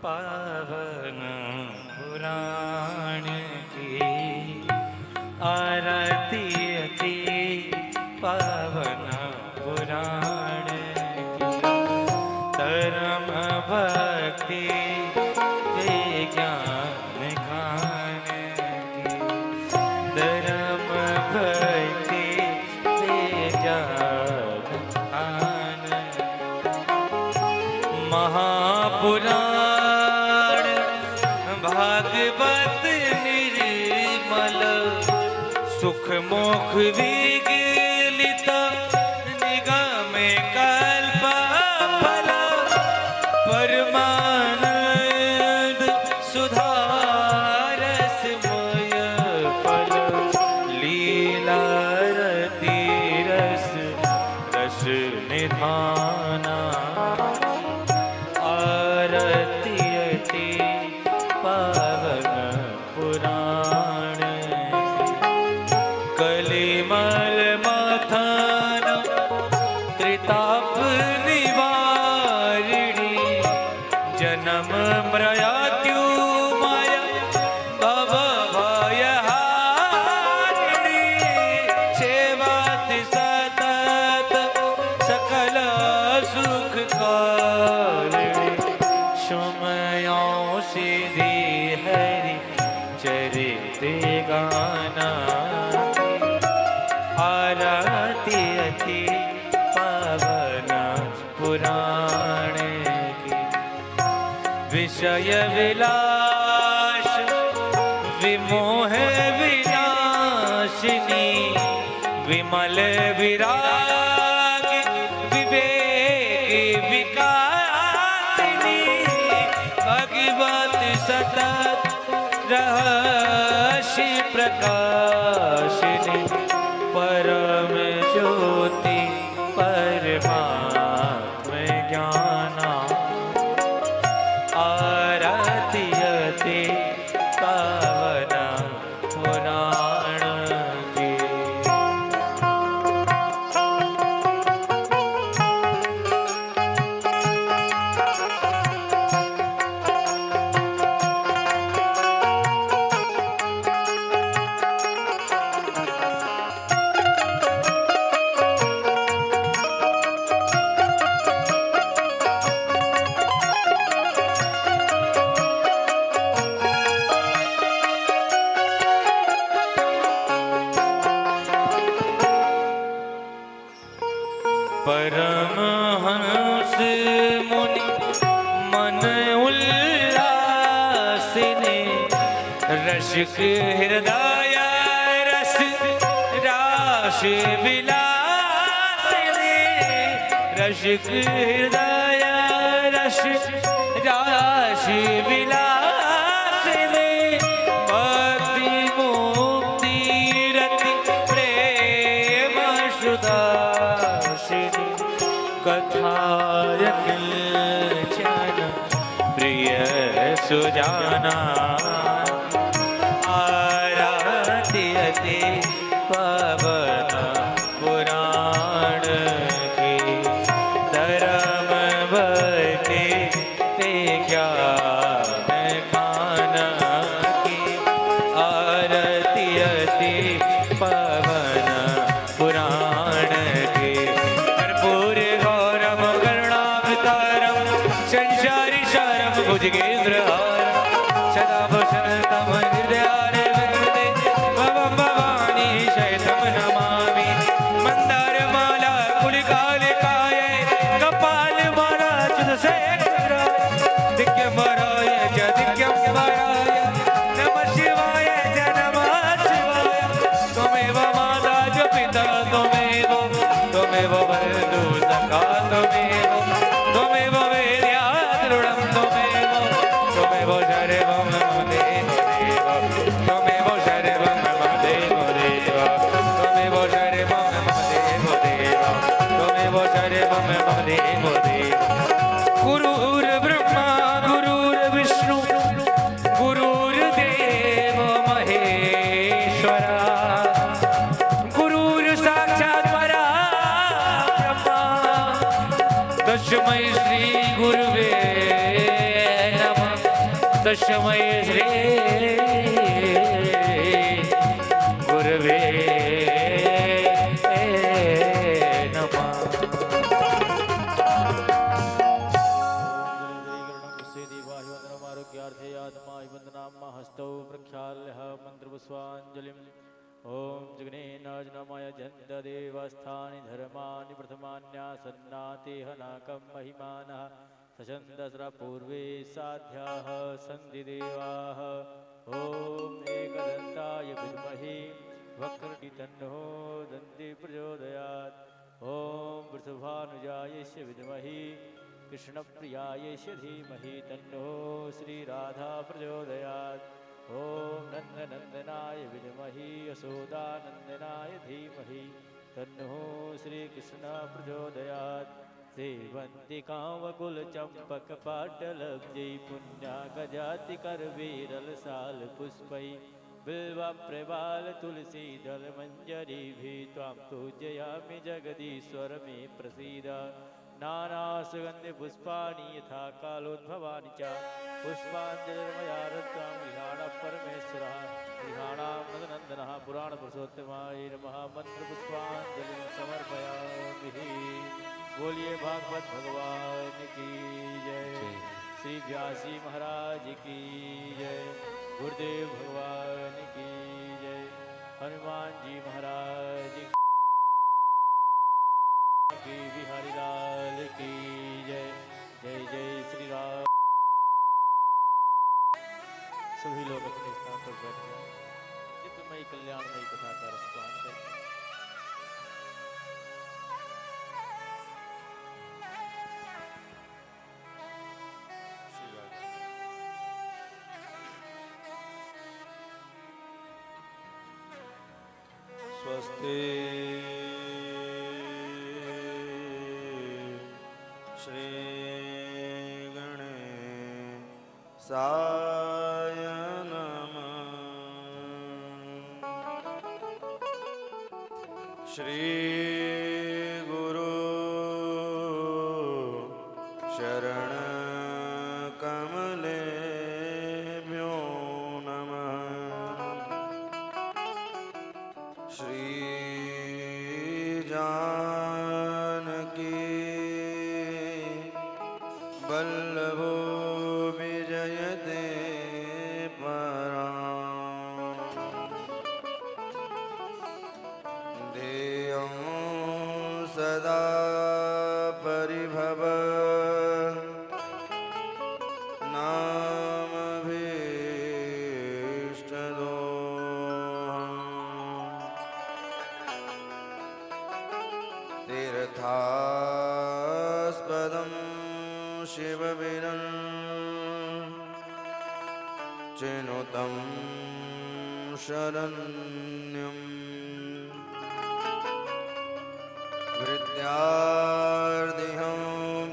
पावन पुराण की आरती अति पावन पुराण की धर्म भक्ति विज्ञान खान की धर्म भक्ति विज्ञान खान महापुराण भागवत निर्मल सुख मोख विगलित निगम कल्प फल परमानंद सुधारसमय फल लीला रति रस रस निधाना आरती अति पावन पुराण कलिमल मथन त्रिताप निवारिणी जन्म मृत्यु माया भव भय हारिणी सेवाति सतत सकल सुख कारिणी सुमयो सिद्धि हरि चरित गाना आरती अति पावन पुराण की विषय विलास विमोह विनाशिनी विमल विराग विवेक विकासिनी भगवत सतत रहस्य प्रकाशिनी परम ज्योति परमात्म ज्ञाना आरती अति पावन पुराण की परमहंस मुनि मन उल्लासिनी रसिक हृदय रस राशि विलासिनी रसिक हृदय रस राशि विलासिनी भक्ति मुक्ति रति प्रेम सुधा कथायक चन प्रिय सुजाना आरती अति पावन पुराण की धर्म भक्ति विज्ञान खान की आरती अति पावन पुराण की संसारी सारम भुजगेंद्रहारम सदा भूषणतम हृदयारे वरदे भवं भवानी शैतम नमामि मंदार माला कुलिकालिकाय कपाल माला चुदशेखर दिव्यं वराय च दिव्यं वराय नमः शिवाय च नमः शिवाय त्वमेव माता च पिता त्वमेव वरदो सखा त्वमेव गुरुर्ब्रह्मा गुरुर्विष्णु गुरुर्देव महेश्वरा गुरुर् साक्षात् परब्रह्मा तस्मै श्री गुरुवे नमः। तस्मै श्री गुरवे ओम जगनेनाजनमय जन्तदेवस्थानि धर्माणि प्रथमान्यासन्नाति हनाकं महिमानः सचन्दस्र पूर्वे साध्याः सन्धिदेवाः ओम एकदन्ताय विद्महे वक्रतुण्डो दन्ति प्रचोदयात् ओम वृषभानुजायस्य विद्महे कृष्णप्रियायस्य धीमहि तन्नो श्रीराधा प्रचोदयात् ओम नन्दनन्दनाय विद्महे यशोदानन्दनाय धीमहि तन्नो श्रीकृष्ण प्रचोदयात् सेवन्तिकावकुलचम्पकपाटलब्जै पुण्यागजातिकरवीरलसालपुष्पै बिल्वप्रवालतुलसीदलमञ्जरीभिः त्वां पूजयामि जगदीश्वर मे प्रसीद नानासुगन्धिपुष्पाणि यथा कालोद्भवानि च पुष्पाञ्जलिर्मया रत्नां गृहाणः परमेश्वरः गृहाणां नन्दनन्दनः पुराणपुरुषोत्तमाय नमः मन्त्रपुष्पाञ्जलिं समर्पयामि। बोलिए भागवत भगवान की जय, श्री व्यासी महाराज की जय, गुरुदेव भगवान की जय, हनुमान जी महाराज की, बिहारी लाल की जय। जय जय श्री राम। सभी लोग अपने स्थान पर बैठ जाएं। दिव्यमयी कल्याणमयी कथा का रसपान करें। स्वस्ति श्री गणेशाय नमः। श्री गुरु शरण कमलेभ्यो नमः। श्री जानकी वल्लभो विजयते परां। ध्येयं सदा परिभव तीर्थास्पदं शिवविरं चिनुतं शरण्यं विद्यार्थिहं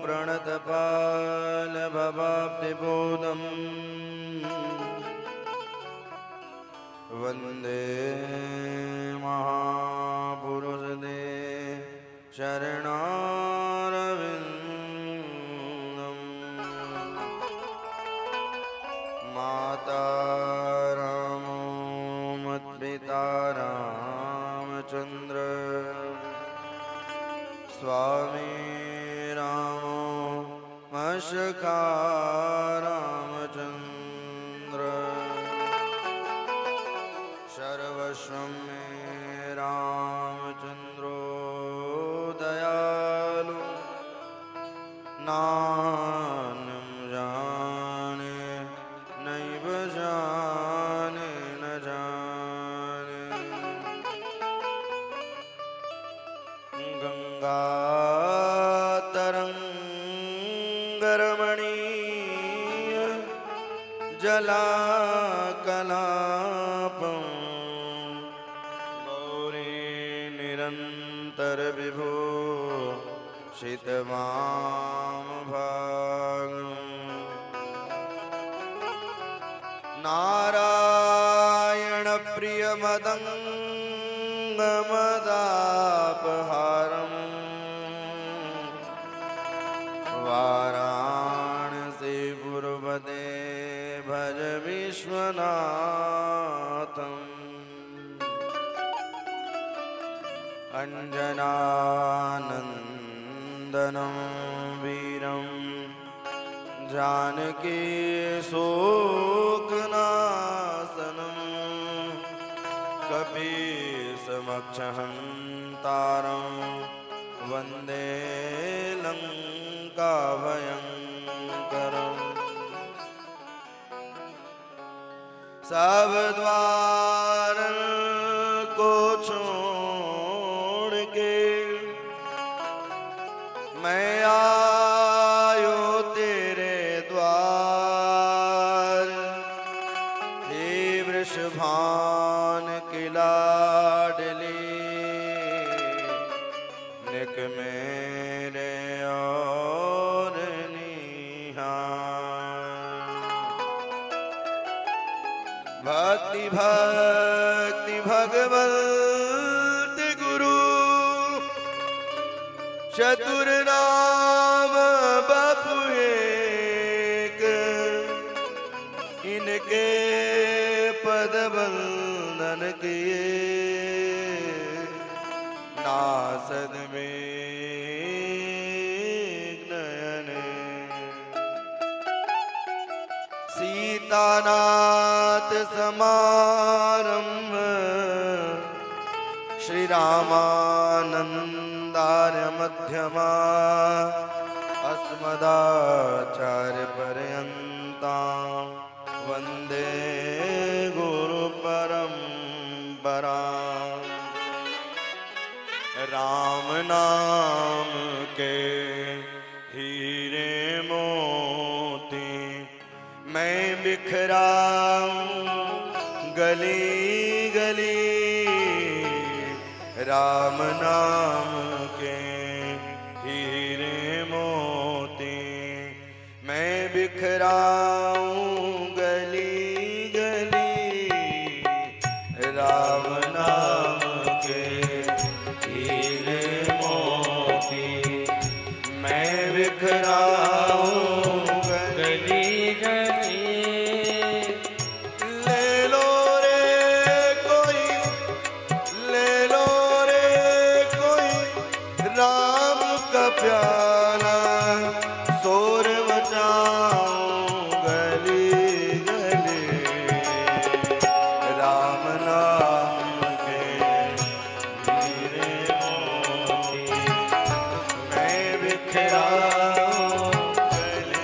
प्रणतपालभवाब्धिबोधं वन्दे महापुरुषदे शरणारविन्दम्। माता रामो मत्पिता रामचन्द्र स्वामी रामो मशका रामचन्द्र सर्वस्वं मे रामचन्द्रो दयालु नान्यं जाने नैव जाने न जाने। गङ्गातरङ्गरमणीय जलाकलापं गौरी निरन्तर विभो शीतवाम भागम्। नारायण प्रिय मदङ्गमदापहारम् वाराणसी पूर्वदे भज अञ्जनानन्दनं वीरं जानकी शोकनाशनं कपीसमक्षहन्तारं वन्दे लङ्काभयङ्करम् सब द्वार को छोड़ के मैं आयो तेरे द्वार। हे वृषभान की लाडली निक मेरे और निहार। भक्ति भक्ति भगवत गुरु चतुर नाम बपु एक। इनके पद बंदन किए नासद में नयन। सीतानाथ समारंभ श्री रामानंदार्य मध्यमा अस्मदाचार्य पर्यंता वंदे गुरु परंपरा। राम नाम के हीरे मोती मैं बिखराऊं गली गली। राम नाम के हीरे मोती मैं बिखराऊं गली गली। राम नाम के हीरे मोती मैं बिखराऊं गली गली। ले लो रे कोई, ले लो रे कोई राम का प्याला शोर मचाऊं गली गली। राम नाम के हीरे मोती मैं बिखराऊं गली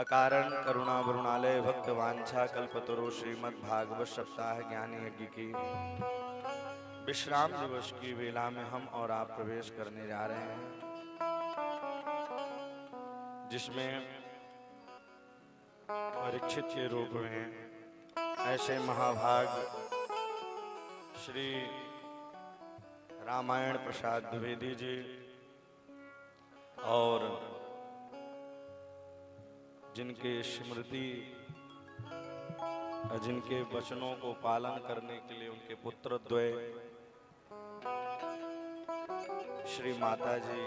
अकारण करुणा वरुणालय भक्त वांछा कल्पतरु श्रीमद् भागवत सप्ताह ज्ञान यज्ञ की विश्राम दिवस की वेला में हम और आप प्रवेश करने जा रहे हैं, जिसमें परीक्षित के रूप में ऐसे महाभाग श्री रामायण प्रसाद द्विवेदी जी और जिनके स्मृति जिनके वचनों को पालन करने के लिए उनके पुत्र द्वय श्री माता जी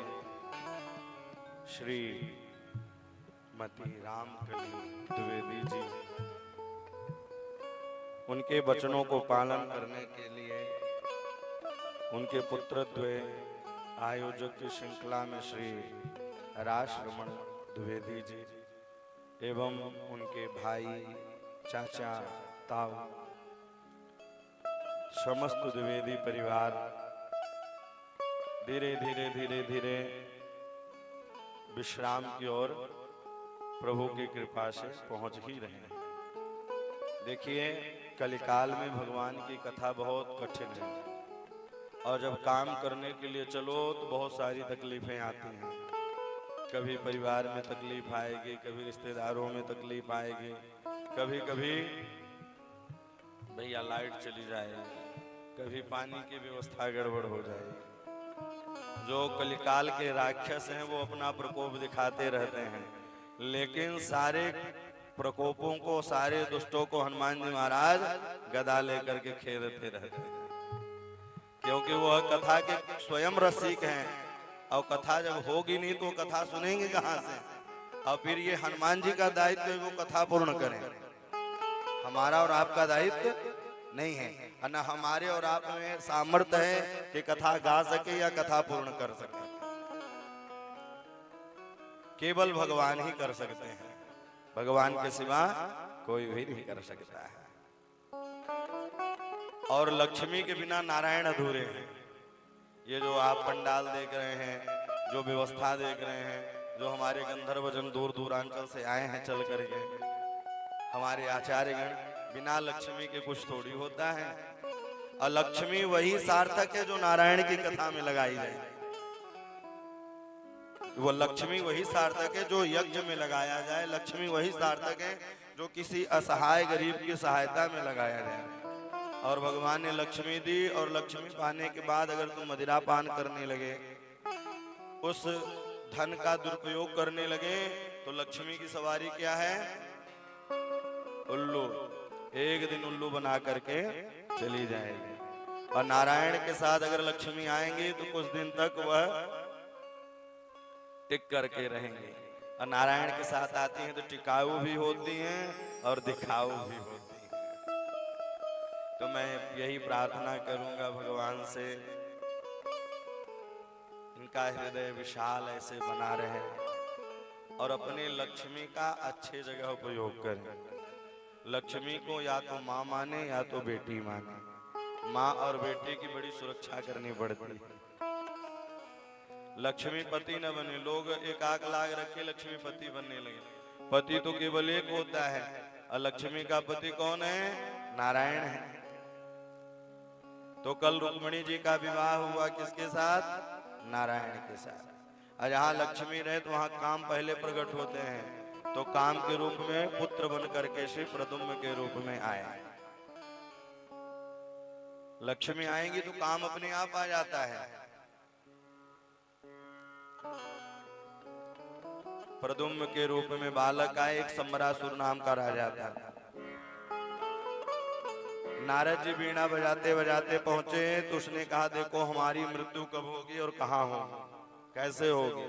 श्री मती रामकली द्विवेदी जी, उनके वचनों को पालन करने के लिए उनके पुत्र द्वय आयोजक की श्रृंखला में श्री रासरमण द्विवेदी जी एवं उनके भाई चाचा ताऊ समस्त द्विवेदी परिवार धीरे धीरे विश्राम की ओर प्रभु की कृपा से पहुंच ही रहे हैं। देखिए, कलिकाल में भगवान की कथा बहुत कठिन है और जब काम करने के लिए चलो तो बहुत सारी तकलीफें आती हैं। कभी परिवार में तकलीफ आएगी, कभी रिश्तेदारों में तकलीफ आएगी, कभी कभी भैया लाइट चली जाएगी, कभी पानी की व्यवस्था गड़बड़ हो जाएगी। जो कलिकाल के राक्षस हैं वो अपना प्रकोप दिखाते रहते हैं, लेकिन सारे प्रकोपों को, सारे दुष्टों को हनुमान जी महाराज गदा लेकर के खेलते रहते हैं, क्योंकि वह कथा के स्वयं रसिक हैं और कथा जब होगी नहीं तो कथा सुनेंगे कहां से। और फिर ये हनुमान जी का दायित्व है वो कथा पूर्ण करें, हमारा और आपका दायित्व नहीं है। न हमारे और आप में सामर्थ्य है कि कथा गा सके या कथा पूर्ण कर सके, केवल भगवान ही कर सकते हैं, भगवान के सिवा कोई भी नहीं कर सकता है। और लक्ष्मी के बिना नारायण अधूरे हैं। ये जो आप पंडाल देख रहे हैं, जो व्यवस्था देख रहे हैं, जो हमारे गंधर्वजन दूर दूरांचल से आए हैं चल करके, हमारे आचार्यगण, बिना लक्ष्मी के कुछ थोड़ी होता है। और लक्ष्मी वही सार्थक है जो नारायण की कथा में लगाई जाए, वो लक्ष्मी वही सार्थक है जो यज्ञ में लगाया जाए, लक्ष्मी वही सार्थक है जो किसी असहाय गरीब की सहायता में लगाया जाए। और भगवान ने लक्ष्मी दी और लक्ष्मी पाने के बाद अगर तुम मदिरा पान करने लगे, उस धन का दुरुपयोग करने लगे, तो लक्ष्मी की सवारी क्या है? उल्लू। एक दिन उल्लू बना करके चली जाएगी। और नारायण के साथ अगर लक्ष्मी आएंगी तो कुछ दिन तक वह टिक करके रहेंगे। और नारायण के साथ आती हैं तो टिकाऊ भी होती हैं और दिखाऊ भी होती हैं। तो मैं यही प्रार्थना करूंगा भगवान से, इनका हृदय विशाल ऐसे बना रहे और अपने लक्ष्मी का अच्छे जगह उपयोग करें। लक्ष्मी को या तो माँ माने या तो बेटी माने। माँ और बेटे की बड़ी सुरक्षा करनी पड़ती है। लक्ष्मीपति न बने, लोग एक आग लाग रखे लक्ष्मीपति बनने लगे। पति तो केवल एक होता है और लक्ष्मी का पति कौन है? नारायण है। तो कल रुक्मिणी जी का विवाह हुआ किसके साथ? नारायण के साथ। और जहाँ लक्ष्मी रहे तो वहाँ काम पहले प्रकट होते हैं। तो काम के रूप में पुत्र बन करके श्री प्रद्युम्न के रूप में आए। लक्ष्मी आएंगी तो काम अपने आप आ जाता है। प्रद्युम्न के रूप में बालक आए, एक सम्बरासुर नाम का राजा था। नारद जी बीणा बजाते बजाते पहुंचे तो उसने कहा, देखो हमारी मृत्यु कब होगी और कहाँ होगी, कैसे होगी।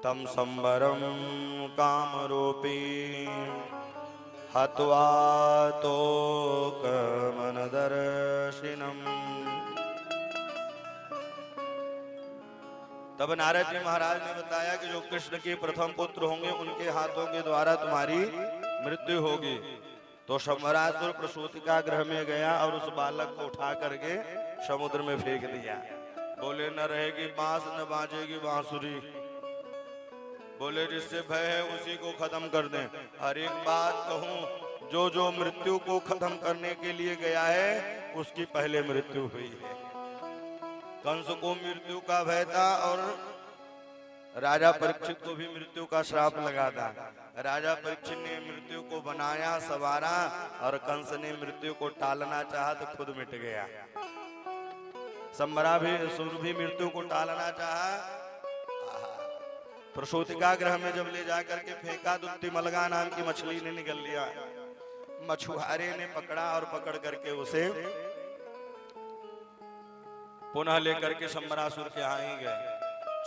तम संबरम कामरूपी हत्वा तो कमनदर्शिनम। तब नारद जी महाराज ने बताया कि जो कृष्ण के प्रथम पुत्र होंगे उनके हाथों के द्वारा तुम्हारी मृत्यु होगी। तो शंबरासुर प्रसूति का गृह में गया और उस बालक को उठा करके समुद्र में फेंक दिया। बोले न रहेगी बांस न बाजेगी बांसुरी। बोले जिससे भय है उसी को खत्म कर दें। और एक बात कहूं, जो जो मृत्यु को खत्म करने के लिए गया है उसकी पहले मृत्यु हुई है। कंस को मृत्यु का भय था और राजा परीक्षित को भी मृत्यु का श्राप लगा था। राजा परीक्षित ने मृत्यु को बनाया, संवारा, और कंस ने मृत्यु को टालना चाहा तो खुद मिट गया। संबरा भी सुर भी मृत्यु को टालना चाहा, प्रसूतिका गृह में जब ले जाकर के फेंका तो तिमलगा नाम की मछली ने निगल लिया। मछुआरे ने पकड़ा और पकड़ करके उसे पुनः लेकर के संबरासुर के यहाँ ही गए।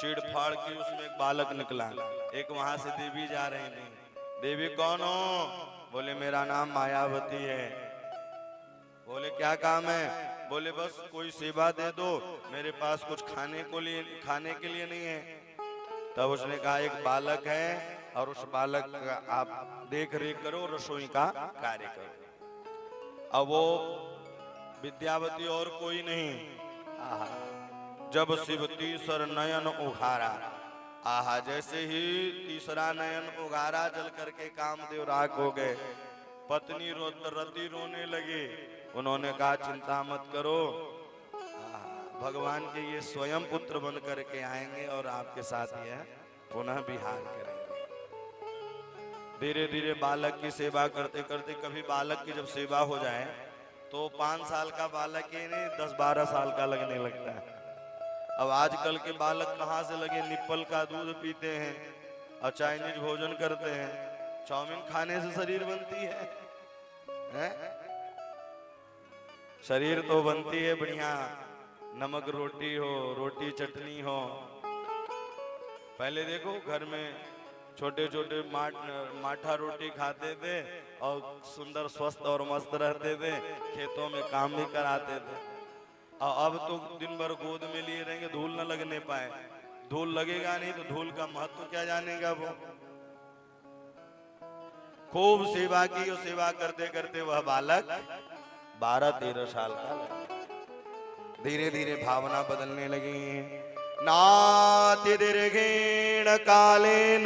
चीड़ फाड़ की उसमें एक बालक निकला। एक वहां से देवी जा रही थी। देवी कौन हो? बोले मेरा नाम मायावती है। बोले क्या काम है? बोले बस कोई सेवा दे दो, मेरे पास कुछ खाने के लिए नहीं है। तब उसने कहा एक बालक है और उस बालक का आप देख रेख करो, रसोई का कार्य करो। अब वो विद्यावती और कोई नहीं, जब शिव तीसर नयन उघारा, आहा जैसे ही तीसरा नयन उघारा जल करके कामदेव राग हो गए। पत्नी रति रोने लगी। उन्होंने कहा चिंता मत करो, भगवान के ये स्वयं पुत्र बन करके आएंगे और आपके साथ यह पुनः विहार करेंगे। धीरे धीरे बालक की सेवा करते करते कभी बालक की जब सेवा हो जाए तो 5 साल का बालक ही नहीं 10-12 साल का लगने लगता है। अब आजकल के बालक कहाँ से लगे, निप्पल का दूध पीते हैं और चाइनीज भोजन करते हैं। चाउमीन खाने से शरीर बनती है? शरीर तो बनती है बढ़िया, नमक रोटी हो, रोटी चटनी हो। पहले देखो घर में छोटे छोटे माठा रोटी खाते थे और सुंदर स्वस्थ और मस्त रहते थे, खेतों में काम भी कराते थे। और अब तो दिन भर गोद में लिए रहेंगे, धूल न लगने पाए। धूल लगेगा नहीं तो धूल का महत्व क्या जानेगा वो। खूब सेवा की और सेवा करते करते वह बालक 12-13 साल का लगा। धीरे धीरे भावना बदलने लगी। नाति दीर्घेण कालेन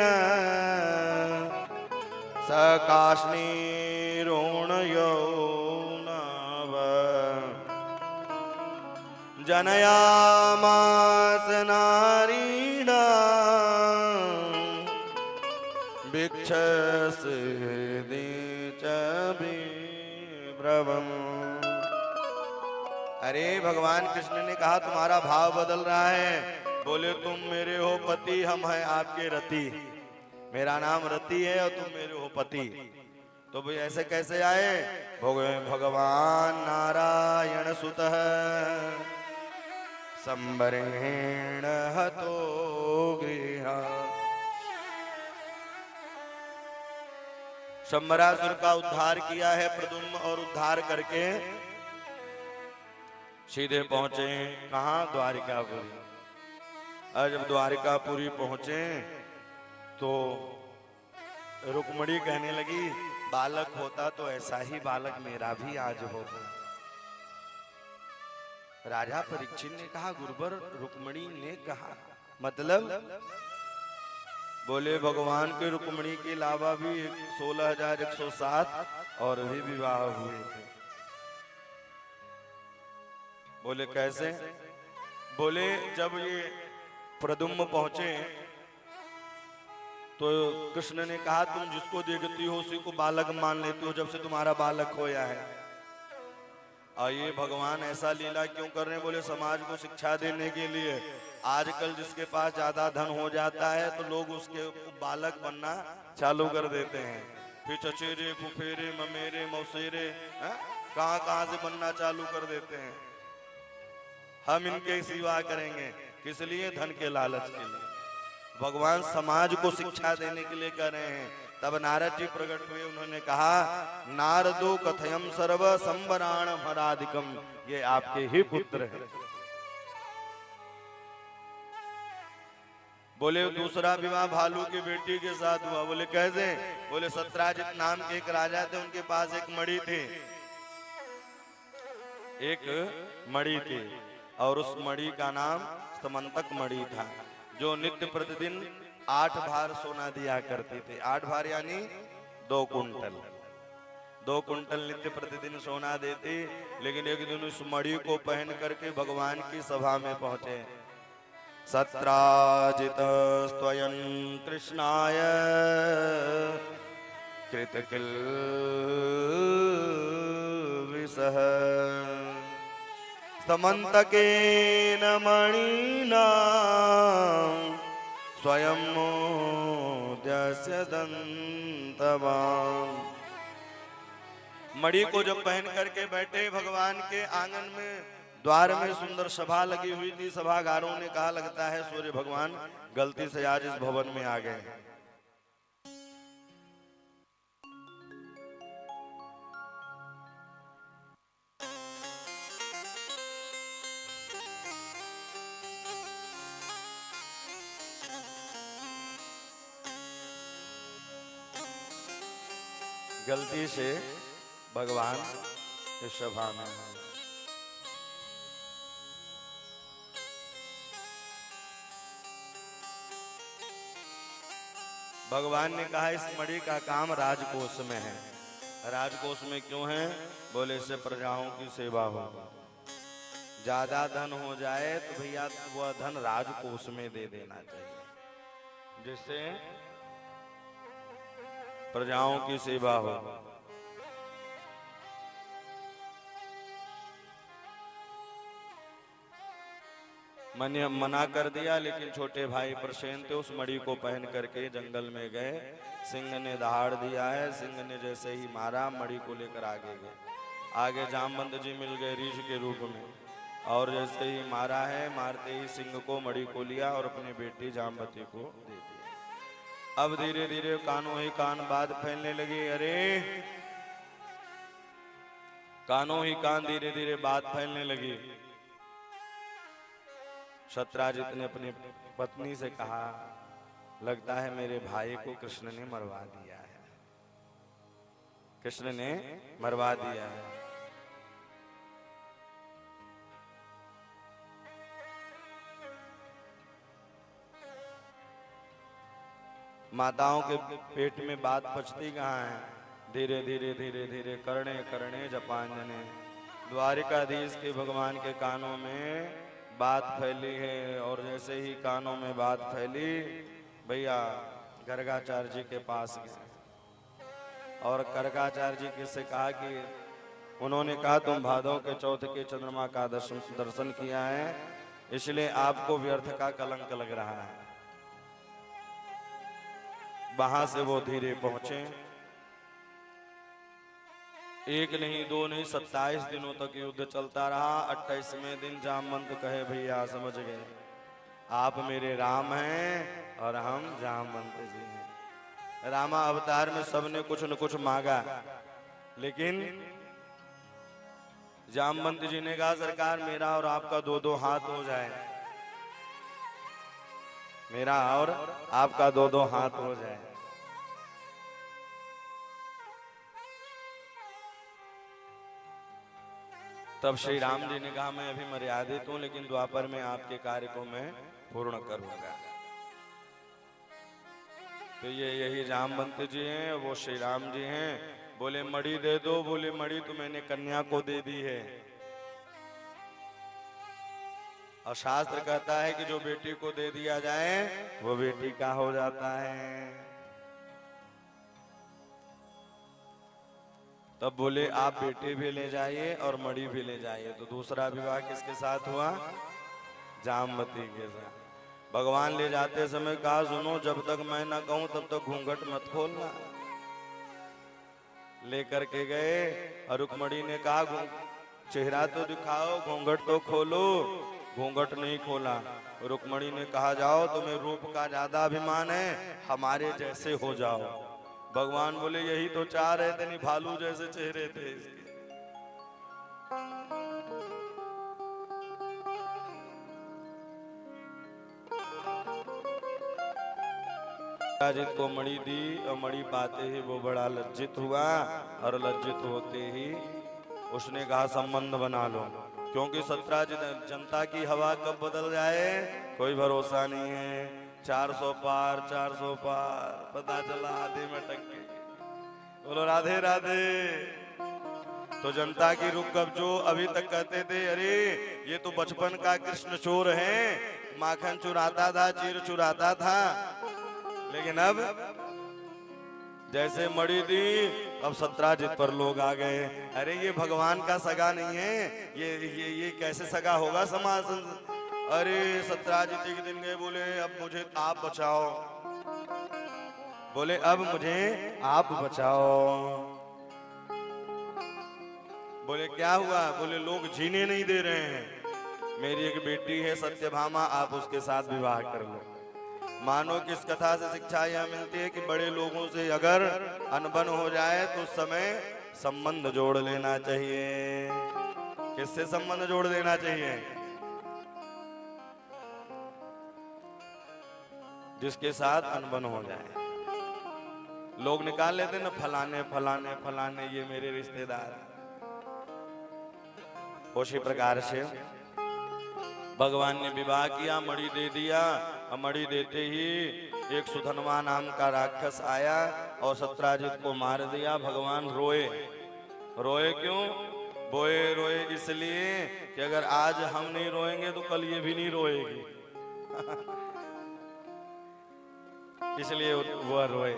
सकाश्नी रोण यौनव जनयामास नारीणा भिक्षस विभ्रवम्। अरे भगवान कृष्ण ने कहा तुम्हारा भाव बदल रहा है। बोले तुम मेरे हो पति, हम हैं आपके रति। मेरा नाम रति है और तुम मेरे हो पति। तो भाई ऐसे कैसे आए? भगवान नारायण सुतः संबरेण हतो गृहा। संबरासुर का उद्धार किया है प्रद्युम्न, और उद्धार करके सीधे पहुंचे कहां? द्वारिकापुरी। और जब द्वारिकापुरी पहुंचे तो रुक्मणी कहने लगी बालक होता तो ऐसा ही बालक मेरा भी आज होता। राजा परीक्षित ने कहा गुरुवर रुक्मणी ने कहा मतलब? बोले भगवान के रुक्मणी के अलावा भी 16,107 और भी विवाह हुए थे। बोले कैसे? बोले जब ये प्रद्युम्न पहुंचे तो कृष्ण ने कहा तुम जिसको देखती हो उसी को बालक मान लेती हो जब से तुम्हारा बालक खोया है। और ये भगवान ऐसा लीला क्यों कर रहे हैं? बोले समाज को शिक्षा देने के लिए। आजकल जिसके पास ज्यादा धन हो जाता है तो लोग उसके बालक बनना चालू कर देते हैं। फिर चचेरे, फुफेरे, ममेरे, मौसेरे कहां से बनना चालू कर देते हैं। हम इनके सेवा करेंगे, किस लिए? धन के लालच के लिए। भगवान समाज को शिक्षा देने के लिए कर रहे हैं। तब नारद जी प्रकट हुए, उन्होंने कहा नारदो कथयम सर्व संबराण हराधिकम, ये आपके ही पुत्र हैं। बोले दूसरा विवाह भालू की बेटी के साथ हुआ। बोले कैसे? बोले सत्राजित नाम के एक राजा थे, उनके पास एक मणि थी, और उस मणि का नाम स्तमंतक मणि था, जो नित्य प्रतिदिन 8 भार सोना दिया करती थी। 8 भार यानी 2 कुंटल। 2 कुंटल नित्य प्रतिदिन सोना देती। लेकिन एक दिन उस मणि को पहन करके भगवान की सभा में पहुंचे। सत्राजित स्वयं कृष्णाय कृतकिल विसह समन्तकेन मणिना स्वयं मोद्यस्य दन्तवान्। मणि को जब पहन करके बैठे भगवान के आंगन में, द्वार में सुंदर सभा लगी हुई थी। सभागारों ने कहा लगता है सूर्य भगवान गलती से आज इस भवन में आ गए। गलती से भगवान इस सभा में हैं। भगवान ने कहा इस मणि का काम राजकोष में है। राजकोष में क्यों है? बोले से प्रजाओं की सेवा हो। ज्यादा धन हो जाए तो भैया वह धन राजकोष में दे देना चाहिए, जिससे प्रजाओं की सेवा हो। मैंने मना कर दिया, लेकिन छोटे भाई प्रसेन थे, उस मणि को पहन करके जंगल में गए। सिंह ने दहाड़ दिया है। सिंह ने जैसे ही मारा, मणि को लेकर आगे गए। आगे जामवंत जी मिल गए रीछ के रूप में, और जैसे ही मारा है, मारते ही सिंह को मणि को लिया और अपनी बेटी जामवती को दे दिया। अब धीरे धीरे कानों ही कान बात फैलने लगी। अरे कानों ही कान धीरे धीरे बात फैलने लगी। सत्राजित ने अपनी पत्नी से कहा, लगता है मेरे भाई को कृष्ण ने मरवा दिया है। कृष्ण ने मरवा दिया है। माताओं के पेट में बात पचती कहाँ है? धीरे धीरे धीरे धीरे करणे करणे जपांजने। द्वारिकाधीश के भगवान के कानों में बात फैली है, और जैसे ही कानों में बात फैली, भैया गर्गाचार्य जी के पास गए और गर्गाचार्य जी किससे कहा कि उन्होंने कहा तुम भादव के चौथ के चंद्रमा का दर्शन किया है, इसलिए आपको व्यर्थ का कलंक लग रहा है। वहां से वो धीरे पहुंचे। एक नहीं, दो नहीं, 27 दिनों तक युद्ध चलता रहा। 28वें दिन जामवंत कहे, भैया समझ गए, आप मेरे राम हैं और हम जामवंत जी हैं। रामा अवतार में सबने कुछ न कुछ मांगा, लेकिन जामवंत जी ने कहा सरकार मेरा और आपका 2-2 हाथ हो जाए, मेरा और आपका 2-2 हाथ हो जाए। तब श्री राम जी ने कहा मैं अभी मर्यादित हूं, लेकिन द्वापर में आपके कार्य को मैं पूर्ण करूंगा। तो ये यही जामवंत जी हैं, वो श्री राम जी हैं। बोले मणि दे दो। बोले मणि तो मैंने कन्या को दे दी है, और शास्त्र कहता है कि जो बेटी को दे दिया जाए वो बेटी का हो जाता है। तब बोले आप बेटे भी ले जाइए और मणि भी ले जाइए। तो दूसरा विवाह किसके साथ हुआ? जामवती के साथ। भगवान ले जाते समय कहा सुनो, जब तक मैं ना कहूं तब तक घूंघट मत खोलना। लेकर के गए और रुक्मणी ने कहा चेहरा तो दिखाओ, घूंघट तो खोलो। घूंघट नहीं खोला। रुक्मणी ने कहा जाओ, तुम्हें रूप का ज्यादा अभिमान है, हमारे जैसे हो जाओ। भगवान बोले यही तो चाह रहे थे, नहीं भालू जैसे चेहरे थे इसके। राजित को मणि दी, और मणि पाते ही वो बड़ा लज्जित हुआ, और लज्जित होते ही उसने कहा संबंध बना लो, क्योंकि सत्राजित जनता की हवा कब बदल जाए कोई भरोसा नहीं है। 400 पार 400 पार, पता चला आधे में अटक गई। बोलो राधे राधे। तो जनता की रुख कब जो अभी तक कहते थे अरे ये तो बचपन का कृष्ण चोर है, माखन चुराता था, चीर चुराता था, लेकिन अब जैसे मड़ी दी अब सत्राजित पर लोग आ गए। अरे ये भगवान का सगा नहीं है, ये कैसे सगा होगा समाज। अरे सत्राजित एक दिन गए, बोले अब मुझे आप बचाओ, बोले अब मुझे आप बचाओ। बोले क्या हुआ? बोले लोग जीने नहीं दे रहे हैं, मेरी एक बेटी है सत्यभामा, आप उसके साथ विवाह कर लो। मानो कि इस कथा से शिक्षा यह मिलती है कि बड़े लोगों से अगर अनबन हो जाए तो उस समय संबंध जोड़ लेना चाहिए। किससे संबंध जोड़ देना चाहिए? जिसके साथ अनबन हो जाए। लोग निकाल लेते ना फलाने फलाने फलाने ये मेरे रिश्तेदार। उसी प्रकार से भगवान ने विवाह किया, मणि दे दिया, और मणि देते ही एक सुधनवा नाम का राक्षस आया और सत्राजित को मार दिया। भगवान रोए। रोए क्यों? रोए इसलिए कि अगर आज हम नहीं रोएंगे तो कल ये भी नहीं रोएगी। इसलिए वह रोए।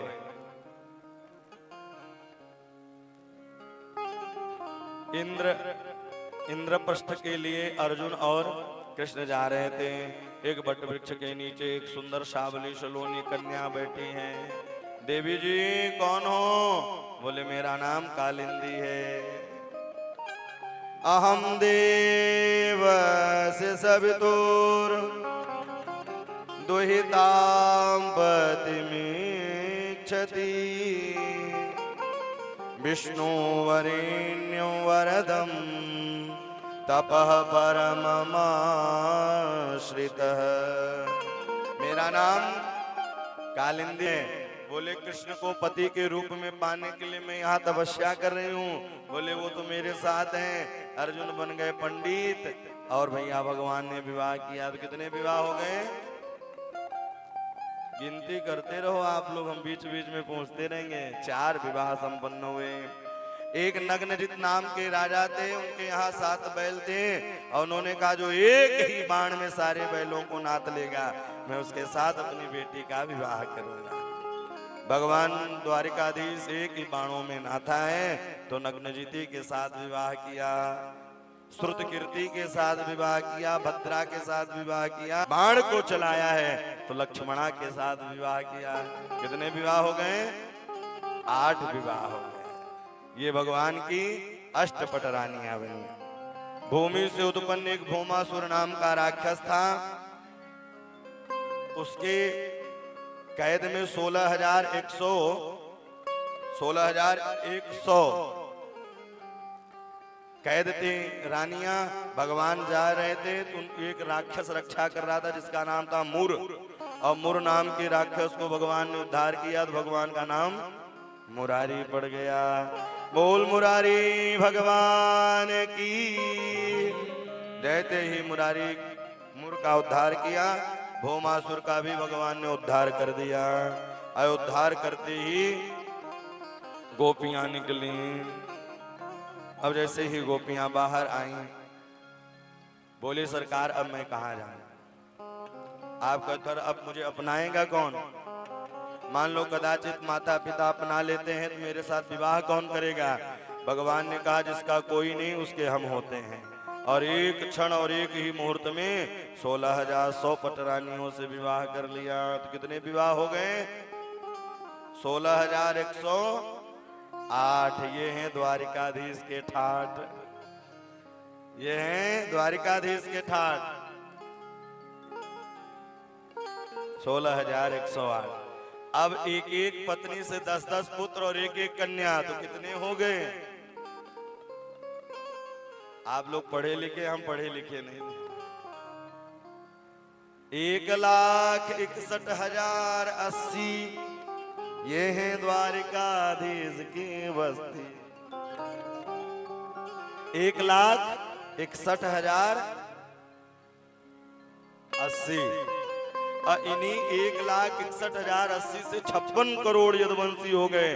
इंद्रप्रस्थ के लिए अर्जुन और कृष्ण जा रहे थे। एक बट वृक्ष के नीचे एक सुंदर सावली सलोनी कन्या बैठी है। देवी जी कौन हो? बोले मेरा नाम कालिंदी है। अहम देव से सवितुर दुहिताम पतिमिच्छति विष्णु वरेण्यं वरदं तपः परममाश्रितः। मेरा नाम कालिंदी है। बोले कृष्ण को पति के रूप में पाने के लिए मैं यहाँ तपस्या कर रही हूँ। बोले वो तो मेरे साथ हैं। अर्जुन बन गए पंडित और भैया भगवान ने विवाह किया। तो कितने विवाह हो गए? गिनती करते रहो आप लोग, हम बीच बीच में पहुंचते रहेंगे। 4 विवाह संपन्न हुए। एक नग्नजित नाम के राजा थे, उनके यहाँ 7 बैल थे और उन्होंने कहा जो एक ही बाण में सारे बैलों को नाथ लेगा मैं उसके साथ अपनी बेटी का विवाह करूंगा। भगवान द्वारिकाधीश एक ही बाणों में नाथा है, तो नग्नजिती के साथ विवाह किया, श्रुतकीर्ति के साथ विवाह किया, भद्रा के साथ विवाह किया, बाण को चलाया है तो लक्ष्मणा के साथ विवाह किया। कितने विवाह हो गए? 8 विवाह हो गए। ये भगवान की अष्टपट रानियां बनी। भूमि से उत्पन्न एक भौमासुर नाम का राक्षस था। उसके कैद में 16,100 कैद थे रानियां। भगवान जा रहे थे तो एक राक्षस रक्षा कर रहा था जिसका नाम था मुर, और मुर नाम के राक्षस को भगवान ने उद्धार किया तो भगवान का नाम मुरारी पड़ गया। बोल मुरारी भगवान की। जैसे ही मुरारी मुर का उद्धार किया, भौमासुर का भी भगवान ने उद्धार कर दिया। और उद्धार करते ही गोपियां निकली। अब जैसे ही गोपियां बाहर आई, बोले सरकार अब मैं कहाँ जाऊं? आप कहते अब मुझे अपनाएगा कौन? मान लो कदाचित माता पिता अपना लेते हैं तो मेरे साथ विवाह कौन करेगा? भगवान ने कहा जिसका कोई नहीं उसके हम होते हैं। और एक क्षण और एक ही मुहूर्त में 16,100 पटरानियों से विवाह कर लिया। तो कितने विवाह हो गए? 16,108। ये हैं द्वारिकाधीश के ठाठ। ये हैं द्वारिकाधीश के ठाठ। 16,108। अब एक एक पत्नी से 10-10 पुत्र और एक एक कन्या, तो कितने हो गए? आप लोग पढ़े लिखे, हम पढ़े लिखे नहीं। 1,61,080 ये है द्वारिकाधीश की बस्ती। 1,61,080। इन्हीं 1,61,080 से 56 करोड़ यदुवंशी हो गए।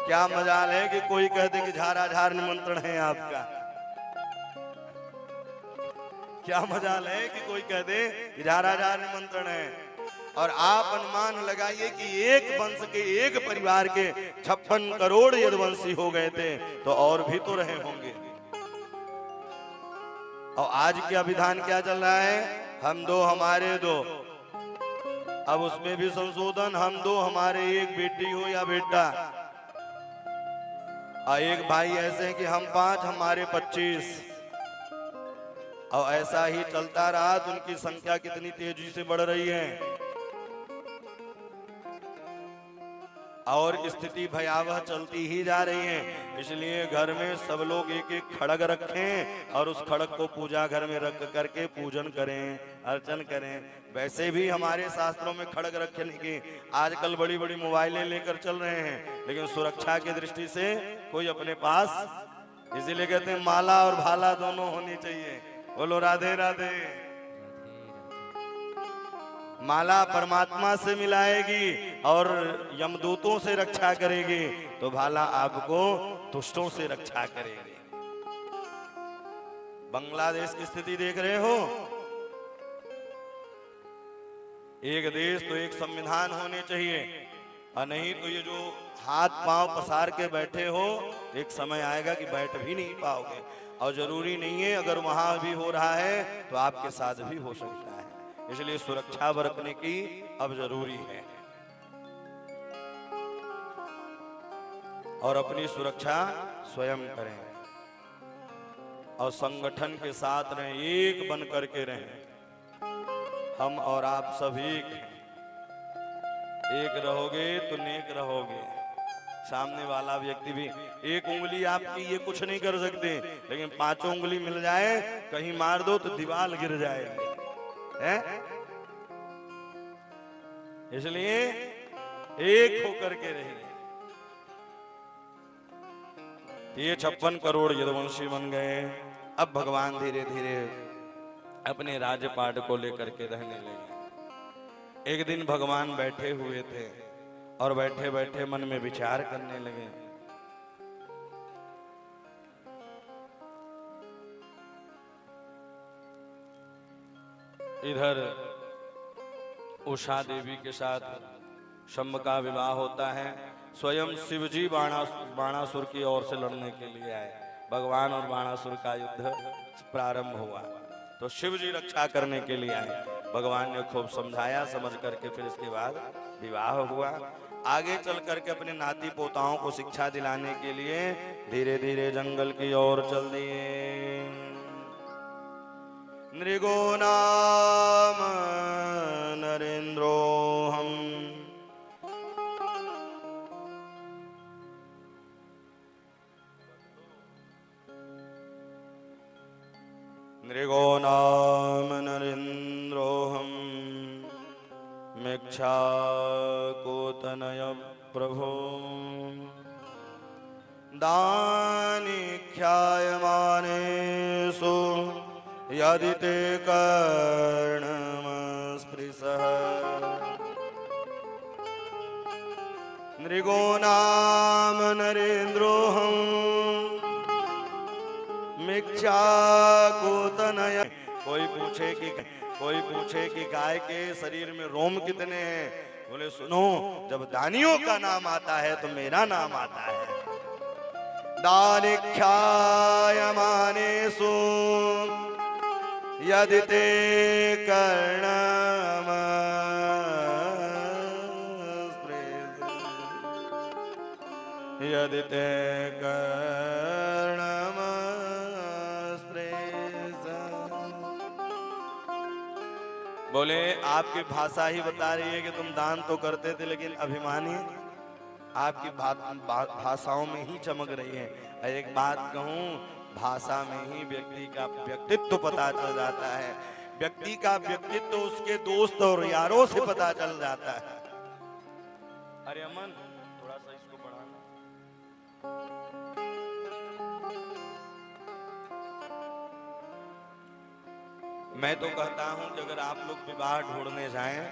क्या मजाल है कि कोई कह दे कि झाराझार निमंत्रण है आपका। क्या मजाल है कि कोई कह दे कि झाराझार निमंत्रण है। और आप अनुमान लगाइए कि एक वंश के, एक परिवार के 56 करोड़ यदुवंशी हो गए थे, तो और भी तो रहे होंगे। और आज क्या विधान क्या चल रहा है? हम दो हमारे दो। अब उसमें भी संशोधन, हम दो हमारे एक, बेटी हो या बेटा। और एक भाई ऐसे हैं कि हम 5 हमारे 25। और ऐसा ही चलता रहा तो उनकी संख्या कितनी तेजी से बढ़ रही है और स्थिति भयावह चलती ही जा रही है। इसलिए घर में सब लोग एक एक खड़ग रखें और उस खड़ग को पूजा घर में रख करके पूजन करें, अर्चन करें। वैसे भी हमारे शास्त्रों में खड़ग रखने की, आजकल बड़ी बड़ी मोबाइलें लेकर चल रहे हैं, लेकिन सुरक्षा की दृष्टि से कोई अपने पास, इसीलिए कहते हैं माला और भाला दोनों होनी चाहिए। बोलो राधे राधे। माला परमात्मा से मिलाएगी और यमदूतों से रक्षा करेगी, तो भाला आपको दुष्टों से रक्षा करेगी। बांग्लादेश की स्थिति देख रहे हो। एक देश तो एक संविधान होने चाहिए, और नहीं तो ये जो हाथ पांव पसार के बैठे हो, एक समय आएगा कि बैठ भी नहीं पाओगे। और जरूरी नहीं है, अगर वहां भी हो रहा है तो आपके साथ भी हो सकता है। इसलिए सुरक्षा बरतने की अब जरूरी है और अपनी सुरक्षा स्वयं करें और संगठन के साथ रहें, एक बन करके रहें। हम और आप सब एक रहोगे तो नेक रहोगे। सामने वाला व्यक्ति भी, एक उंगली आपकी ये कुछ नहीं कर सकते, लेकिन 5 उंगली मिल जाए, कहीं मार दो तो दीवार गिर जाएगी है? इसलिए एक होकर के रहिए। ये 56 करोड़ यदुवंशी बन गए। अब भगवान धीरे धीरे अपने राज्यपाट को लेकर के रहने लगे। एक दिन भगवान बैठे हुए थे और बैठे बैठे मन में विचार करने लगे। इधर उषा देवी के साथ शंभ का विवाह होता है। स्वयं शिवजी बाणासुर की ओर से लड़ने के लिए आए। भगवान और बाणासुर का युद्ध प्रारंभ हुआ तो शिवजी रक्षा करने के लिए आए। भगवान ने खूब समझाया, समझ करके फिर इसके बाद विवाह हुआ। आगे चल करके अपने नाती पोताओं को शिक्षा दिलाने के लिए धीरे धीरे जंगल की ओर चल दिए। नृगो नाम नरेंद्रोहम नृगो नाम नरेंद्रोहम मिच्छाकोतनय प्रभो दानि ख्यायमानेषु यदि ते कर्णमस्पृशः नृगो नाम नरेंद्रोहम मिच्छाकोतनय। कोई पूछे कि गाय के शरीर में रोम कितने हैं? बोले सुनो, जब दानियों का नाम आता है तो मेरा नाम आता है। दानिख्यायमानेषु यदि ते कर्णमस्पृशः यदि ते बोले आपकी भाषा ही बता रही है कि तुम दान तो करते थे, लेकिन अभिमानी आपकी भाषाओं में ही चमक रही है। एक बात कहूं, भाषा में ही व्यक्ति का व्यक्तित्व पता चल जाता है। व्यक्ति का व्यक्तित्व उसके दोस्त और यारों से पता चल जाता है। अरे अमन, थोड़ा सा इसको बढ़ाना। मैं तो कहता हूं कि अगर आप लोग विवाह ढूंढने जाएं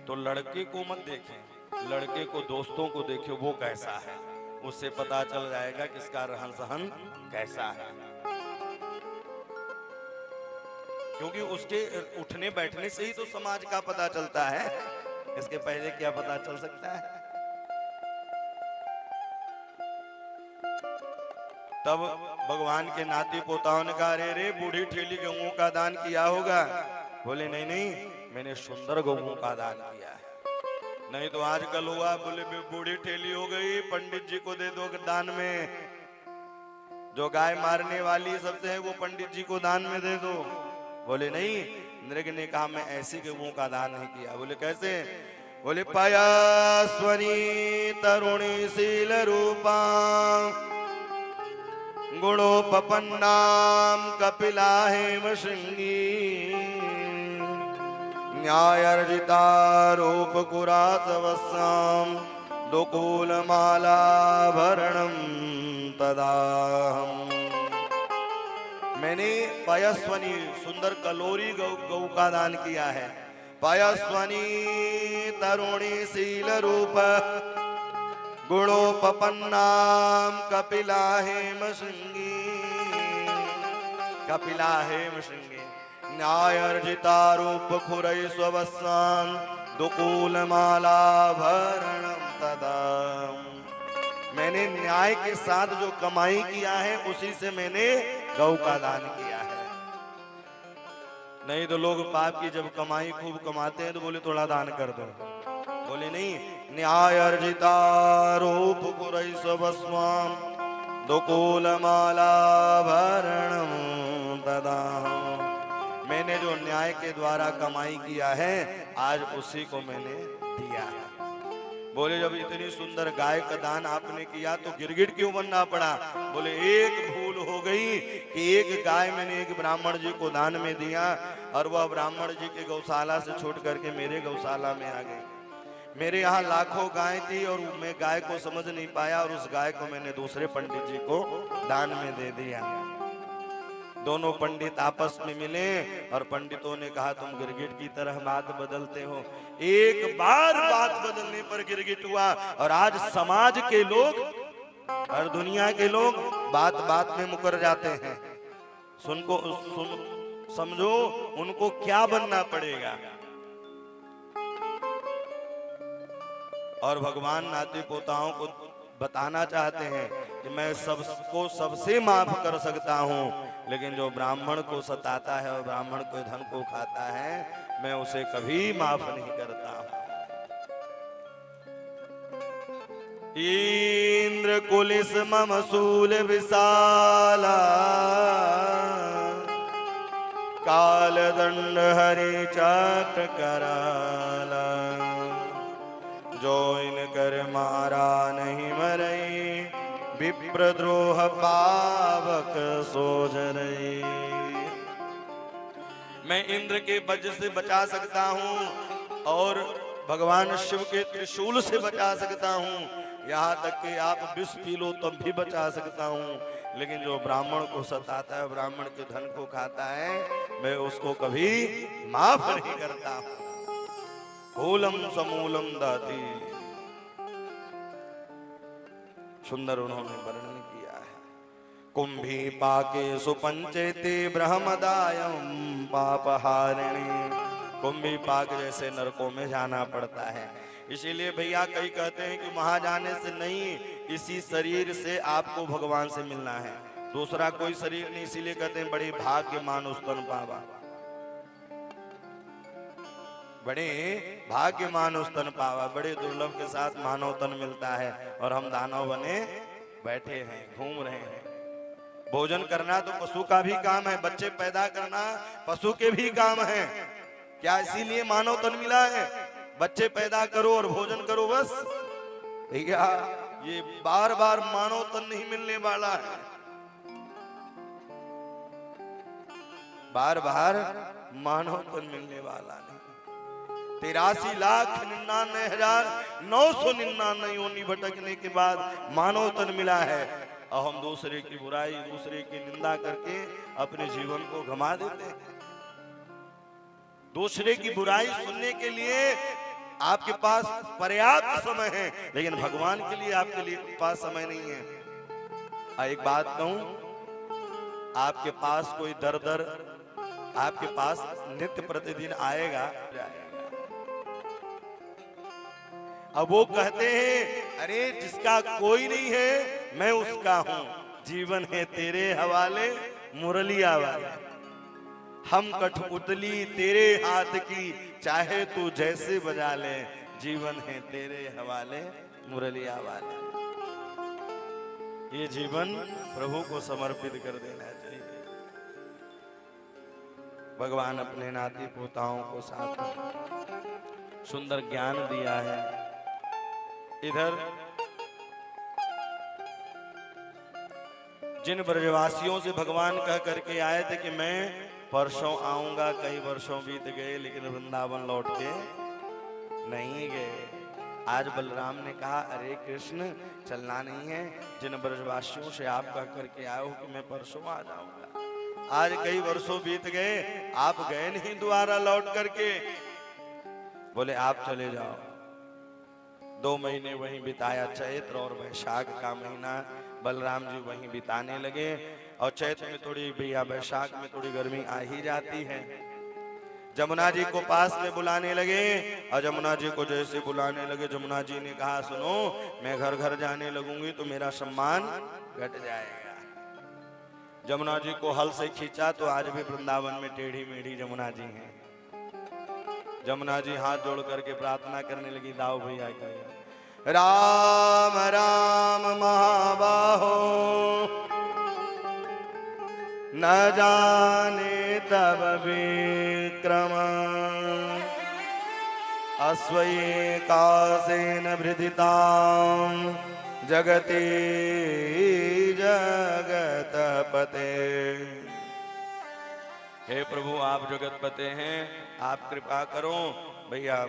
तो लड़के को मत देखें, लड़के को दोस्तों को देखें वो कैसा है, उससे पता चल जाएगा कि इसका रहन सहन कैसा है। क्योंकि उसके उठने बैठने से ही तो समाज का पता चलता है, इसके पहले क्या पता चल सकता है। तब भगवान के नाती पोताओं ने कहा, रे रे बूढ़ी ठेली गऊओं का दान किया होगा। बोले नहीं नहीं, मैंने सुंदर गऊओं का दान किया है। नहीं तो आजकल हुआ, बोले बूढ़ी ठेली हो गई, पंडित जी को दे दो दान में, जो गाय मारने वाली सबसे है वो पंडित जी को दान में दे दो। बोले नहीं, नृग ने कहा मैं ऐसी गऊओं का दान नहीं किया। बोले कैसे? बोले पयास्वनी तरुणी शील रूपा गुणोपपन्नाम कपिला हेम श्रृंगी न्यायर्जिता रूप कुरासवस्याम दुकूल मालाभरणम तदाहम। मैंने पयस्वनी सुंदर कलोरी गौ का दान किया है। पयस्वनी तरुणी शील रूप गुणोपपन्नाम कपिला हेम श्रृंगी, कपिला हेम श्रृंगी न्यायर्जिता रूप खुरई स्ववस्वान दुकूल मालाभरणम तदा। मैंने न्याय के साथ जो कमाई किया है उसी से मैंने गौ का दान किया है। नहीं तो लोग पाप की जब कमाई खूब कमाते हैं तो बोले थोड़ा दान कर दो। बोले नहीं, न्याय अर्जिता रूप पुरई स्वस्वाम दुकूल मालाभरणम तदा। मैंने जो न्याय के द्वारा कमाई किया है आज उसी को मैंने दिया है। बोले जब इतनी सुंदर गाय का दान आपने किया तो गिरगिट क्यों बनना पड़ा? बोले एक भूल हो गई कि एक गाय मैंने एक ब्राह्मण जी को दान में दिया और वह ब्राह्मण जी के गौशाला से छूट करके मेरे गौशाला में आ गई। मेरे यहाँ लाखों गाय थी और मैं गाय को समझ नहीं पाया और उस गाय को मैंने दूसरे पंडित जी को दान में दे दिया। दोनों पंडित आपस में मिले और पंडितों ने कहा तुम गिरगिट की तरह बात बदलते हो। एक बार बात बदलने पर गिरगिट हुआ और आज समाज के लोग और दुनिया के लोग बात बात में मुकर जाते हैं। समझो उनको क्या बनना पड़ेगा। और भगवान नाती पोताओं को बताना चाहते हैं कि मैं सबको सबसे माफ कर सकता हूँ, लेकिन जो ब्राह्मण को सताता है और ब्राह्मण के धन को खाता है मैं उसे कभी माफ नहीं करता हूँ। इंद्र कुलिस मम शूल विशाला काल दंड हरि चक्र कराला जो इनकर मारा नहीं मरई विप्रद्रोह पावक सोजरई। मैं इंद्र के वज्र से बचा सकता हूँ और भगवान शिव के त्रिशूल से बचा सकता हूँ, यहाँ तक कि आप विष पी लो तब भी बचा सकता हूँ, लेकिन जो ब्राह्मण को सताता है ब्राह्मण के धन को खाता है मैं उसको कभी माफ नहीं करता हूँ। मूलम समूलम दाती सुंदर उन्होंने वर्णन किया है। कुंभी पाके सुपंचेते ब्रह्मदायम पापहारिणी। कुंभी पाक जैसे नरकों में जाना पड़ता है। इसीलिए भैया कई कहते हैं कि वहां जाने से नहीं, इसी शरीर से आपको भगवान से मिलना है, दूसरा कोई शरीर नहीं। इसीलिए कहते हैं बड़े भाग्यमान स्तन पावा, बड़े भाग्यमान स्तन पावा। बड़े दुर्लभ के साथ मानव तन मिलता है और हम दानव बने बैठे हैं, घूम रहे हैं। भोजन करना तो पशु का भी काम है, बच्चे पैदा करना पशु के भी काम है। क्या इसीलिए मानव तन मिला है? बच्चे पैदा करो और भोजन करो बस? भैया ये बार बार मानव तन नहीं मिलने वाला है, बार बार मानव तन मिलने वाला नहीं। 83,99,999 योनि भटकने के बाद मानव तन मिला है और हम दूसरे की बुराई दूसरे की निंदा करके अपने जीवन को गंवा देते हैं। दूसरे की बुराई सुनने के लिए आपके पास पर्याप्त समय है, लेकिन भगवान के लिए आपके लिए पास समय नहीं है। एक बात कहूं, आपके पास कोई दर आपके पास नित्य प्रतिदिन आएगा जाएगा। अब वो कहते हैं अरे जिसका कोई नहीं है मैं उसका हूं, जीवन है तेरे हवाले मुरलिया वाले। हम कठपुतली तेरे हाथ की, चाहे तू जैसे बजा ले, जीवन है तेरे हवाले मुरलिया वाले। ये जीवन प्रभु को समर्पित कर देना चाहिए। भगवान अपने नाती पोताओं को साथ में सुंदर ज्ञान दिया है। इधर जिन ब्रजवासियों से भगवान कह करके आए थे कि मैं परसों आऊंगा, कई वर्षों बीत गए लेकिन वृंदावन लौट के नहीं गए। आज बलराम ने कहा अरे कृष्ण चलना नहीं है, जिन ब्रजवासियों से आप कह करके आए हो कि मैं परसों आ जाऊंगा, आज कई वर्षों बीत गए, आप गए नहीं दोबारा लौट करके। बोले आप चले जाओ। 2 महीने वहीं बिताया, चैत्र और वैशाख का महीना बलराम जी वहीं बिताने लगे। और चैत्र में थोड़ी भैया वैशाख में थोड़ी गर्मी आ ही जाती है। जमुना जी को पास में बुलाने लगे और जमुना जी को जैसे बुलाने लगे, जमुना जी ने कहा सुनो मैं घर घर जाने लगूंगी तो मेरा सम्मान घट जाएगा। जमुना जी को हल से खींचा तो आज भी वृंदावन में टेढ़ी मेढ़ी जमुना जी हैं। जमुना जी हाथ जोड़ करके प्रार्थना करने लगी, दाऊ भैया का राम राम महाबाहो न जाने तब विक्रम, अस्वये कासेन वृदितां जगति जगतपते। हे प्रभु आप जगतपते हैं, आप कृपा करो। भैया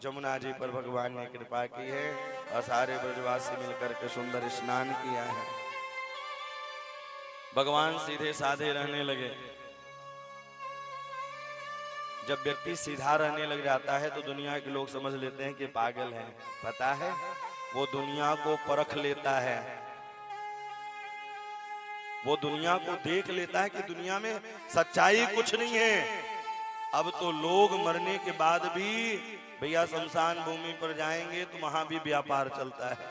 जमुना जी पर भगवान ने कृपा की है और सारे ब्रजवासी मिलकर के सुंदर स्नान किया है। भगवान सीधे साधे रहने लगे। जब व्यक्ति सीधा रहने लग जाता है तो दुनिया के लोग समझ लेते हैं कि पागल है। पता है वो दुनिया को परख लेता है, वो दुनिया को देख लेता है कि दुनिया में सच्चाई कुछ नहीं है। अब तो लोग मरने के बाद भी भैया शमशान भूमि पर जाएंगे तो वहां भी व्यापार चलता है,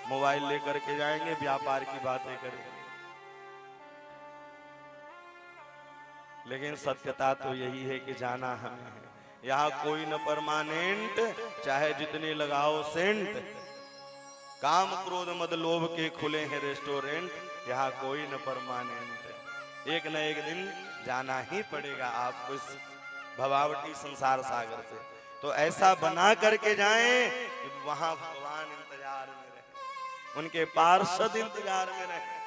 मोबाइल लेकर के जाएंगे, व्यापार की बातें करेंगे। लेकिन सत्यता तो यही है कि जाना हमें है। यहाँ कोई न परमानेंट, चाहे जितने लगाओ सेंट। काम क्रोध मद लोभ के खुले हैं रेस्टोरेंट, यहाँ कोई न परमानेंट। एक न एक दिन जाना ही पड़ेगा आपको इस भवावटी संसार सागर से। तो ऐसा बना करके जाएं कि वहां भगवान इंतजार में रहे, उनके पार्षद इंतजार में रहे।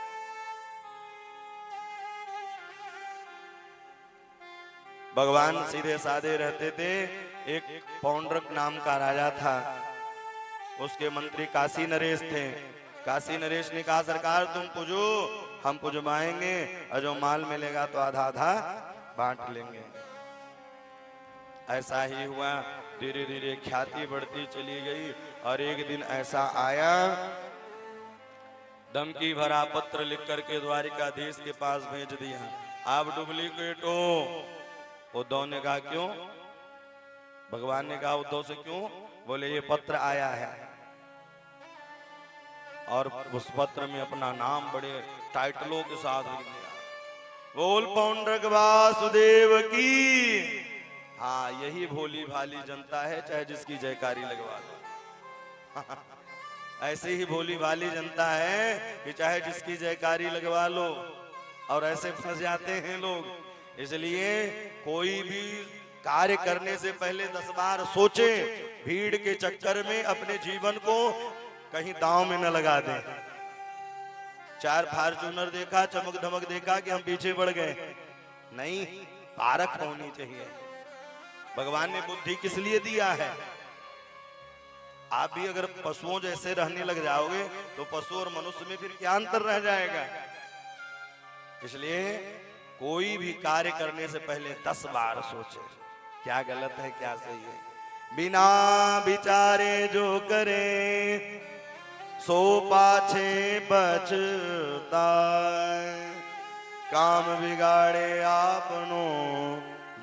भगवान सीधे साधे रहते थे। एक पौंड्रक नाम का राजा था, उसके मंत्री काशी नरेश थे। काशी नरेश ने कहा सरकार तुम पूजो, हम पुजवाएंगे और जो माल मिलेगा तो आधा आधा बांट लेंगे। ऐसा ही हुआ, धीरे धीरे ख्याति बढ़ती चली गई। और एक दिन ऐसा आया, धमकी भरा पत्र लिख करके द्वारिकाधीश के पास भेज दिया, आप डुप्लीकेट हो। उद्धव ने कहा क्यों? भगवान ने कहा उद्धव से क्यों? बोले ये पत्र आया है और उस पत्र में अपना नाम बड़े टाइटलों के साथ लिख दिया, बोल पौंड्रक वासुदेव की। हाँ यही भोली भाली जनता है, चाहे जिसकी जयकारी लगवा लो। ऐसे ही भोली भाली जनता है कि चाहे जिसकी जयकारी लगवा लो, और ऐसे फंस जाते हैं लोग। इसलिए कोई भी कार्य करने से पहले 10 बार सोचे, भीड़ के चक्कर में अपने जीवन को कहीं दांव में न लगा दें। 4 फॉर्च्यूनर देखा, चमक धमक देखा कि हम पीछे बढ़ गए, नहीं, पारख होनी चाहिए। भगवान ने बुद्धि किस लिए दिया है? आप भी अगर पशुओं जैसे रहने लग जाओगे तो पशु और मनुष्य में फिर क्या अंतर रह जाएगा। इसलिए कोई भी कार्य करने से पहले 10 बार सोचे। क्या गलत है क्या सही है। बिना विचारे जो करे सो पाछे पछताए, काम बिगाड़े आपनो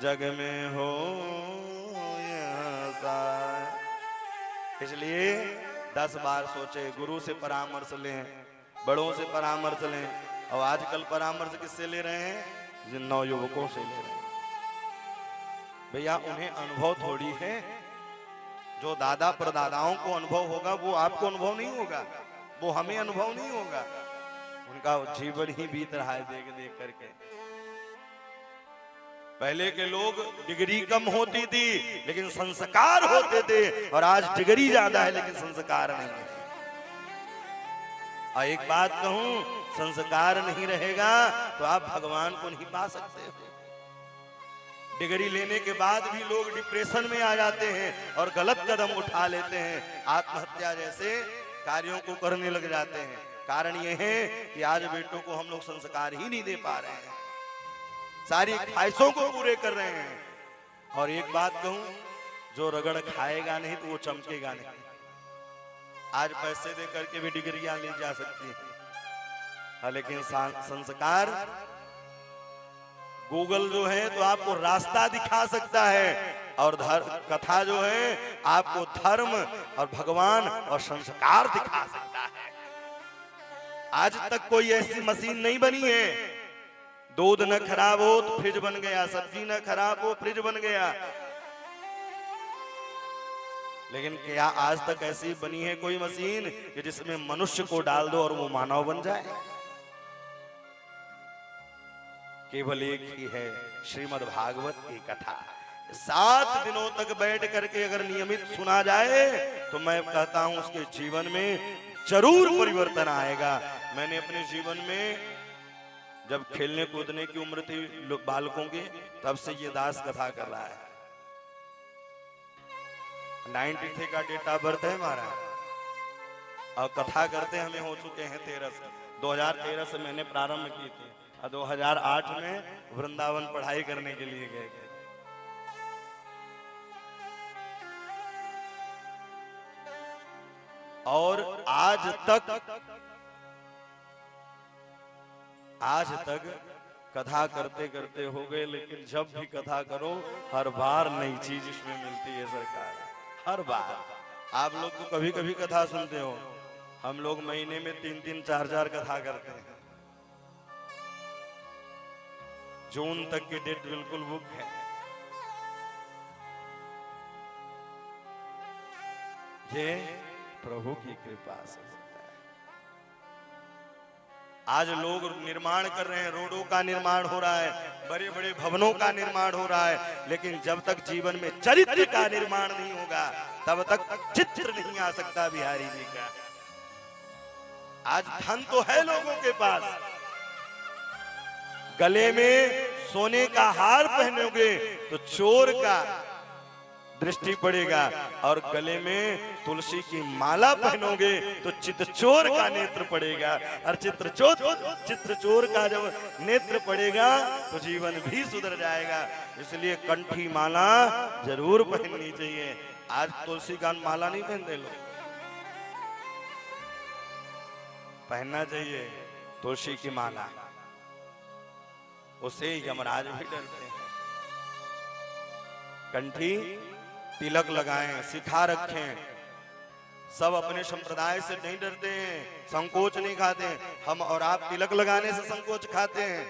जग में हो साय। इसलिए 10 बार सोचे, गुरु से परामर्श लें, बड़ों से परामर्श लें। और आजकल परामर्श किससे ले रहे हैं? जिन नवयुवकों से ले रहे हैं। भैया उन्हें अनुभव थोड़ी है, जो दादा परदादाओं को अनुभव होगा वो आपको अनुभव नहीं होगा, वो हमें अनुभव नहीं होगा। उनका जीवन ही बीत रहा है देख देख करके। पहले के लोग डिग्री कम होती थी लेकिन संस्कार होते थे, और आज डिग्री ज्यादा है लेकिन संस्कार नहीं है। और एक बात कहूं, संस्कार नहीं रहेगा तो आप भगवान को नहीं पा सकते हो। डिग्री लेने के बाद भी लोग डिप्रेशन में आ जाते हैं और गलत कदम उठा लेते हैं, आत्महत्या जैसे कार्यों को करने लग जाते हैं। कारण यह है कि आज बेटों को हम लोग संस्कार ही नहीं दे पा रहे हैं, सारी ख्वाहिशों को पूरे कर रहे हैं। और एक बात कहूं, जो रगड़ खाएगा नहीं तो वो चमकेगा नहीं। आज पैसे दे करके भी डिग्रियां ली जा सकती हैं, लेकिन संस्कार, गूगल जो है तो आपको रास्ता दिखा सकता है, और कथा जो है आपको धर्म और भगवान और संस्कार दिखा सकता है। आज तक कोई ऐसी मशीन नहीं बनी है, दूध न खराब हो तो फ्रिज बन गया, सब्जी न खराब हो फ्रिज बन गया। लेकिन क्या आज तक ऐसी बनी है कोई मशीन कि जिसमें मनुष्य को डाल दो और वो मानव बन जाए? केवल एक ही है, श्रीमद् भागवत की कथा। 7 दिनों तक बैठ करके अगर नियमित सुना जाए तो मैं कहता हूं उसके जीवन में जरूर परिवर्तन आएगा। मैंने अपने जीवन में जब खेलने कूदने की उम्र थी बालकों की, तब से ये दास कथा कर रहा है। 93 का डेट ऑफ बर्थ है हमारा, और कथा करते हमें हो चुके हैं 13 से। 2013 से मैंने प्रारंभ की थी, और 2008 में वृंदावन पढ़ाई करने के लिए गए थे। और आज तक कथा करते करते हो गए, लेकिन जब भी कथा करो हर बार नई चीज इसमें मिलती है सरकार, हर बार। आप लोग तो कभी कभी कथा सुनते हो, हम लोग महीने में 3-3, 4-4 कथा करते हैं। जून तक की डेट बिल्कुल बुक है। ये प्रभु की कृपा से होता है। आज लोग निर्माण कर रहे हैं, रोडों का निर्माण हो रहा है, बड़े बड़े भवनों का निर्माण हो रहा है, लेकिन जब तक जीवन में चरित्र का निर्माण नहीं होगा तब तक चित्र नहीं आ सकता बिहारी जी का। आज धन तो है लोगों के पास, गले में सोने का हार पहनोगे तो चोर का दृष्टि पड़ेगा, और गले में तुलसी की माला पहनोगे तो चित्रचोर का नेत्र पड़ेगा, और चित्रचोर का जब नेत्र पड़ेगा तो जीवन भी सुधर जाएगा। इसलिए कंठी माला जरूर पहननी चाहिए। आज तुलसी का माला नहीं पहनते लोग, पहनना चाहिए तुलसी की माला, उसे यमराज भी डरते हैं। कंठी तिलक लगाएं, सिखा रखें। सब अपने संप्रदाय से नहीं डरते हैं, संकोच नहीं खाते हैं। हम और आप तिलक लगाने से संकोच खाते हैं।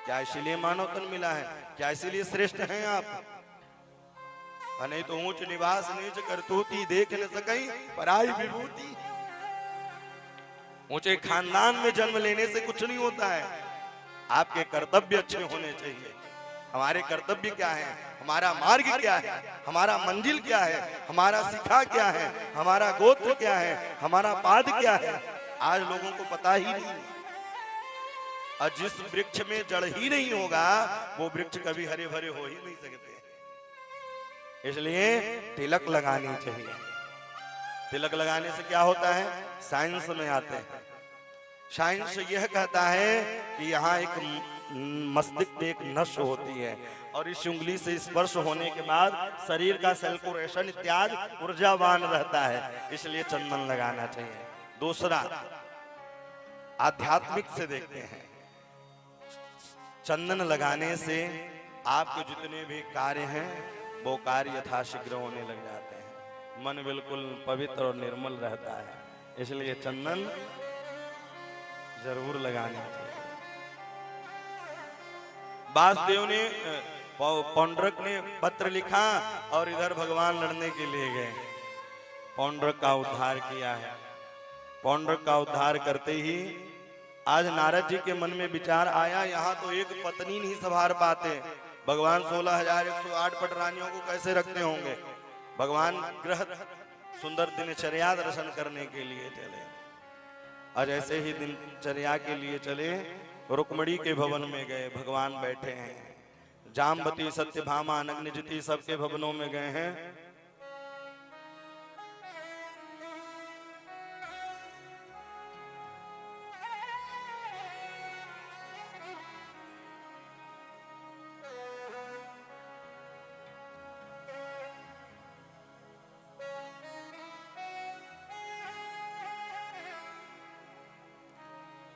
क्या इसीलिए मानव तन मिला है? क्या इसीलिए श्रेष्ठ हैं आप? नहीं तो ऊंच निवास नीच करतूती देख न सकई पराई विभूति। ऊंचे खानदान में जन्म लेने से कुछ नहीं होता है, आपके कर्तव्य अच्छे होने चाहिए। हमारे कर्तव्य क्या है, हमारा मार्ग क्या है, हमारा मंजिल क्या है, हमारा शिखा क्या है, हमारा गोत्र क्या है, हमारा पाद क्या है, आज लोगों को पता ही नहीं। और जिस वृक्ष में जड़ ही नहीं होगा वो वृक्ष कभी हरे भरे हो ही नहीं सकते। इसलिए तिलक लगानी चाहिए। तिलक लगाने से क्या होता है? साइंस में आते हैं। साइंस यह कहता है कि यहाँ एक मस्तिष्क में एक नस होती है और इस उंगली से स्पर्श होने के बाद शरीर का सर्कुलेशन इत्यादि ऊर्जावान रहता है, इसलिए चंदन लगाना चाहिए। दूसरा, आध्यात्मिक से देखते हैं, चंदन लगाने से आपके जितने भी कार्य हैं वो कार्य यथाशीघ्र होने लग जाते हैं, मन बिल्कुल पवित्र और निर्मल रहता है, इसलिए चंदन जरूर लगाना चाहिए। वासुदेव ने पौंड्रक ने पत्र लिखा और इधर भगवान लड़ने के लिए गए, पौंड्रक का उद्धार किया है। पौंड्रक का उद्धार करते ही आज नारद जी के मन में विचार आया, यहाँ तो एक पत्नी नहीं संभाल पाते, भगवान 16,108 पटरानियों को कैसे रखते होंगे। भगवान गृह सुंदर दिनचर्या दर्शन करने के लिए चले और ऐसे ही दिनचर्या के लिए चले, रुक्मणी के भवन में गए, भगवान बैठे हैं। जामवती, सत्यभामा, नग्नजिति सबके भवनों में गए हैं।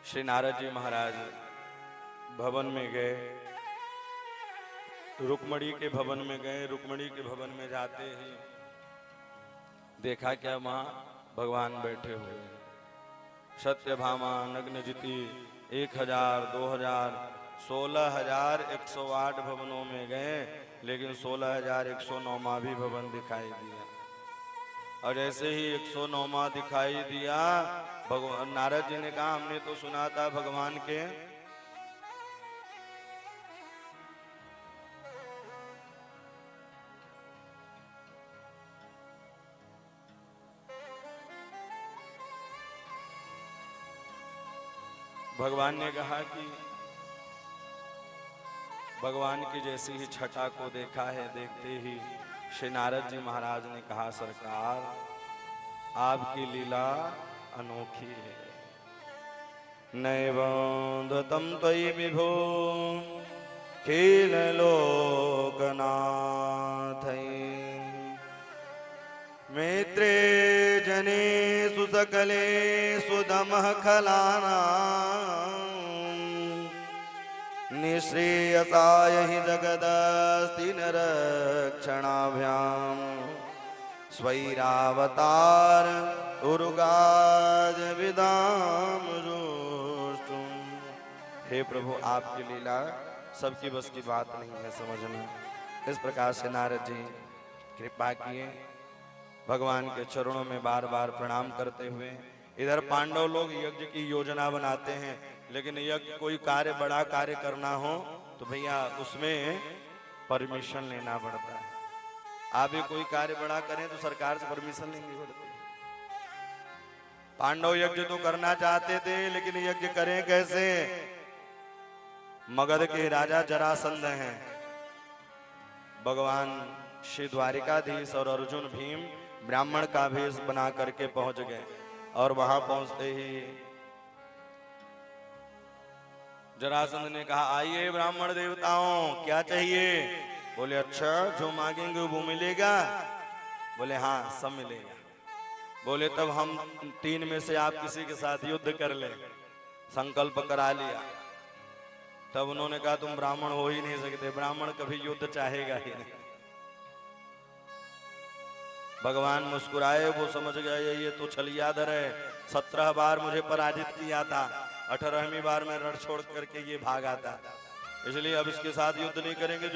श्री नारद जी महाराज भवन में गए, रुक्मणी के भवन में गए। रुक्मणी के भवन में जाते ही देखा क्या, वहां भगवान बैठे हुए, सत्यभामा, नग्नजिति 1000, 2000, 16,108 भवनों में गए, लेकिन 16,109वां भी भवन दिखाई दिया। और जैसे ही 109वां दिखाई दिया, भगवान नारद जी ने कहा, हमने तो सुना था भगवान के भगवान ने कहा कि भगवान की जैसी ही छटा को देखा है, देखते ही श्री नारद जी महाराज ने कहा, सरकार आपकी लीला अनोखी है। नैवं त्वयि विभो खिल लोकनाथ, मित्रे जने सुसकले सुदमः खलाना, निःश्रेयसाय हि जगदस्ति नरक्षणाभ्याम् स्वैरावतार उर्गाज विदाम जोष्टुम। हे प्रभु, आपकी लीला सबकी बस की बात नहीं है समझना। इस प्रकार से नारद जी कृपा किए, भगवान के चरणों में बार बार प्रणाम करते हुए। इधर पांडव लोग यज्ञ की योजना बनाते हैं, लेकिन यज्ञ कोई कार्य, बड़ा कार्य करना हो तो भैया उसमें परमिशन लेना पड़ता है। आप भी कोई कार्य बड़ा करें तो सरकार से परमिशन लेनी पड़ती है। पांडव यज्ञ तो करना चाहते थे, लेकिन यज्ञ करें कैसे? मगध के राजा जरासंध हैं, भगवान श्री द्वारिकाधीश और अर्जुन भीम ब्राह्मण का भेष बना करके पहुंच गए। और वहां पहुंचते ही जरासंध ने कहा, आइए ब्राह्मण देवताओं, क्या चाहिए? बोले अच्छा, जो मांगेंगे वो मिलेगा? बोले हाँ, सब मिलेगा। बोले तब हम 3 में से आप किसी के साथ युद्ध कर ले। संकल्प करा लिया। तब उन्होंने कहा, तुम ब्राह्मण हो ही नहीं सकते, ब्राह्मण कभी युद्ध चाहेगा ही नहीं। भगवान मुस्कुराए, वो समझ गए ये तो छलियाधर है, 17 बार मुझे पराजित किया था, 18वीं बार में रण छोड़ करके ये भागा था, इसलिए अब इसके साथ युद्ध नहीं करेंगे।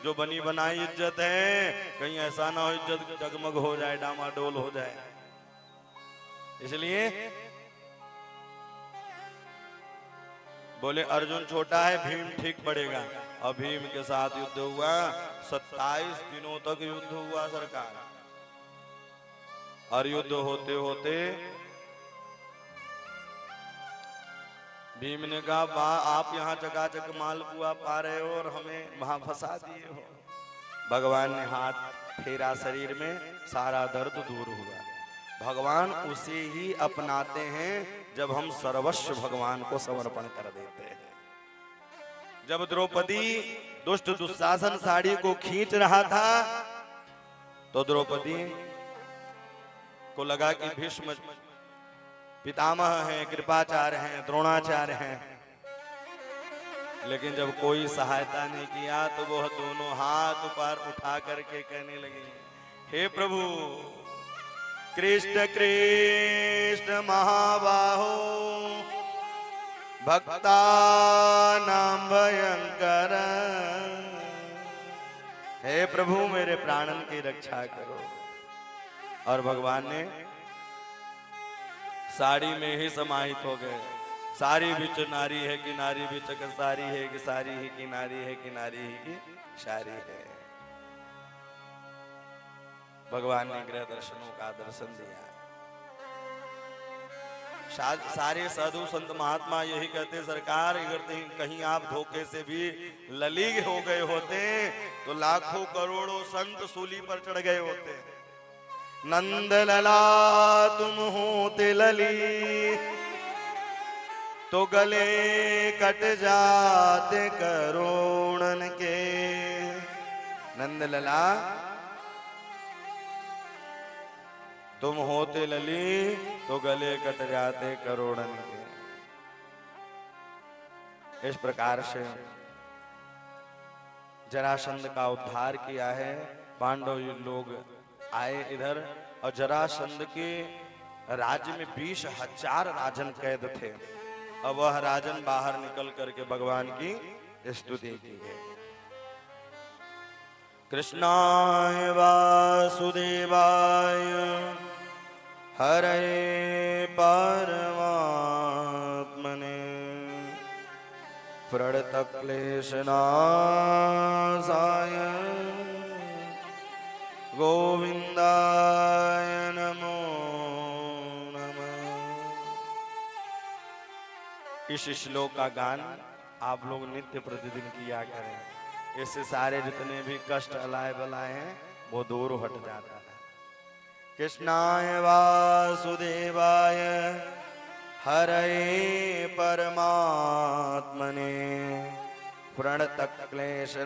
जो बनी बनाई इज्जत है, कहीं ऐसा ना हो इज्जत डगमग हो जाए, डामाडोल हो जाए। इसलिए बोले अर्जुन छोटा है, भीम ठीक पड़ेगा। और भीम के साथ युद्ध हुआ, 27 दिनों तक युद्ध हुआ सरकार। और युद्ध होते होते भीम ने कहा, वाह, आप यहाँ चकाचक मालपुआ पा रहे हो और हमें वहां फंसा दिए हो। भगवान ने हाथ फेरा शरीर में, सारा दर्द दूर हुआ। भगवान उसे ही अपनाते हैं जब हम सर्वस्व भगवान को समर्पण कर देते हैं। जब द्रौपदी दुष्ट दुशासन साड़ी को खींच रहा था तो द्रौपदी को लगा कि भीष्म पितामह हैं, कृपाचार्य हैं, द्रोणाचार्य हैं, लेकिन जब कोई सहायता नहीं किया तो वह दोनों हाथ ऊपर उठा करके कहने लगे, हे प्रभु कृष्ण कृष्ण महाबाहो भक्तानां भयंकर, हे प्रभु मेरे प्राणन की रक्षा करो। और भगवान ने साड़ी में ही समाहित हो गए। सारी बिच नारी है कि नारी बिचक सारी है कि सारी ही की नारी है कि नारी ही की सारी है। भगवान ने ग्रह दर्शनों का दर्शन दिया। सारे साधु संत महात्मा यही कहते, सरकार अगर कहीं आप धोखे से भी ललीग हो गए होते तो लाखों करोड़ों संत सूली पर चढ़ गए होते। नंद लला तुम होते लली तो गले कट जाते करोड़न के। नंद लला तुम होते लली तो गले कट जाते करोड़न के। इस प्रकार से जरासंध का उद्धार किया है। पांडव लोग आए इधर और जरासंध के राज्य में 20,000 राजन कैद थे। अब वह राजन बाहर निकल करके भगवान की स्तुति की है। कृष्णाय वासुदेवाय हरे परमात्मने प्रणतक्लेशनाशाय गोविंदाय नमो नमः। इस श्लोक का गान आप लोग नित्य प्रतिदिन किया करें। इससे सारे जितने भी कष्ट अलाए बलाए हैं वो दूर हट जाता है। कृष्णाय वासुदेवाय हरे परमात्मने प्रणतक्लेशनाशाय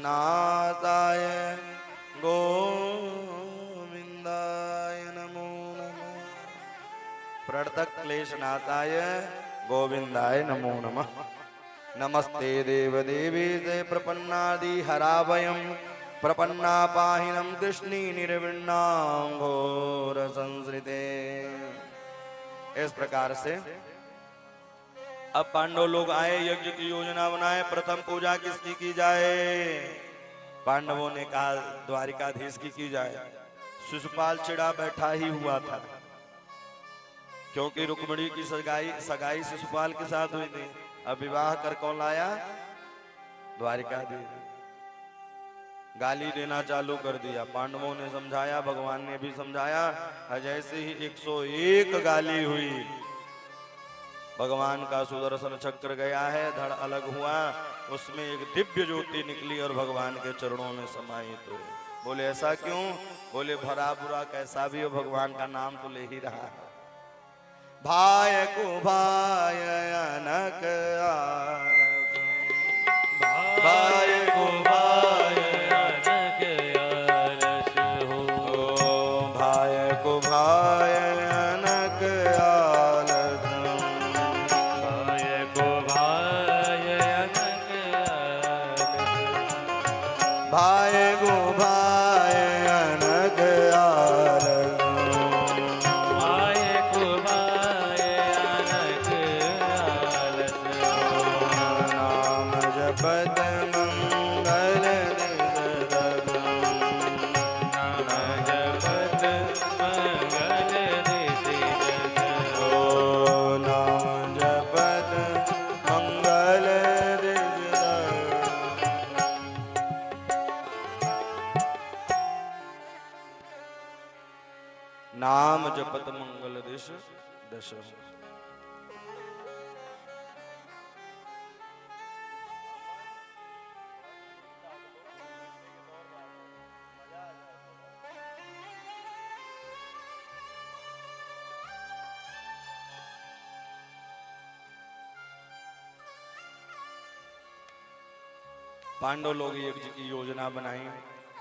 गोविंदाय नमो नमः। प्रणतक्लेशनाशाय गोविंदाय नमो नमः। नमस्ते देवदेवी से प्रपन्नादि हरावयम प्रपन्ना पाहिनम कृष्णी निर्विण्णां घोर संसृते। इस प्रकार से अब पांडव लोग आए, यज्ञ की योजना बनाए। प्रथम पूजा किसकी की जाए? पांडवों ने कहा द्वारिकाधीश की जाए। शिशुपाल चिड़ा बैठा ही हुआ था, क्योंकि रुक्मिणी की सगाई शिशुपाल के साथ हुई थी। अब विवाह कर कौन लाया? द्वारिकाधीश। गाली देना चालू कर दिया। पांडवों ने समझाया, भगवान ने भी समझाया। जैसे ही 101 गाली हुई, भगवान का सुदर्शन चक्र गया है, धड़ अलग हुआ, उसमें एक दिव्य ज्योति निकली और भगवान के चरणों में समाहित हुई। बोले ऐसा क्यों? बोले भरा बुरा कैसा भी हो, भगवान का नाम तो ले ही रहा है। भाय को भाय अनक आलस, भाय को भाय अनक आलस हो। भाय को भाय अनक आलस, भाय को भाय अनक आलस, भाय को भाय अनक आलस, भाय को भाय अनक आलस। नाम जपत मंगल निसरत, नाम जपत मंगल दिसिरत। ओ नाम जपत मंगल निसरत। नाम जपत मंगल दिश दश। पांडव लोग यज्ञ की योजना बनाई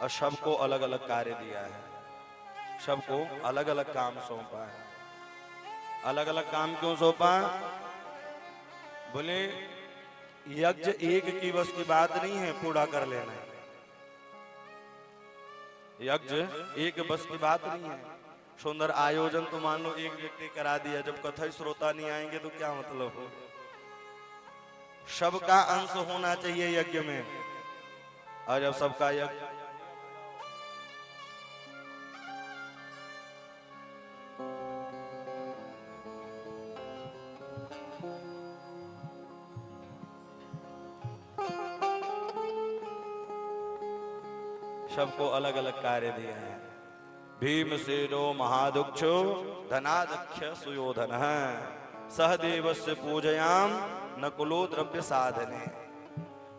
और सबको अलग अलग कार्य दिया है, सबको अलग अलग काम सौंपा है। अलग अलग काम क्यों सौंपा? बोले यज्ञ एक की बस की बात नहीं है, पूरा कर लेना है। यज्ञ एक बस की बात नहीं है। सुंदर आयोजन तो मान लो एक व्यक्ति करा दिया, जब कथा श्रोता नहीं आएंगे तो क्या मतलब हो? सबका अंश होना चाहिए यज्ञ में, और जब सबका यज्ञ सबको अलग अलग कार्य दिए हैं। भीमसेनो महादुक्षो धनादक्ष सुयोधन सहदेवस्य पूजयाम नकुलो द्रव्य साधने।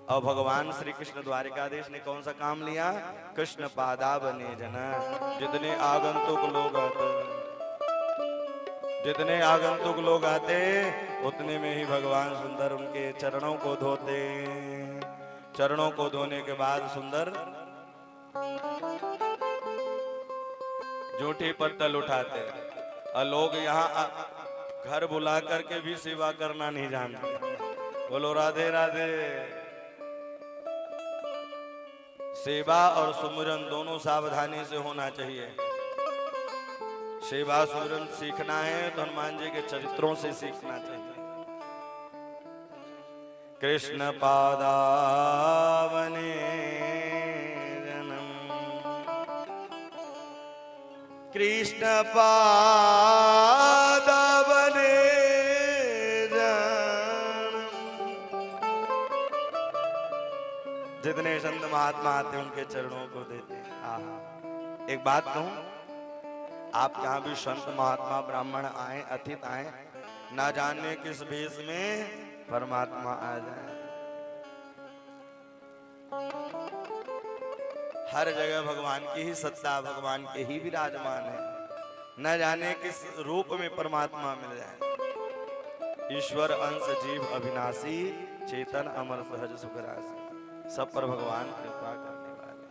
और भगवान श्री कृष्ण द्वारिकाधीश ने कौन सा काम लिया? कृष्ण पादावने जन। जितने आगंतुक लोग आते, जितने आगंतुक लोग आते उतने में ही भगवान सुंदर उनके चरणों को धोते। चरणों को धोने के बाद सुंदर जूठी पत्तल उठाते। और लोग यहाँ घर बुला करके भी सेवा करना नहीं जानते। बोलो राधे राधे। सेवा और सुमिरन दोनों सावधानी से होना चाहिए। सेवा सुमिरन सीखना है तो हनुमान जी के चरित्रों से सीखना चाहिए। कृष्ण पादावने कृष्ण पादावने जितने संत महात्मा आते उनके चरणों को देते हैं। एक बात कहूं, आप जहां भी संत महात्मा ब्राह्मण आए, अतिथि आए, ना जाने किस भेष में परमात्मा आ जाए। हर जगह भगवान की ही सत्ता, भगवान के ही विराजमान है। न जाने किस रूप में परमात्मा मिल जाए। ईश्वर अंश जीव अविनाशी, चेतन अमर सहज सुखराशि। सब पर भगवान कृपा करने वाले।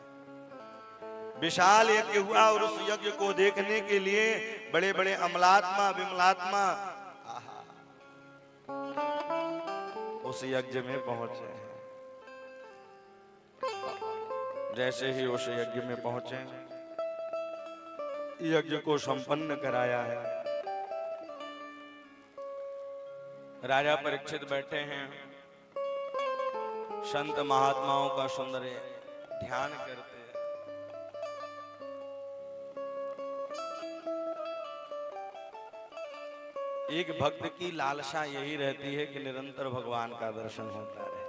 विशाल यज्ञ हुआ और उस यज्ञ को देखने के लिए बड़े बड़े अमलात्मा विमलात्मा उस यज्ञ में पहुंचे हैं। जैसे ही उस यज्ञ में पहुंचे, यज्ञ को संपन्न कराया है। राजा परीक्षित बैठे हैं, संत महात्माओं का सुंदर ध्यान करते हैं। एक भक्त की लालसा यही रहती है कि निरंतर भगवान का दर्शन होता रहे।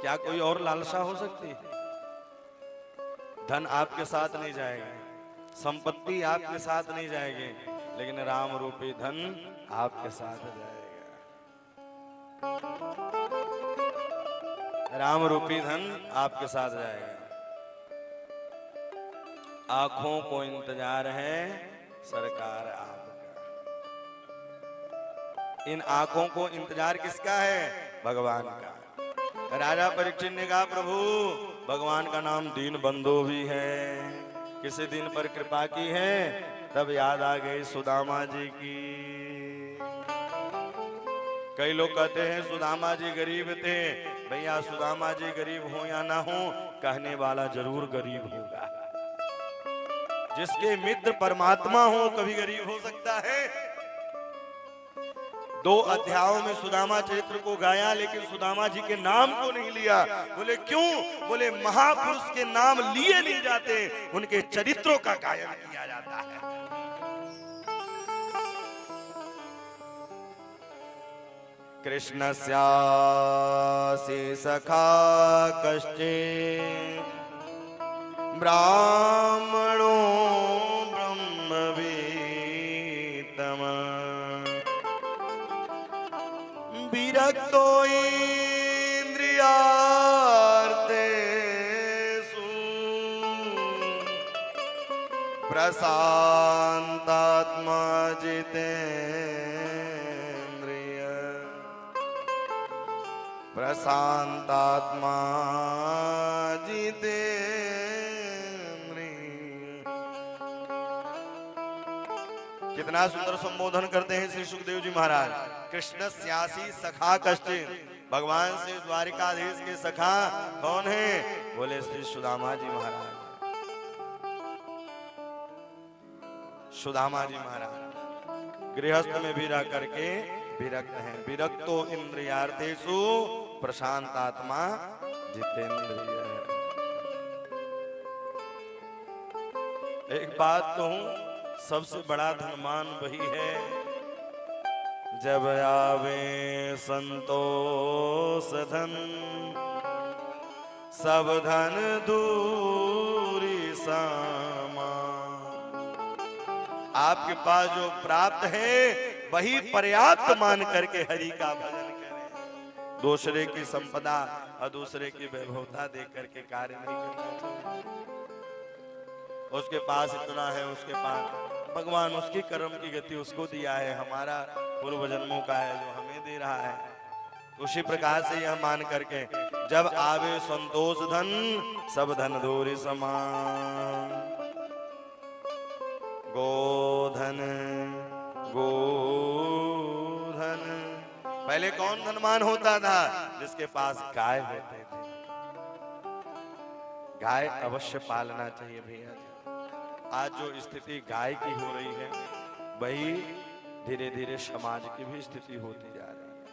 क्या कोई और लालसा हो सकती है? धन आपके साथ नहीं जाएगा, संपत्ति आपके साथ नहीं जाएगी, लेकिन राम रूपी धन आपके साथ जाएगा। राम रूपी धन आपके साथ जाएगा। आंखों को इंतजार है सरकार आपका। इन आंखों को इंतजार किसका है? भगवान का। राजा परीक्षित ने कहा, प्रभु भगवान का नाम दीन बंधु भी है, किसी दिन पर कृपा की है। तब याद आ गई सुदामा जी की। कई लोग कहते हैं सुदामा जी गरीब थे। भैया सुदामा जी गरीब हो या ना हो, कहने वाला जरूर गरीब होगा। जिसके मित्र परमात्मा हो कभी गरीब हो सकता है। 2 अध्यायों में सुदामा चरित्र को गाया, लेकिन सुदामा जी के नाम को नहीं लिया। बोले क्यों? बोले महापुरुष के नाम लिए नहीं जाते, उनके चरित्रों का गायन किया जाता है। कृष्णस्यासि सखा कश्चित् ब्राह्मणो ब्रह्मवेत्तम विरक्तो इन्द्रियार्थेषु प्रशान्तात्मा जितेन्द्रिय प्रशान्तात्मा कितना सुंदर संबोधन करते हैं श्री सुखदेव जी महाराज। कृष्ण स्यासी सखा कश्चिन, भगवान से द्वारिकाधीश के सखा कौन है? बोले श्री सुदामा जी महाराज। सुदामा जी महाराज गृहस्थ में भी रह करके विरक्त हैं। विरक्तो इंद्रियार्थेषु प्रशांतात्मा जितेंद्रिय। एक बात कहूं, सबसे बड़ा धनवान वही है जब आवे संतोष धन, सब धन दूरी समा। आपके पास जो प्राप्त है वही पर्याप्त मान करके हरि का भजन करें। दूसरे की संपदा और दूसरे की वैभवता देख करके कार्य नहीं करना चाहिए। उसके पास इतना है, उसके पास भगवान उसकी कर्म की गति उसको दिया है, हमारा पूर्व जन्मों का है जो हमें दे रहा है। उसी प्रकार से यह मान करके जब आवे संतोष धन, सब धन दूरी समान। गोधन गोधन। पहले कौन धनवान होता था? जिसके पास गाय होते थे। गाय अवश्य पालना चाहिए भैया। आज जो स्थिति गाय की हो रही है वही धीरे धीरे समाज की भी स्थिति होती जा रही है।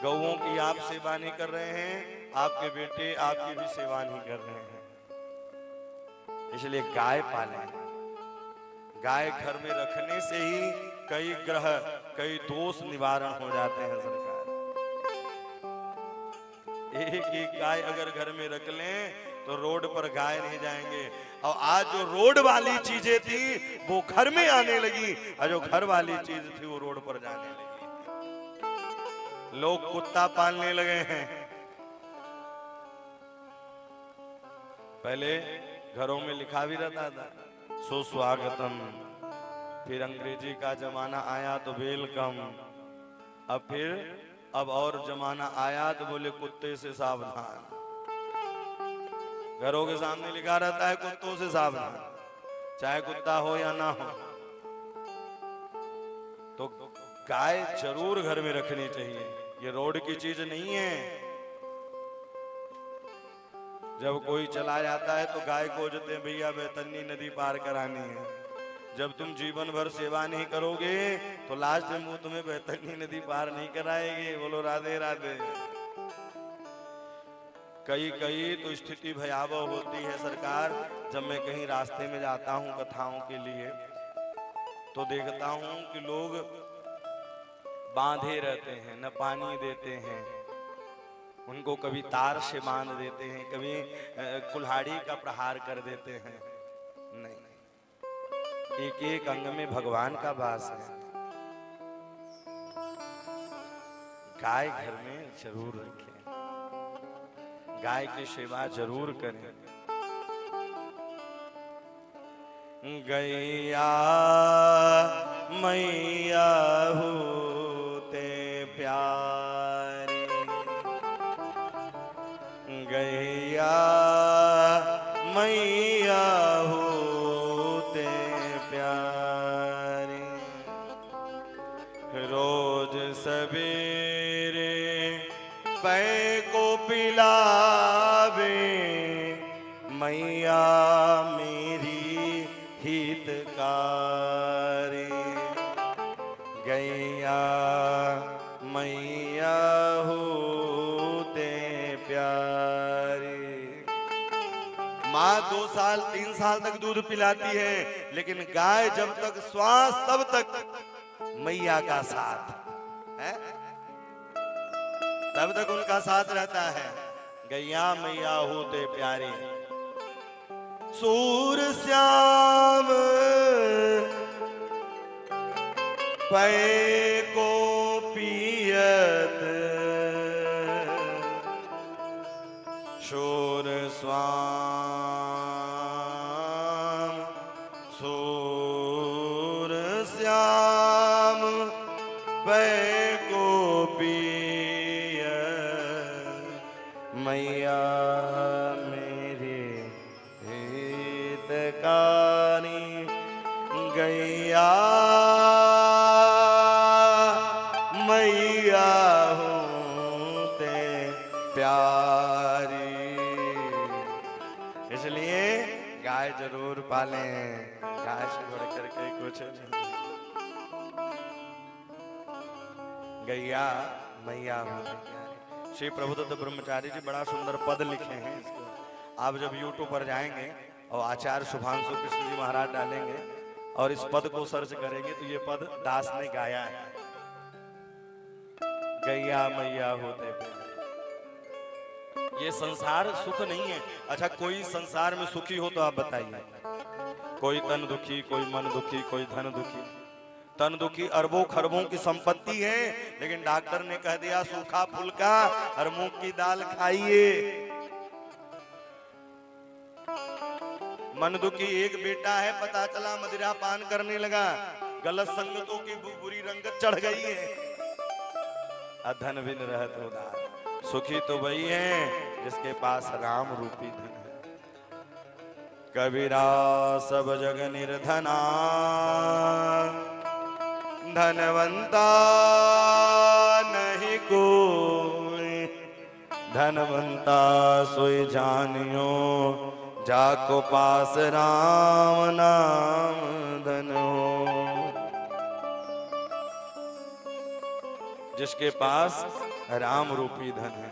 गौओं की आप सेवा नहीं कर रहे हैं, आपके बेटे आपकी भी सेवा नहीं कर रहे हैं। इसलिए गाय पालें। गाय घर में रखने से ही कई ग्रह कई दोष निवारण हो जाते हैं सरकार। एक एक गाय अगर घर में रख लें तो रोड पर गाय नहीं जाएंगे। और आज जो रोड वाली चीजें थी वो घर में आने लगी, और जो घर वाली चीज थी वो रोड पर जाने लगी। लोग कुत्ता पालने लगे हैं। पहले घरों में लिखा भी रहता था सुस्वागतम, फिर अंग्रेजी का जमाना आया तो वेलकम, अब और जमाना आया तो बोले कुत्ते से सावधान। घरों के सामने लिखा रहता है कुत्तों से सावधान, चाहे कुत्ता हो या ना हो। तो गाय जरूर घर में रखनी चाहिए, ये रोड की चीज नहीं है। जब कोई चला जाता है तो गाय खोजते हैं, भैया बैतरनी नदी पार करानी है। जब तुम जीवन भर सेवा नहीं करोगे तो लास्ट में वो तुम्हें बैतरनी नदी पार नहीं कराएगी। बोलो राधे राधे। कई तो स्थिति भयावह होती है सरकार। जब मैं कहीं रास्ते में जाता हूं कथाओं के लिए तो देखता हूं कि लोग बांधे रहते हैं, न पानी देते हैं उनको, कभी तार से बांध देते हैं, कभी कुल्हाड़ी का प्रहार कर देते हैं। नहीं, एक एक अंग में भगवान का वास है। गाय घर में जरूर रखें, गाय की सेवा जरूर करें। गैया मैया होते प्यारे, गैया मैया होते प्यारे। रोज सवेरे पै को पिलावे मैया मेरी हितकारी। गैया मैया होते प्यारे। माँ 2 साल 3 साल तक दूध पिलाती है, लेकिन गाय जब तक श्वास तब तक मैया का साथ है, तब तक उनका साथ रहता है। गैया मैया होते प्यारे। सूर श्याम पै को पियत, शोर स्वाम सूर श्याम पै को मैया मेरे हितकारी। गैया इसलिए गाय जरूर पालें, गाय से बढ़ करके कुछ नहीं। गैया मैया होने प्यारे। श्री प्रभुदत्त ब्रह्मचारी जी बड़ा सुंदर पद लिखे हैं इसको। आप जब YouTube पर जाएंगे और आचार्य शुभांशु कृष्ण जी महाराज डालेंगे और इस पद को सर्च करेंगे तो ये पद दास ने गाया है। गैया मैया होते प्यारे। ये संसार सुख नहीं है। अच्छा, कोई संसार में सुखी हो तो आप बताइए। कोई तन दुखी, कोई मन दुखी, कोई धन दुखी। तन दुखी अरबों खरबों की संपत्ति है, लेकिन डॉक्टर ने कह दिया सूखा फुल्का और मूंग की दाल खाइए। मन दुखी एक बेटा है, पता चला मदिरा पान करने लगा, गलत संगतों की बुरी रंगत चढ़ गई है। अधन बिन रहत उदार। सुखी तो वही है जिसके पास राम रूपी धन है। कबीरा सब जग निर्धना, धनवंता नहीं कोई। धनवंता सोई जानियो, जाको पास राम नाम धन हो। जिसके पास राम रूपी धन है।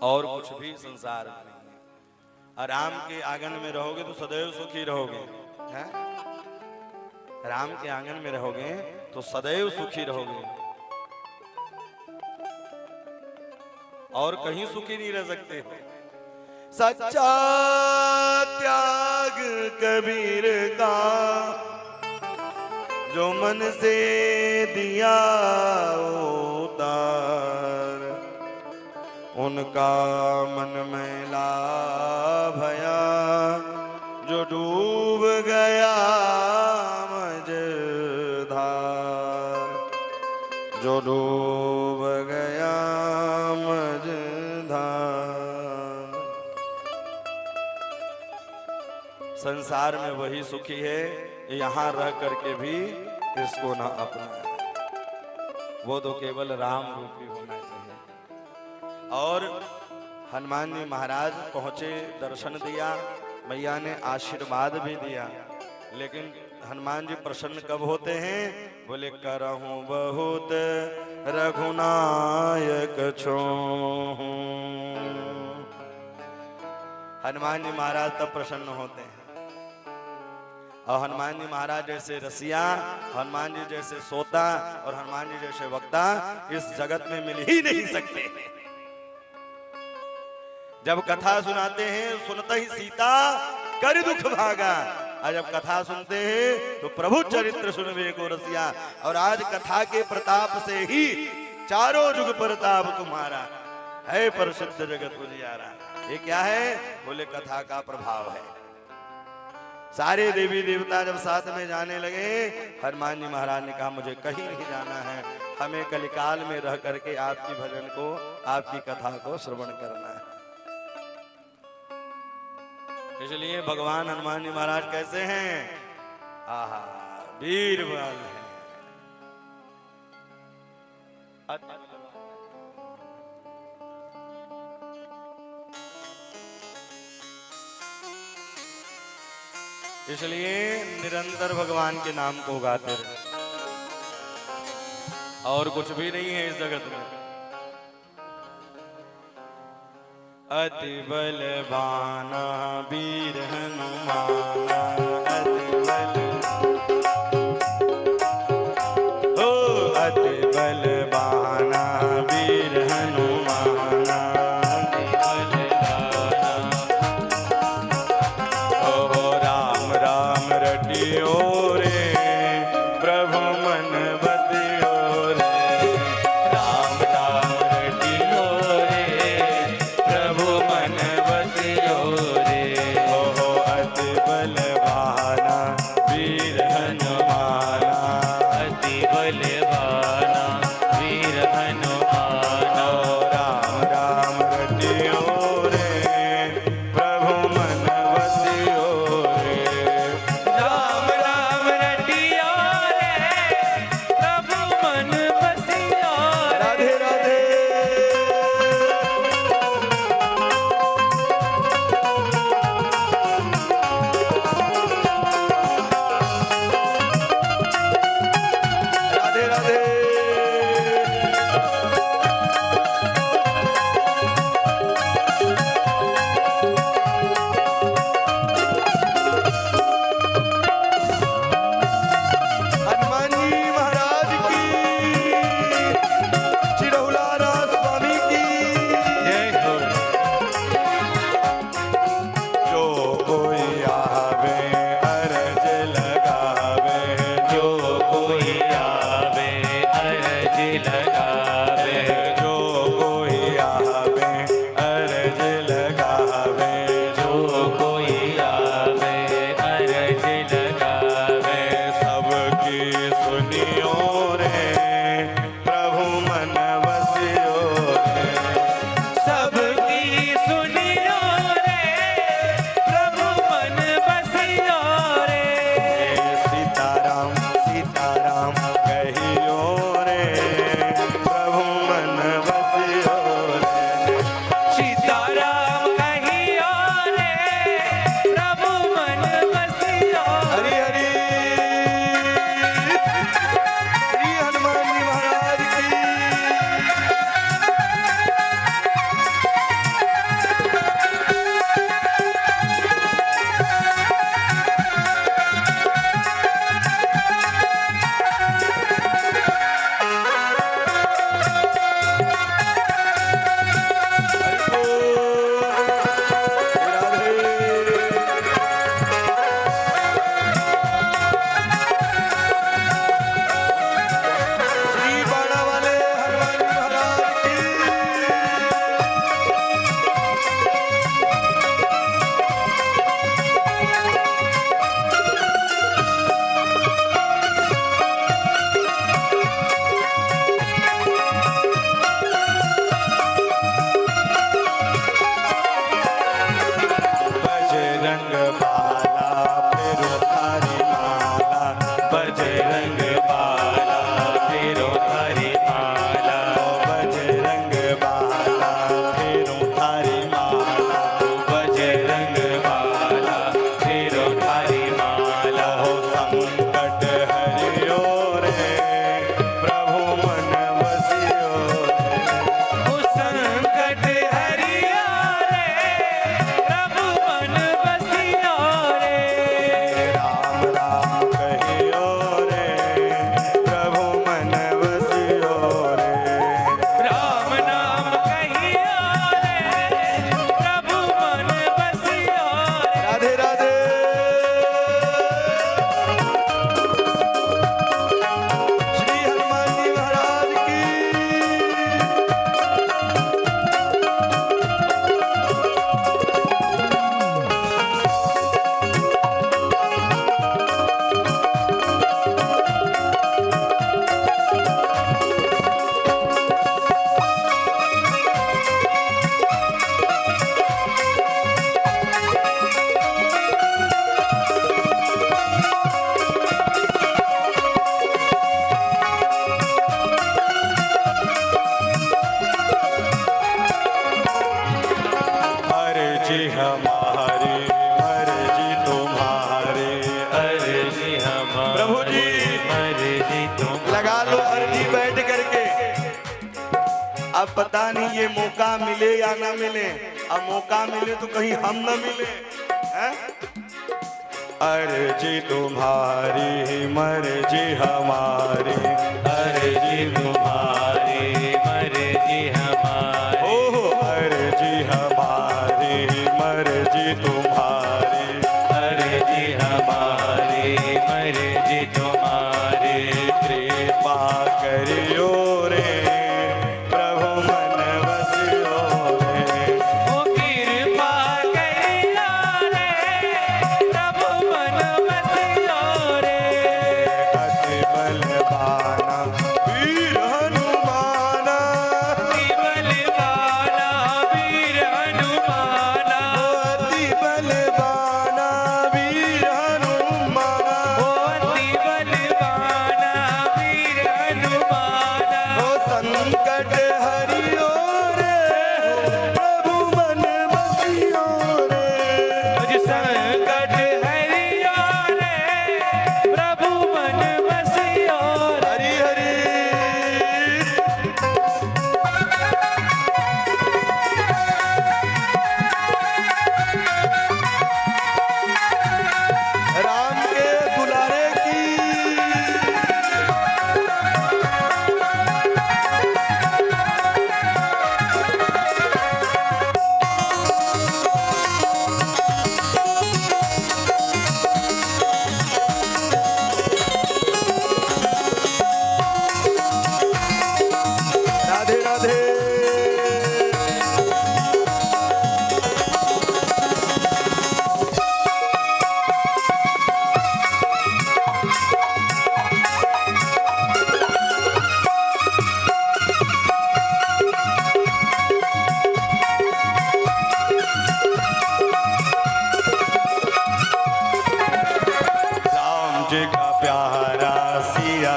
और कुछ भी संसार में नहीं है। राम के आंगन में रहोगे तो सदैव सुखी रहोगे। है? राम के आंगन में रहोगे तो सदैव सुखी रहोगे और कहीं सुखी नहीं रह सकते। सच्चा त्याग कबीर का जो मन से दिया उतार, उनका मन मैला भया जो डूब गया मझधार, जो डूब गया मझधार। संसार में वही सुखी है यहाँ रह करके भी इसको ना अपनाए। वो तो केवल राम रूपी होना चाहिए। और हनुमान जी महाराज पहुंचे, दर्शन दिया, मैया ने आशीर्वाद भी दिया। लेकिन हनुमान जी प्रसन्न कब होते हैं? बोले करहूं बहुत रघुनायक छोहूं। हनुमान जी महाराज तब प्रसन्न होते हैं। और हनुमान जी महाराज जैसे रसिया, हनुमान जी जैसे सोता और हनुमान जी जैसे वक्ता इस जगत में मिल ही नहीं सकते। जब कथा सुनाते हैं सुनता ही सीता कर दुख भागा, और जब कथा सुनते हैं तो प्रभु चरित्र सुनवे को रसिया। और आज कथा के प्रताप से ही चारों जुग प्रताप तुम्हारा है, प्रसिद्ध जगत उजियारा। ये क्या है? बोले कथा का प्रभाव है। सारे देवी देवता जब साथ में जाने लगे, हनुमान जी महाराज ने कहा मुझे कहीं नहीं जाना है, हमें कलिकाल में रह करके आपकी भजन को, आपकी कथा को श्रवण करना है। इसलिए भगवान हनुमान जी महाराज कैसे हैं? आहा, वीर बल है। इसलिए निरंतर भगवान के नाम को गाते रहे, और कुछ भी नहीं है इस जगत में। अति बलवाना वीर हनुमाना, अति बलवाना वीर हनुमाना, बलवाना कहियो रे प्रभु मन बसियो रे सबकी सुनियो रे प्रभु मन बसियो रे सीताराम सीताराम कहियो रे प्रभु मन बसियो रे सीताराम कहियो रे प्रभु मन बसियो हरि हरि श्री हनुमान जी महाराज की श्री बाणा वाले हनुमान जी महाराज की बजरंग बाला फेरो थारी माला बजरंग बाला फेरो हरि माला बजरंग बाला फेरो थारी माला बजरंग बाला फेरो हरि माला हो संकट हरियो रे प्रभु मन बसियो रे हो संकट हरिया रे प्रभु मन बसियो रे राम राम कहियो रे प्रभु मन बसियो रे राम नाम कहियो रे प्रभु मन बसियो रे राधे राधे श्री हनुमान जी महाराज की अर्जी हमारी अर्जी तुम्हारे अर्जी हमारी प्रभु जी। मर्जी तुम लगा लो अर्जी बैठ करके। अब पता नहीं ये मौका मिले या ना मिले, अब मौका मिले तो कहीं हम ना मिले हैं? अर्जी तुम्हारी मर्जी हमारी अर्जी तुम्हारी मर्जी हमारी ओहो अर्जी हमारी मर्जी तुम्हारी अर्जी हमारी मर्जी तुम्हारी कृपा करियो रे प्रभु मन बसियो रे ओ कृपा करियो रे प्रभु मन बसियो रे अति बलवाना वीर हनुमाना बलवाना वीर हनुमाना अति बलवाना वीर हनुमाना ओ अति बलवाना वीर हनुमाना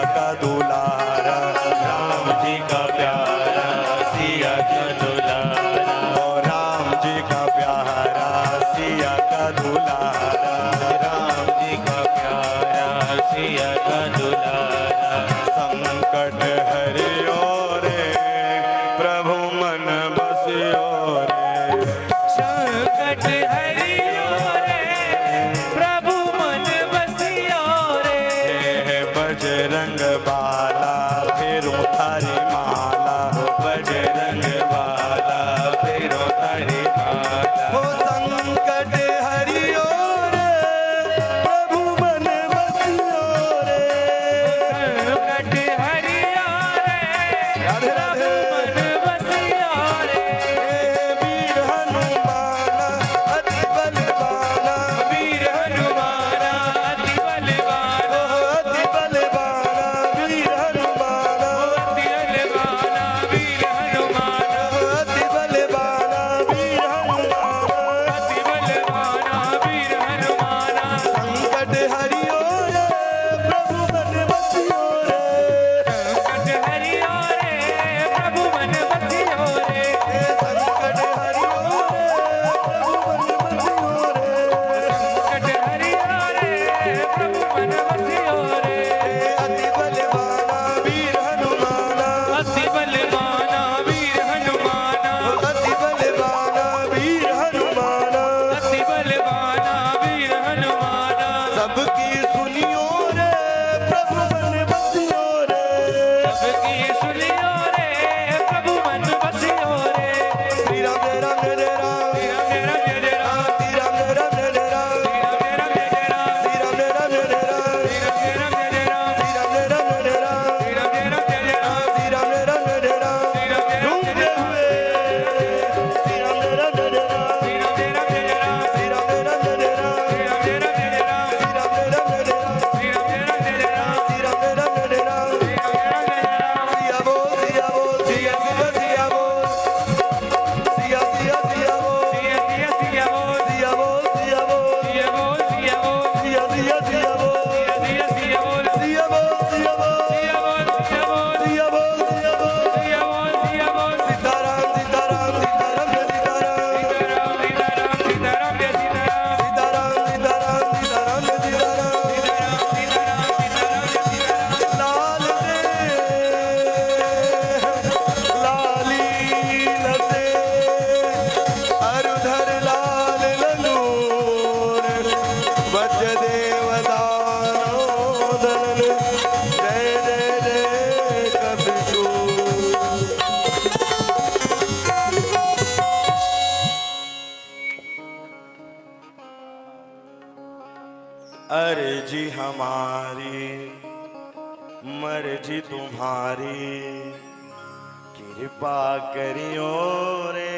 का दुलारा, राम जी का प्यारा सिया का दुलारा, राम जी का प्यारा सिया का दुलारा, राम जी का प्यारा सिया का दुलारा, संकट हरियो रे प्रभु मन बसियो रे, संकट हरियो रे प्रभु मन बसियो रे, हे बजरंग बाला फेरू थारी माला, बजरंग वाला फेरो तारी माला, हो संकट हरियो रे प्रभु मन बसियो रे, संकट हरियो रे राधे राधे। मन बसियो रे, वीर हनुमाना अति बलवाना, वीर हनुमाना अति बलवाना, अति बलवाना वीर हनुमाना, अति बलवाना वीर हनुमाना, अति बलवाना वीर हनुमाना, अति बलवाना वीर हनुमाना, संकट हरियो रे प्रभु मन बसियो रे, संकट हरियो रे प्रभु मन बसियो रे, संकट हरियो रे प्रभु मन बसियो रे, संकट हरियो रे प्रभु मन बसियो रे, अति बलवाना वीर हनुमाना, अति बलवाना वीर हनुमाना, अति बलवाना वीर हनुमाना, अति बलवाना वीर हनुमाना, सबकी सुनियो रे प्रभु मन बसियो रे, सबकी सुनियो रे प्रभु मन बसियो रे, श्री राम जय राम जय जय राम, जय राम जय जय राम, श्री राम जय राम जय जय राम, जय राम जय जय राम, श्री राम जय राम जय जय राम, जय राम जय जय राम, श्री राम जय राम जय जय राम, जय राम जय जय राम, श्री राम जय राम जय जय राम, जय राम जय झूमते हुए श्री राम जय राम जय जय राम, जय राम जय जय राम, श्री राम जय राम जय जय राम, जय राम जय जय राम, श्री राम जय राम जय जय राम, जय राम जय जय राम, श्री राम जय राम जय जय राम, जय राम जय जय राम, सिया बोल सिया बोल सिया सिया सिया बोल, सिया सिया सिया बोल, सिया सिया सिया बोल, सिया बोल सिया बोल, सिया बोल, सिया बोल, सिया सिया सिया बोल, सिया सिया सिया बोल, सिया बोल सिया बोल, सिया बोल, सिया बोल, सिया बोल सिया बोल, सिया बोल, सिया बोल, सीताराम सीताराम सीताराम जय सीताराम, सीताराम सीताराम सीताराम जय सीताराम, सीताराम सीताराम सीताराम जय सीताराम, सीताराम सीताराम सीताराम जय सीताराम, लाल रे लाली लसे अरुधर लाल ललूर, वज देव दानोदन जय जय जय कपिशूर। अर्जी हमारी मर्जी तुम्हारी, कृपा करियो रे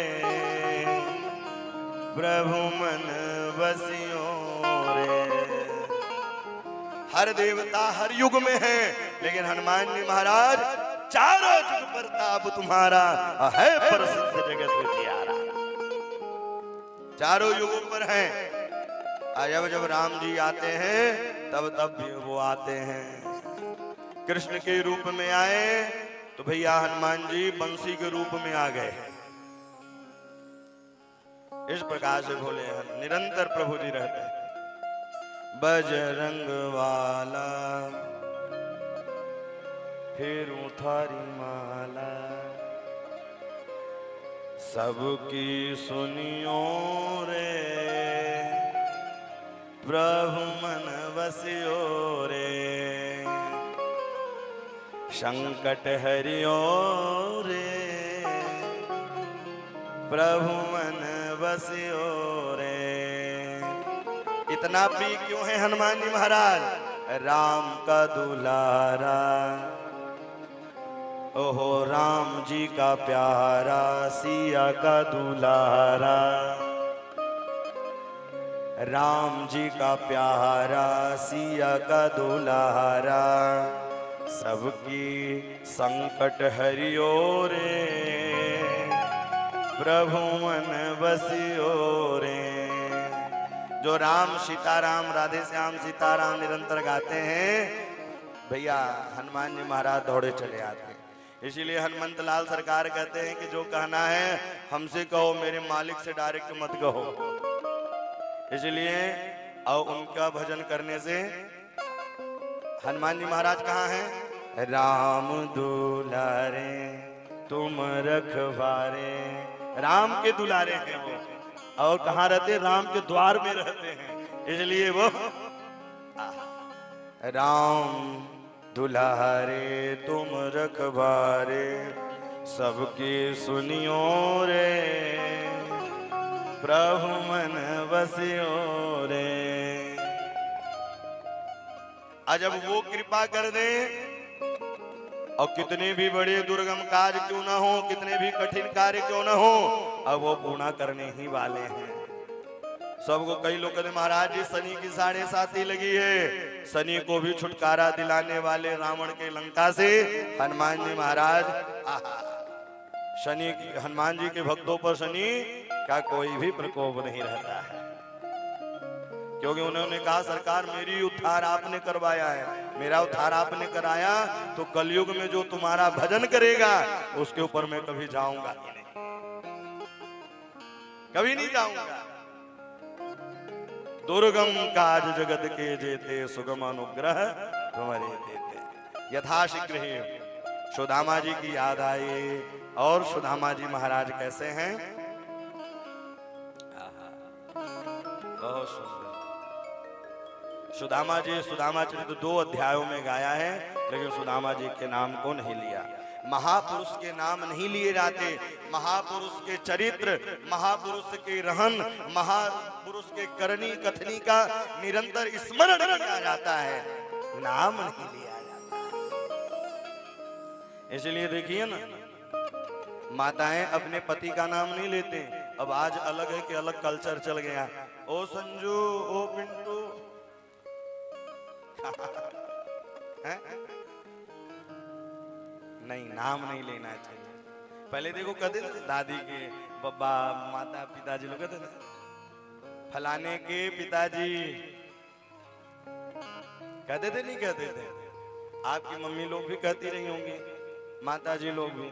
प्रभु मन बसियो रे। हर देवता हर युग में है, लेकिन हनुमान जी महाराज चारों युग प्रताप तुम्हारा, है प्रसिद्ध जगत उजियारा। चारों युगों पर हैं। जब जब राम जी आते हैं तब तब भी वो आते हैं। कृष्ण के रूप में आए तो भैया हनुमान जी बंसी के रूप में आ गए। इस प्रकार से बोले हैं, निरंतर प्रभु जी रहते हैं। बजरंग वाला फेरू थारी माला, सबकी सुनियो रे प्रभु मन बसियो रे। संकट हरियो रे प्रभु मन बसियो रे। इतना भी क्यों है हनुमान जी महाराज? राम का दुलारा, ओहो राम जी का प्यारा, सिया का दुलारा। राम जी का प्यारा, सिया का दुलारा, सबकी संकट हरियो रे प्रभु मन बसियो रे। जो राम सीताराम, राधे श्याम सीताराम निरंतर गाते हैं, भैया हनुमान जी महाराज दौड़े चले आते हैं। इसीलिए हनुमंत लाल सरकार कहते हैं कि जो कहना है हमसे कहो, मेरे मालिक से डायरेक्ट मत कहो। इसलिए और उनका भजन करने से हनुमान जी महाराज कहाँ हैं? राम दुलारे तुम रखवारे, राम के दुलारे हैं वो। और कहाँ रहते? राम के द्वार में रहते हैं। इसलिए वो राम दुलारे तुम रखवारे, सबकी सुनियो रे, प्रभु मन बसियो रे। आज जब वो कृपा कर दे, और कितने भी बड़े दुर्गम कार्य क्यों ना हो, कितने भी कठिन कार्य क्यों ना हो, अब वो पूर्ण करने ही वाले हैं। सबको कई लोग कहते महाराज जी शनि की 7.5 लगी है। शनि को भी छुटकारा दिलाने वाले रावण के लंका से हनुमान जी महाराज, शनि हनुमान जी के भक्तों पर शनि का कोई भी प्रकोप नहीं रहता है, क्योंकि उन्होंने कहा सरकार मेरी उद्धार आपने करवाया है, मेरा उद्धार आपने कराया, तो कलयुग में जो तुम्हारा भजन करेगा उसके ऊपर मैं कभी जाऊंगा ही नहीं, कभी नहीं जाऊंगा। दुर्गम काज जगत के जेते, सुगम अनुग्रह तुम्हारे देते। यथाशीघ्र ही सुदामा जी की याद आई, और सुदामा जी महाराज कैसे हैं? बहुत सुंदर। सुदामा जी, सुदामा चरित्र 2 अध्यायों में गाया है, लेकिन सुदामा जी के नाम को नहीं लिया। महापुरुष के नाम नहीं लिए जाते, महापुरुष के चरित्र, महापुरुष के रहन, महापुरुष के करनी कथनी का निरंतर स्मरण किया जाता है, नाम नहीं लिया जाता। इसलिए देखिए ना, माताएं अपने पति का नाम नहीं लेते। अब आज अलग है कि अलग कल्चर चल गया। ओ संजू, ओ पिंटू नहीं, नाम नहीं लेना चाहिए। पहले देखो कहते थे दादी के बब्बा माता पिताजी लोग कहते थे फलाने के पिताजी, कहते थे नहीं कहते थे? आपकी मम्मी लोग भी कहती रही होंगी, माताजी लोग भी।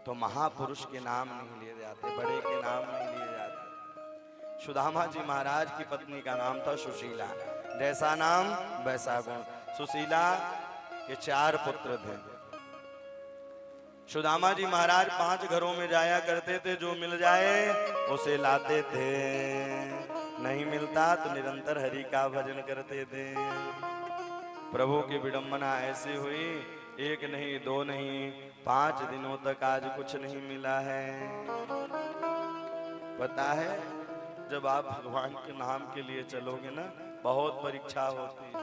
तो महापुरुष के नाम नहीं लिए जाते, बड़े के नाम नहीं लिए जाते। सुदामा जी महाराज की पत्नी का नाम था सुशीला। जैसा नाम वैसा गुण। सुशीला के 4 पुत्र थे। सुदामा जी महाराज 5 घरों में जाया करते थे, जो मिल जाए उसे लाते थे, नहीं मिलता तो निरंतर हरि का भजन करते थे। प्रभु की विडंबना ऐसी हुई, 1 नहीं 2 नहीं 5 दिनों तक आज कुछ नहीं मिला है। पता है जब आप भगवान के नाम के लिए चलोगे ना, बहुत परीक्षा होती है।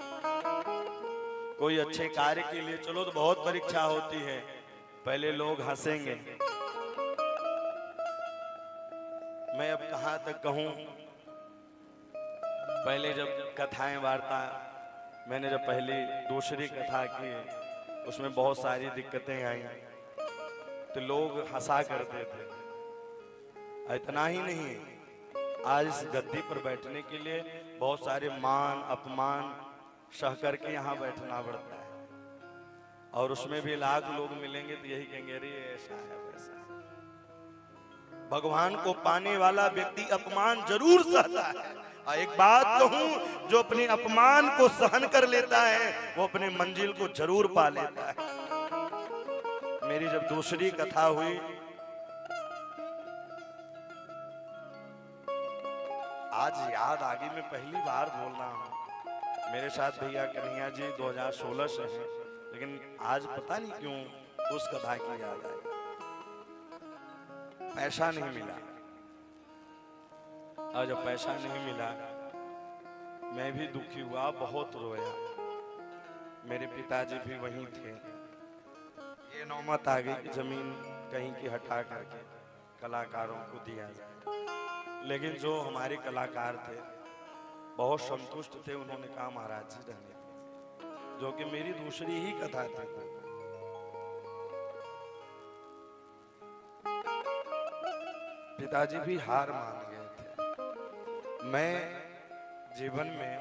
कोई अच्छे कार्य के लिए चलो तो बहुत परीक्षा होती है। पहले लोग हंसेंगे, मैं अब कहां तक कहूं। पहले जब कथाएं वार्ता, मैंने जब पहली दूसरी कथा की, उसमें बहुत सारी दिक्कतें आई, तो लोग हंसा करते थे। इतना ही नहीं, आज इस गद्दी पर बैठने के लिए बहुत सारे मान अपमान सह करके यहाँ बैठना पड़ता है, और उसमें भी लाख लोग मिलेंगे तो यही कहेंगे अरे ऐसा है वैसा है। भगवान को पाने वाला व्यक्ति अपमान जरूर सहता है। और एक बात कहूं, जो अपने अपमान को सहन कर लेता है वो अपने मंजिल को जरूर पा लेता है। मेरी जब दूसरी कथा हुई, आज याद आ गई, मैं पहली बार बोल रहा हूं। मेरे साथ भैया कन्हैया जी 2016 से हैं, लेकिन आज पता नहीं क्यों उस कथा की याद आई। पैसा नहीं मिला, और जब पैसा नहीं मिला मैं भी दुखी हुआ, बहुत रोया। मेरे पिताजी भी वहीं थे। ये नौबत आ गई कि जमीन कहीं की हटा करके कलाकारों को दिया जाए। लेकिन जो हमारे कलाकार थे बहुत संतुष्ट थे, उन्होंने कहा महाराज जी रहने दीजिए, जो कि मेरी दूसरी ही कथा थी। पिताजी भी हार मान गए थे। मैं जीवन में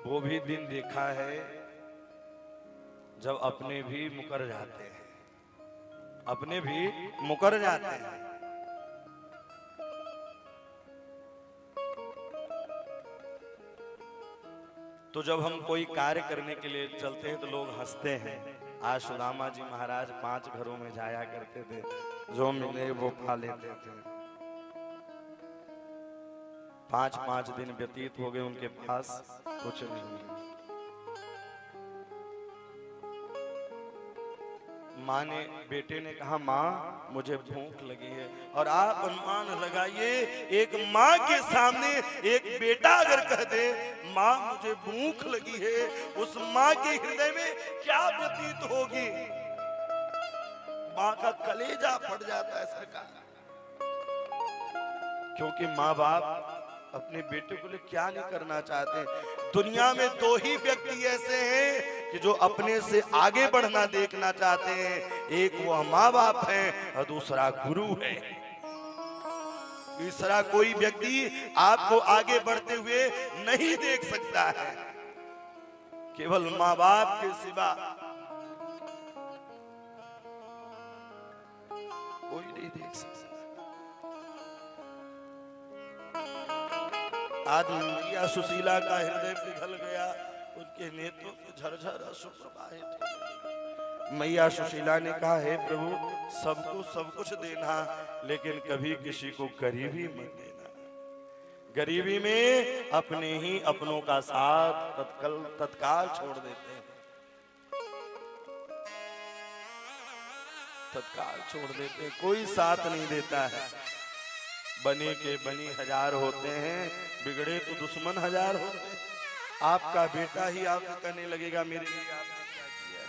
वो भी दिन देखा है जब अपने भी मुकर जाते हैं, अपने भी मुकर जाते हैं। तो जब हम कोई कार्य करने के लिए चलते हैं तो लोग हंसते हैं। आज सुदामा जी महाराज 5 घरों में जाया करते थे, जो मिले वो खा लेते थे। 5 दिन व्यतीत हो गए, उनके पास कुछ नहीं। माँ ने, बेटे ने कहा माँ मुझे भूख लगी है। और आप अनुमान लगाइए, एक माँ के सामने एक बेटा अगर कह दे माँ मुझे भूख लगी है, उस माँ के हृदय में क्या व्यतीत होगी। माँ का कलेजा फट जाता है सरकार, क्योंकि माँ बाप अपने बेटे को लिए क्या नहीं करना चाहते। दुनिया में 2 ही व्यक्ति ऐसे हैं कि जो अपने से आगे बढ़ना देखना चाहते हैं, एक वो माँ बाप है और दूसरा गुरु है। तीसरा कोई व्यक्ति आपको आगे बढ़ते हुए नहीं देख सकता है, केवल माँ बाप के सिवा कोई नहीं देख सकता। आज मैया सुशीला का हृदय पिघल गया, उनके नेत्रों से झरझर अश्रु प्रवाहित। मैया सुशीला ने कहा हे प्रभु सबको सब कुछ देना, लेकिन कभी किसी को गरीबी मत देना। गरीबी में अपने ही अपनों का साथ तत्काल छोड़ देते हैं, तत्काल छोड़ देते हैं, कोई साथ नहीं देता है। बने के बनी 1000 होते हैं, बिगड़े तो दुश्मन 1000 होते हैं। आपका बेटा ही आपको कहने लगेगा मेरे लिए आपने क्या किया है,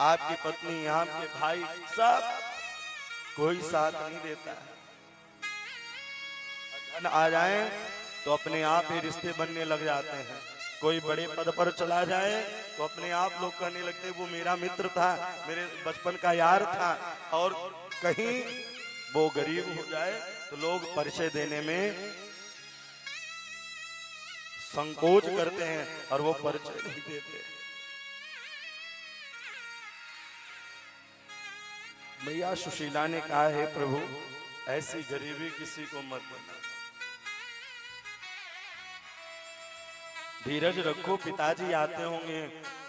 आपकी पत्नी, आपके भाई, सब कोई साथ नहीं देता है। धन आ जाए तो अपने आप ही रिश्ते बनने लग जाते हैं। कोई बड़े पद पर चला जाए तो अपने आप लोग कहने लगते वो मेरा मित्र था, मेरे बचपन का यार था। और कहीं वो गरीब हो जाए तो लोग परिचय देने में संकोच करते हैं और वो परिचय नहीं देते। मैया सुशीला ने कहा है प्रभु ऐसी गरीबी किसी को मत देना, धीरज रखो। पिताजी आते होंगे,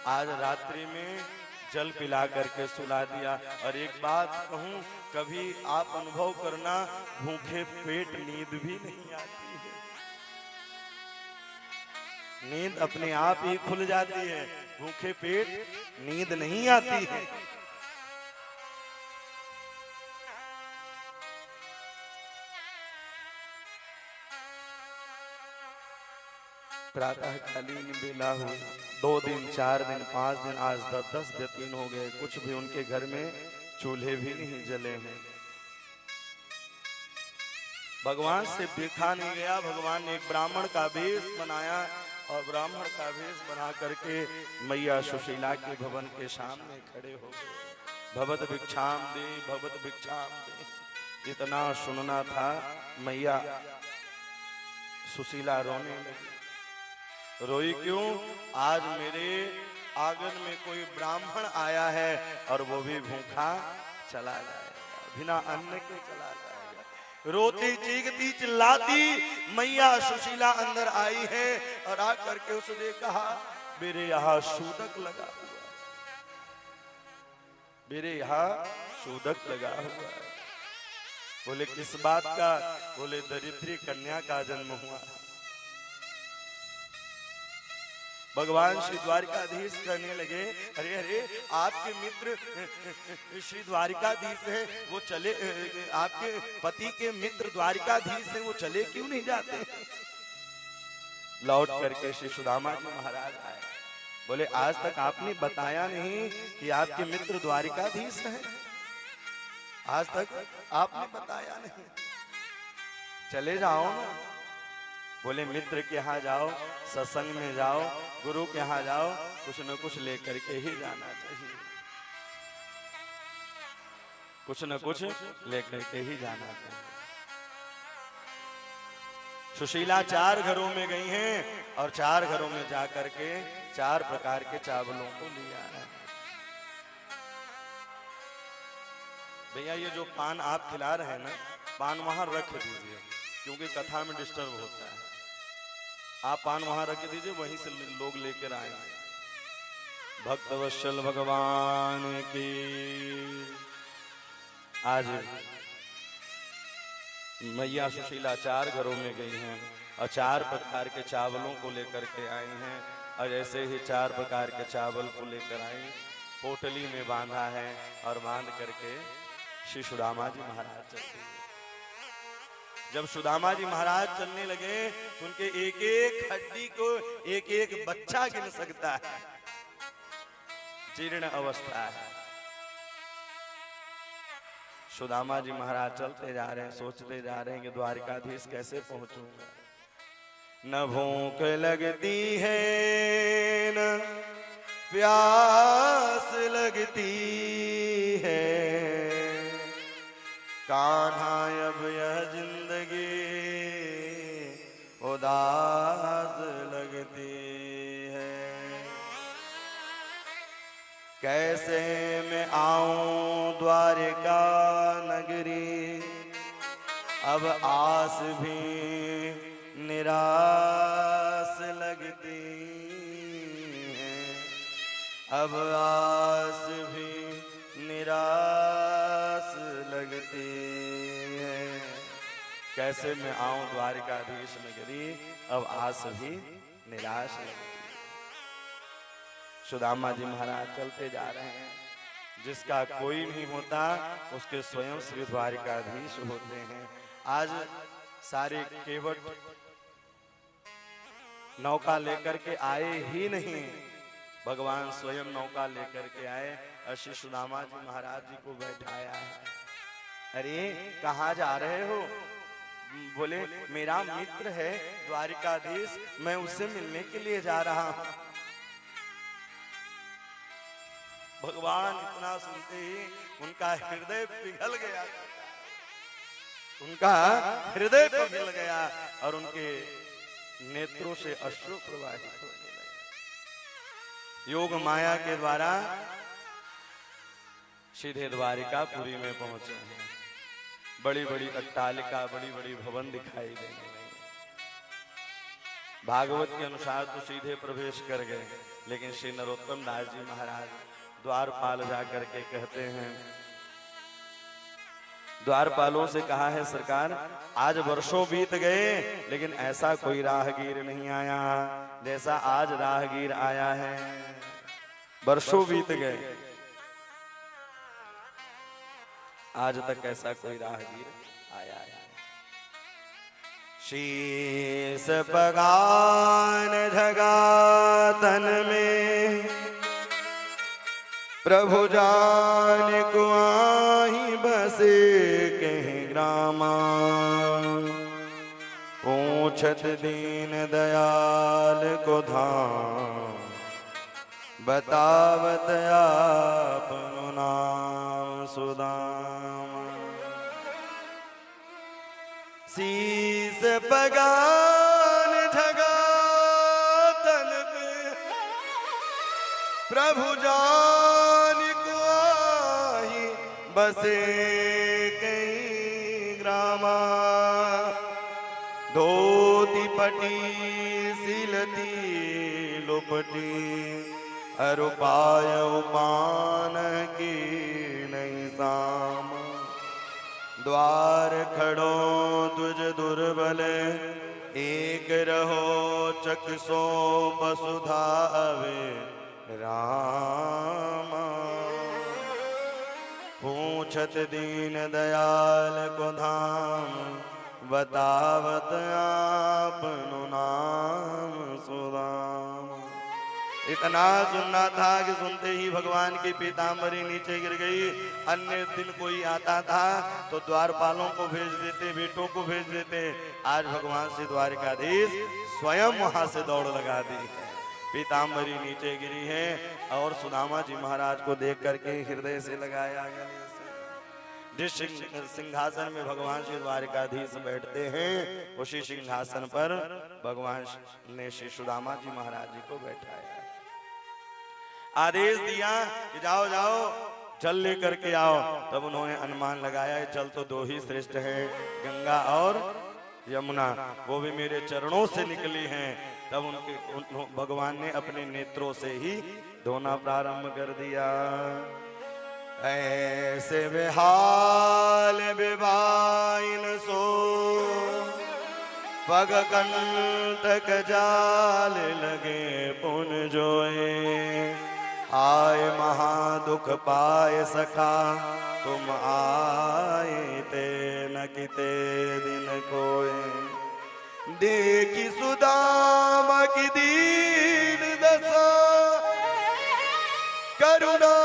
आज रात्रि में जल पिला करके सुला दिया। और एक बात कहूं, कभी आप अनुभव करना, भूखे पेट नींद भी नहीं आती है, नींद अपने आप ही खुल जाती है, भूखे पेट नींद नहीं आती है। प्रातः कालीन बेला हुई, 2 दिन 4 दिन 5 दिन, आज 10 दिन हो गए, कुछ भी उनके घर में चूल्हे भी नहीं जले हैं। भगवान से देखा नहीं गया। भगवान ने एक ब्राह्मण का वेश बनाया और ब्राह्मण का वेश बना करके मैया सुशीला के भवन के सामने खड़े हो गए। भवत भिक्षाम दे, भवत भिक्षाम दे, इतना सुनना था। मैया सुशीला रोने लगी। रोई क्यों? आज मेरे आंगन में कोई ब्राह्मण आया है और वो भी भूखा चला जाएगा, बिना अन्न के चला जाएगा। रोती चीखती चिल्लाती मैया सुशीला अंदर आई है और आकर के उसने कहा मेरे यहाँ सूदक लगा हुआ है, मेरे यहाँ सूदक लगा हुआ है। बोले किस बात का? बोले दरिद्री कन्या का जन्म हुआ। भगवान श्री द्वारिकाधीश कहने लगे अरे अरे आपके मित्र श्री द्वारिकाधीश है, वो चले, आपके पति के मित्र द्वारिकाधीश है, वो चले क्यों नहीं जाते? लौट करके श्री सुदामा जी महाराज आए। बोले आज तक आपने बताया नहीं कि आपके मित्र द्वारिकाधीश हैं, आज तक आपने बताया नहीं, चले जाओ ना। बोले मित्र के यहाँ जाओ, सत्संग में जाओ, गुरु के यहाँ जाओ, कुछ न कुछ लेकर के ही जाना चाहिए, कुछ न कुछ लेकर के ही जाना चाहिए। सुशीला 4 घरों में गई हैं और 4 घरों में जा करके 4 प्रकार के चावलों को लिया है। भैया ये जो पान आप खिला रहे हैं ना, पान वहां रख दीजिए, क्योंकि कथा में डिस्टर्ब होता है। आप पान वहां रख दीजिए, वहीं से लोग लेकर आएंगे। भक्तवत्सल भगवान की। आज मैया सुशीला 4 घरों में गई हैं और 4 प्रकार के चावलों को लेकर के आई हैं, और ऐसे ही 4 प्रकार के चावल को लेकर आई, पोटली में बांधा है और बांध करके श्री सुदामा जी महाराज चलते। जब सुदामा जी महाराज चलने लगे तो उनके एक एक हड्डी को एक एक बच्चा गिन सकता है, जीर्ण अवस्था है। सुदामा जी महाराज चलते जा रहे हैं, सोचते जा रहे हैं कि द्वारिकाधीश कैसे पहुंचूंगा। न भूख लगती है न प्यास लगती है, कान्हा अब यह जिंदगी उदास लगती है। कैसे मैं आऊं द्वारिका नगरी, अब आस भी निराश लगती है, अब आस भी निराश लगती है। कैसे मैं आऊं द्वारिकाधीश नगरी, अब आस भी निराश लगती है। सुदामा जी महाराज चलते जा रहे हैं, जिसका कोई नहीं होता उसके स्वयं श्री द्वारिकाधीश होते हैं। आज सारे केवट नौका लेकर के आए ही नहीं, भगवान स्वयं नौका लेकर के आए और श्री सुदामा जी महाराज जी को बैठाया है। अरे कहाँ जा रहे हो? बोले मेरा मित्र है द्वारिकाधीश, मैं उससे मिलने के लिए जा रहा हूं। भगवान इतना सुनते ही उनका हृदय पिघल गया, उनका हृदय पिघल गया और उनके नेत्रों से अश्रु प्रवाहित होने लगे। योग माया के द्वारा सीधे द्वारिकापुरी में पहुंचे हैं। बड़ी बड़ी अट्टालिका, बड़ी बड़ी भवन दिखाई देने लगी। भागवत के अनुसार तो सीधे प्रवेश कर गए, लेकिन श्री नरोत्तम दास जी महाराज द्वारपाल जाकर के कहते हैं, द्वारपालों से कहा है सरकार आज वर्षों बीत गए लेकिन ऐसा कोई राहगीर नहीं आया जैसा आज राहगीर आया है। वर्षों बीत गए, आज तक ऐसा कोई राहगीर आया है। शीस पगान जगातन में प्रभु जान को आही बसे कहीं ग्रामा, पूछत दीन दयाल को धाम, बतावत आपनु नाम सुदामा। शीस पगान जगातन पे प्रभु जान को आही बसे कई ग्रामा, धोती पटी सिलती लुपटी, अरुपाय उपान की नहीं साम, द्वार खड़ो तुझ दुर्बल, एक रहो चक्षो वसुधा अवे रामा, पूछत दीन दयाल को धाम, बतावत आपनु नाम सुदाम। इतना सुनना था कि सुनते ही भगवान की पीतांबरी नीचे गिर गई। अन्य दिन कोई आता था तो द्वारपालों को भेज देते, बेटों को भेज देते। आज भगवान श्री द्वारिकाधीश स्वयं वहां से दौड़ लगा दी है। पीतांबरी नीचे गिरी है और सुदामा जी महाराज को देख करके हृदय से लगाया गया। जिस सिंहासन में भगवान श्री द्वारिकाधीश बैठते हैं उसी सिंहासन पर भगवान ने श्री सुदामा जी महाराज जी को बैठाया। आदेश दिया कि जाओ जाओ जल लेकर के आओ। तब उन्होंने अनुमान लगाया जल तो दो ही श्रेष्ठ है, गंगा और यमुना, वो भी मेरे चरणों से निकली हैं। तब भगवान ने अपने नेत्रों से ही धोना प्रारंभ कर दिया। ऐसे बेहाल बेबाइन सो पग कंटक जाल लगे पुन जोए। आए महादुख पाए सखा तुम आए ते न किते दिन कोए। देखी सुदामा की दीन दशा करुणा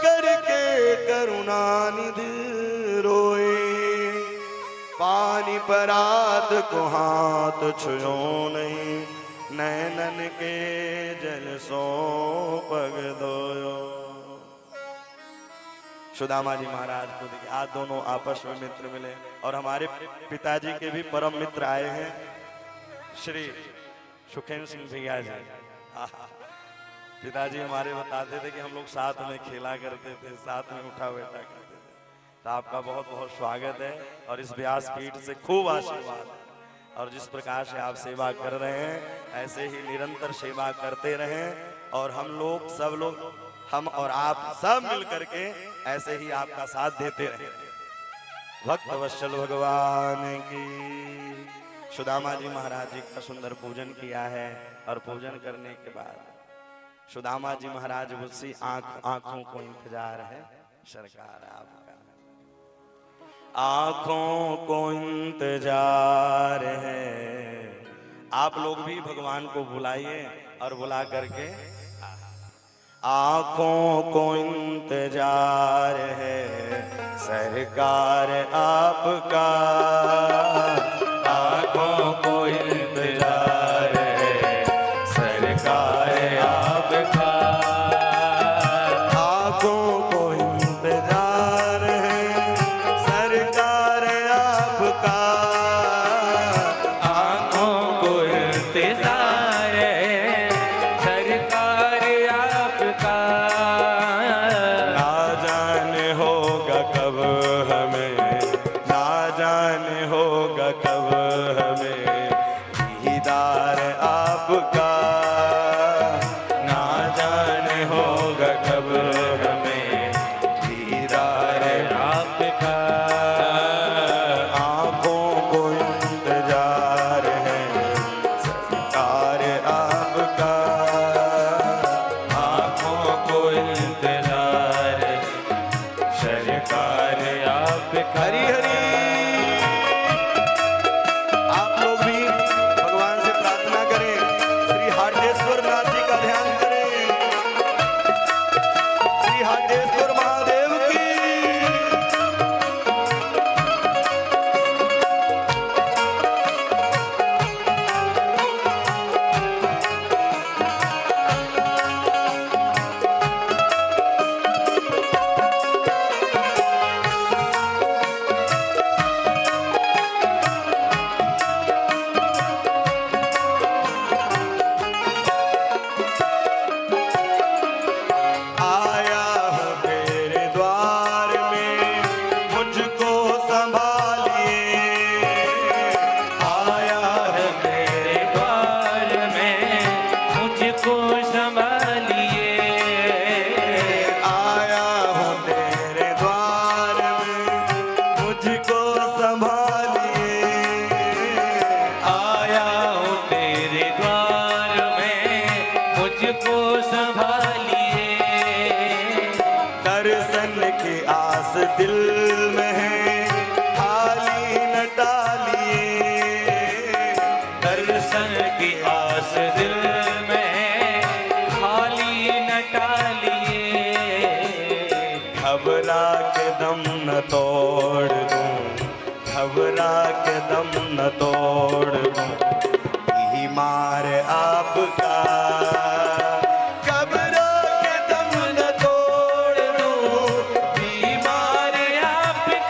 करके करुणा निधि रोए। पानी परात को हाथ छुयो नहीं, नैनन के जल सो पग धोयो। सुदामा जी महाराज को देखिए, आज दोनों आपस में मित्र मिले और हमारे पिताजी के भी परम मित्र आए हैं श्री सुखेंद्र सिंह भैया जी। पिताजी हमारे बताते थे कि हम लोग साथ में खेला करते थे, साथ में उठा बैठा करते थे। तो आपका बहुत बहुत स्वागत है और इस व्यासपीठ से खूब आशीर्वाद। और जिस प्रकार से आप सेवा कर रहे हैं ऐसे ही निरंतर सेवा करते रहें और हम लोग सब लोग हम और आप सब मिल करके ऐसे ही आपका साथ देते रहे। भक्त वत्सल भगवान की। सुदामा जी महाराज जी का सुंदर पूजन किया है और पूजन करने के बाद सुदामा जी महाराज उसी आंखों को इंतजार है सरकार आपका। आंखों को इंतजार है। आप लोग भी भगवान को बुलाइए और बुला करके आंखों को इंतजार है सरकार आपका। आंखों को इंतजार है सरकार आपका। आंखों को इंतजार है सरकार आपका। आँखों को इंतजार है सरकार आपका। ना जाने होगा कब हमें, ना जाने होगा कब हमें दीदार आपका। ना जाने होगा कब हमें दीदार आपका। आंखों को इंतजार है सरकार आपका। आँखों को इंतजार है सरकार आपका। हरी हरी। आप लोग भी भगवान से प्रार्थना करें, श्री हाटेश्वर नाथ जी का ध्यान करें। श्री हाटेश्वर महादेव की। आया हूँ तेरे द्वार में मुझको संभालिए। आया है तेरे द्वार में मुझको संभालिए। आया हूँ तेरे द्वार में मुझको संभालिए। आया हूँ तेरे द्वार में मुझको संभालिए। दर्शन की आस दिल में है खाली न डालिए। दर्शन की आस दिल में है खाली न टालिए। घबरा के दम न तोड़ दूं, घबरा के दम न तोड़ दूं बीमार आपका। घबरा के दम न तोड़ दूं बीमार आपका।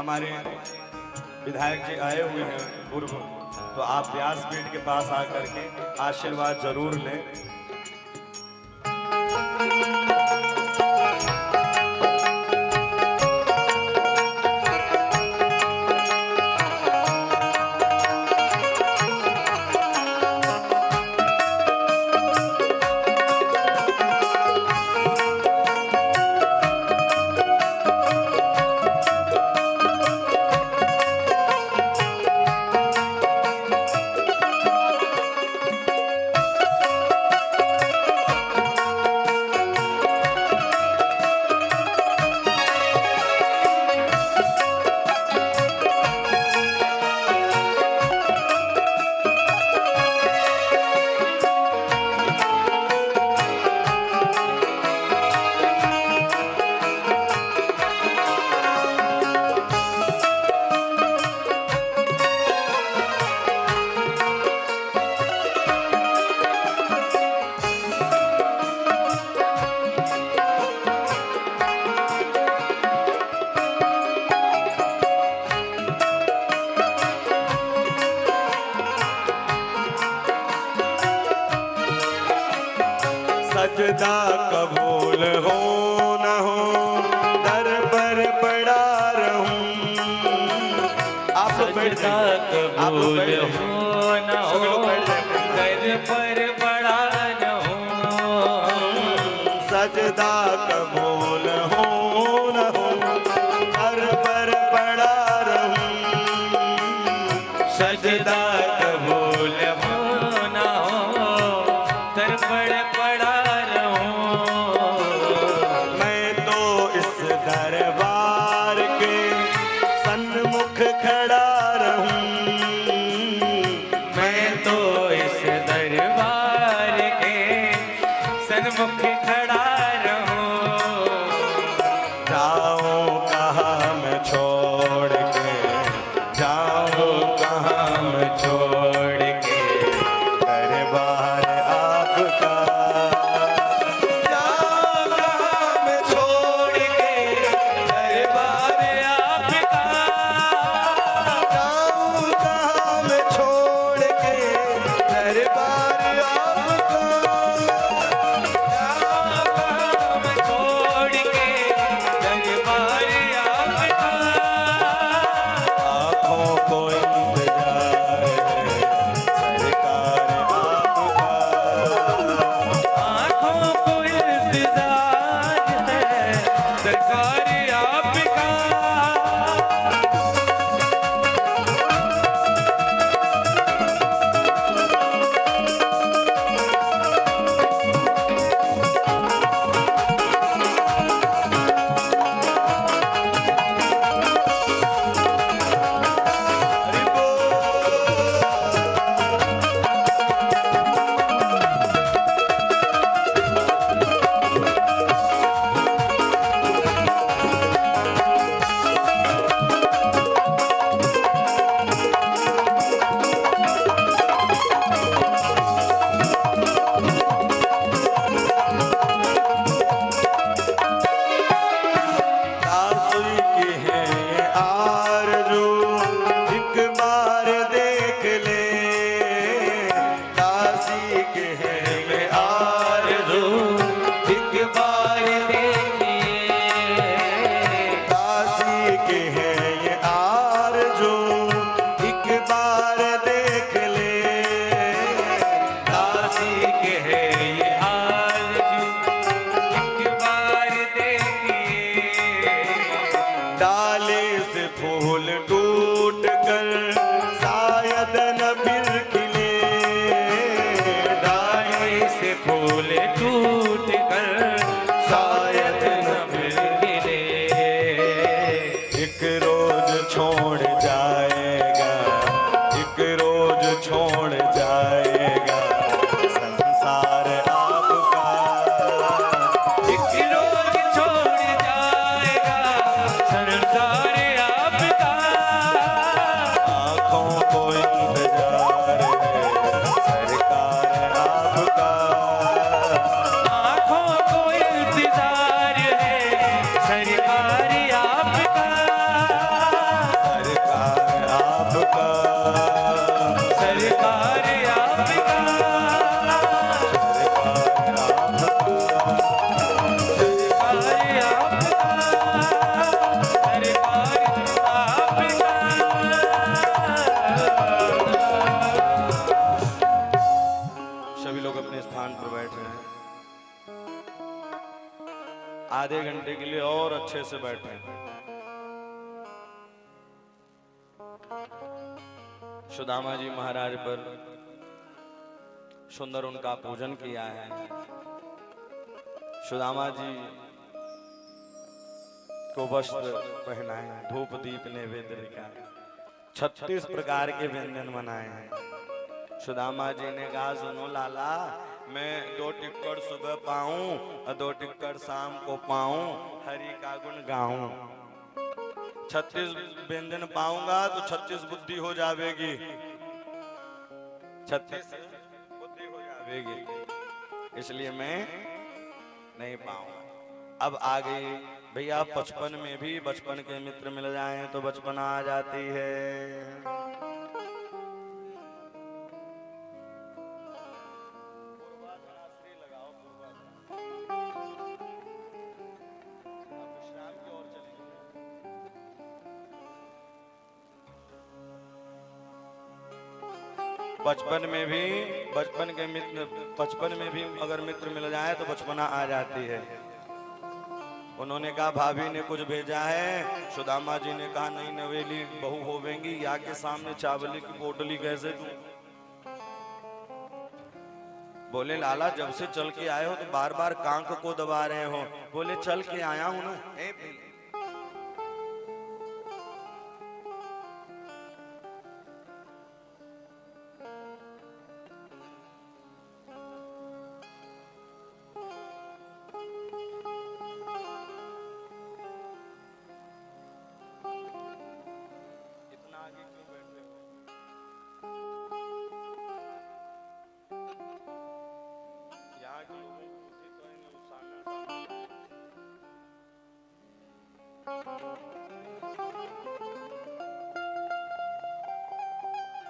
हमारे विधायक जी आए हुए हैं पूर्व, तो आप व्यासपीठ के पास आकर के आशीर्वाद जरूर लें। सजदा कबूल हो न हो, दर पर पड़ा रहूं। आप सजदा कबूल हो न हो, दर पर पड़ा रहूं। सजदा कबूल हो न हो, दर पर पड़ा रहूं। सजदा कबूल हो न हो, दर पर पड़ा रहूं। मैं तो इस दरबार के सन्मुख खड़ा रहूं। मैं तो इस दरबार के सन्मुख खड़ा रहूं। जाऊं कहाँ मैं छोड़ के, जाऊं कहाँ मैं छोड़ के दरबार आपका। जाऊं कहाँ मैं छोड़ के दरबार आपका। जाऊं कहाँ मैं छोड़ के दरबार आपका। हम छोड़ के दरबार आपका। आँखों को इंतजार है सरकार आपका। आँखों को इंतजार है सरकार आपका। हरि बोल। दासुई की है आरज़ू, एक बार देख ले। दासी की है ये आरज़ू, एक बार देखिए। दासी की है ये आरज़ू, एक बार देख ले। दासी के है ये आरज़ू, एक बार देखिए। डाले से फूल टूट कर शायद न फिर खिले। डाले से फूल टूट कर शायद न मिल गिरे। एक रोज छोड़ जाएगा, एक रोज छोड़ जाएगा संसार आपका। एक रोज छोड़ जाएगा संसार आपका। आँखों को इंतजार है सरकार आपका। आँखों को इंतजार है सरकार आपका। अच्छे से बैठे। सुदामा जी महाराज पर सुंदर उनका पूजन किया है। सुदामा जी को वस्त्र पहनाए, धूप दीप नैवेद्य का 36 प्रकार के व्यंजन बनाए हैं। सुदामा जी ने कहा, सुनो लाला, मैं 2 टिक्कर सुबह पाऊं और 2 टिक्कर शाम को पाऊं, हरि का गुण गाऊं। 36 व्यंजन पाऊंगा तो 36 बुद्धि हो जाएगी, 36 बुद्धि हो जाएगी, इसलिए मैं नहीं पाऊंगा। अब आ गई भैया 55 में भी बचपन के मित्र मिल जाएं तो बचपन आ जाती है। बचपन में भी अगर मित्र मिल जाए तो बचपना आ जाती है। उन्होंने कहा, भाभी ने कुछ भेजा है। सुदामा जी ने कहा, नहीं नवेली बहू होवेंगी, या के सामने चावली की पोटली कैसे दूं? बोले, लाला जब से चल के आए हो तो बार बार कांख को दबा रहे हो। बोले, चल के आया हूं ना।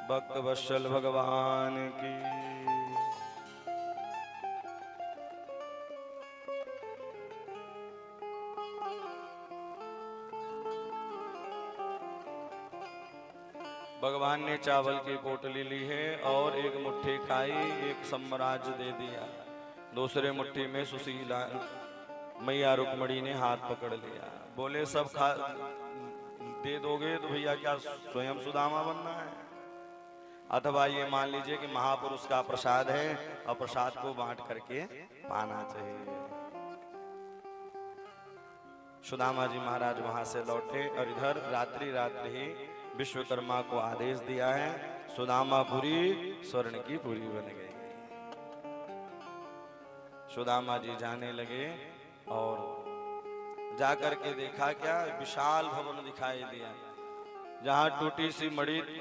भक्त वत्सल भगवान की। भगवान ने चावल की पोटली ली है और एक मुट्ठी खाई, एक साम्राज्य दे दिया। दूसरे मुट्ठी में सुशीला मैया रुक्मणी ने हाथ पकड़ लिया। बोले, सब खा दे दोगे तो भैया क्या स्वयं सुदामा बनना है? अथवा ये मान लीजिए कि महापुरुष का प्रसाद है और प्रसाद को बांट करके पाना चाहिए। सुदामा जी महाराज वहां से लौटे और इधर रात्रि ही विश्वकर्मा को आदेश दिया है, सुदामापुरी स्वर्ण की पुरी बन गई। सुदामा जी जाने लगे और जाकर के देखा क्या, विशाल भवन दिखाई दिया। जहां टूटी सी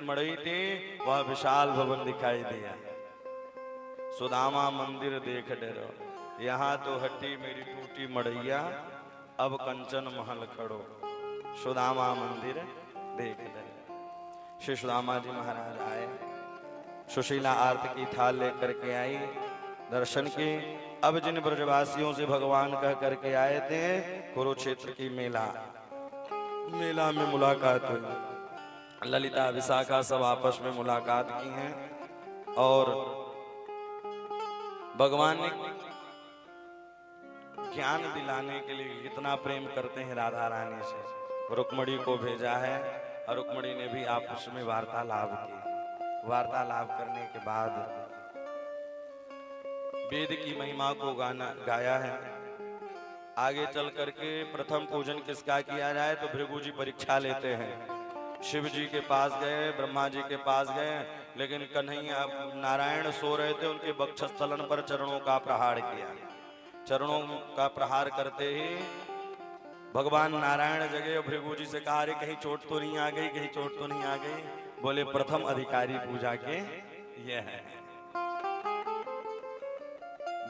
मड़ई थी वह विशाल भवन दिखाई दिया। सुदामा मंदिर देख डरो, यहाँ तो हट्टी मेरी टूटी मड़ैया, अब कंचन महल खड़ो। सुदामा मंदिर देख डरो। श्री सुदामा जी महाराज आए, सुशीला आरती की थाल लेकर के आई, दर्शन की। अब जिन ब्रजवासियों से भगवान कह करके आए थे, कुरुक्षेत्र की मेला में मुलाकात हुई। ललिता विशाखा सब आपस में मुलाकात की हैं और भगवान ने ज्ञान दिलाने के लिए इतना प्रेम करते हैं राधा रानी से, रुक्मणी को भेजा है और रुक्मणी ने भी आपस में वार्तालाप की। वार्तालाप करने के बाद वेद की महिमा को गाया है। आगे चल करके प्रथम पूजन किसका किया जाए तो भृगु जी परीक्षा लेते हैं। शिव जी के पास गए, ब्रह्मा जी के पास गए, लेकिन कन्हैया नारायण सो रहे थे, उनके वक्षस्थलन पर चरणों का प्रहार किया। चरणों का प्रहार करते ही भगवान नारायण जगे, भृगु जी से कहा, अरे कहीं चोट तो नहीं आ गई, कहीं चोट तो नहीं आ गई? बोले, प्रथम अधिकारी पूजा के ये है।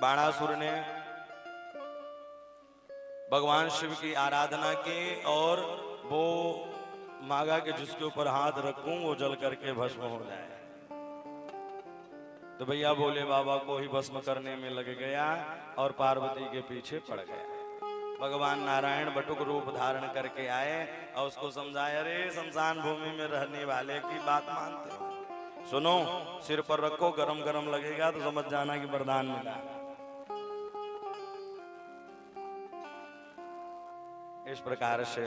बाणासुर ने भगवान शिव की आराधना की और वो मांगा कि जिसके ऊपर हाथ रखूं वो जल करके भस्म हो जाए। तो भैया भोले बाबा को ही भस्म करने में लग गया और पार्वती के पीछे पड़ गया। भगवान नारायण बटुक रूप धारण करके आए और उसको समझाया, अरे शमशान भूमि में रहने वाले की बात मानते हो? सुनो, सिर पर रखो, गरम गरम लगेगा तो समझ जाना कि वरदान मिला। इस प्रकार से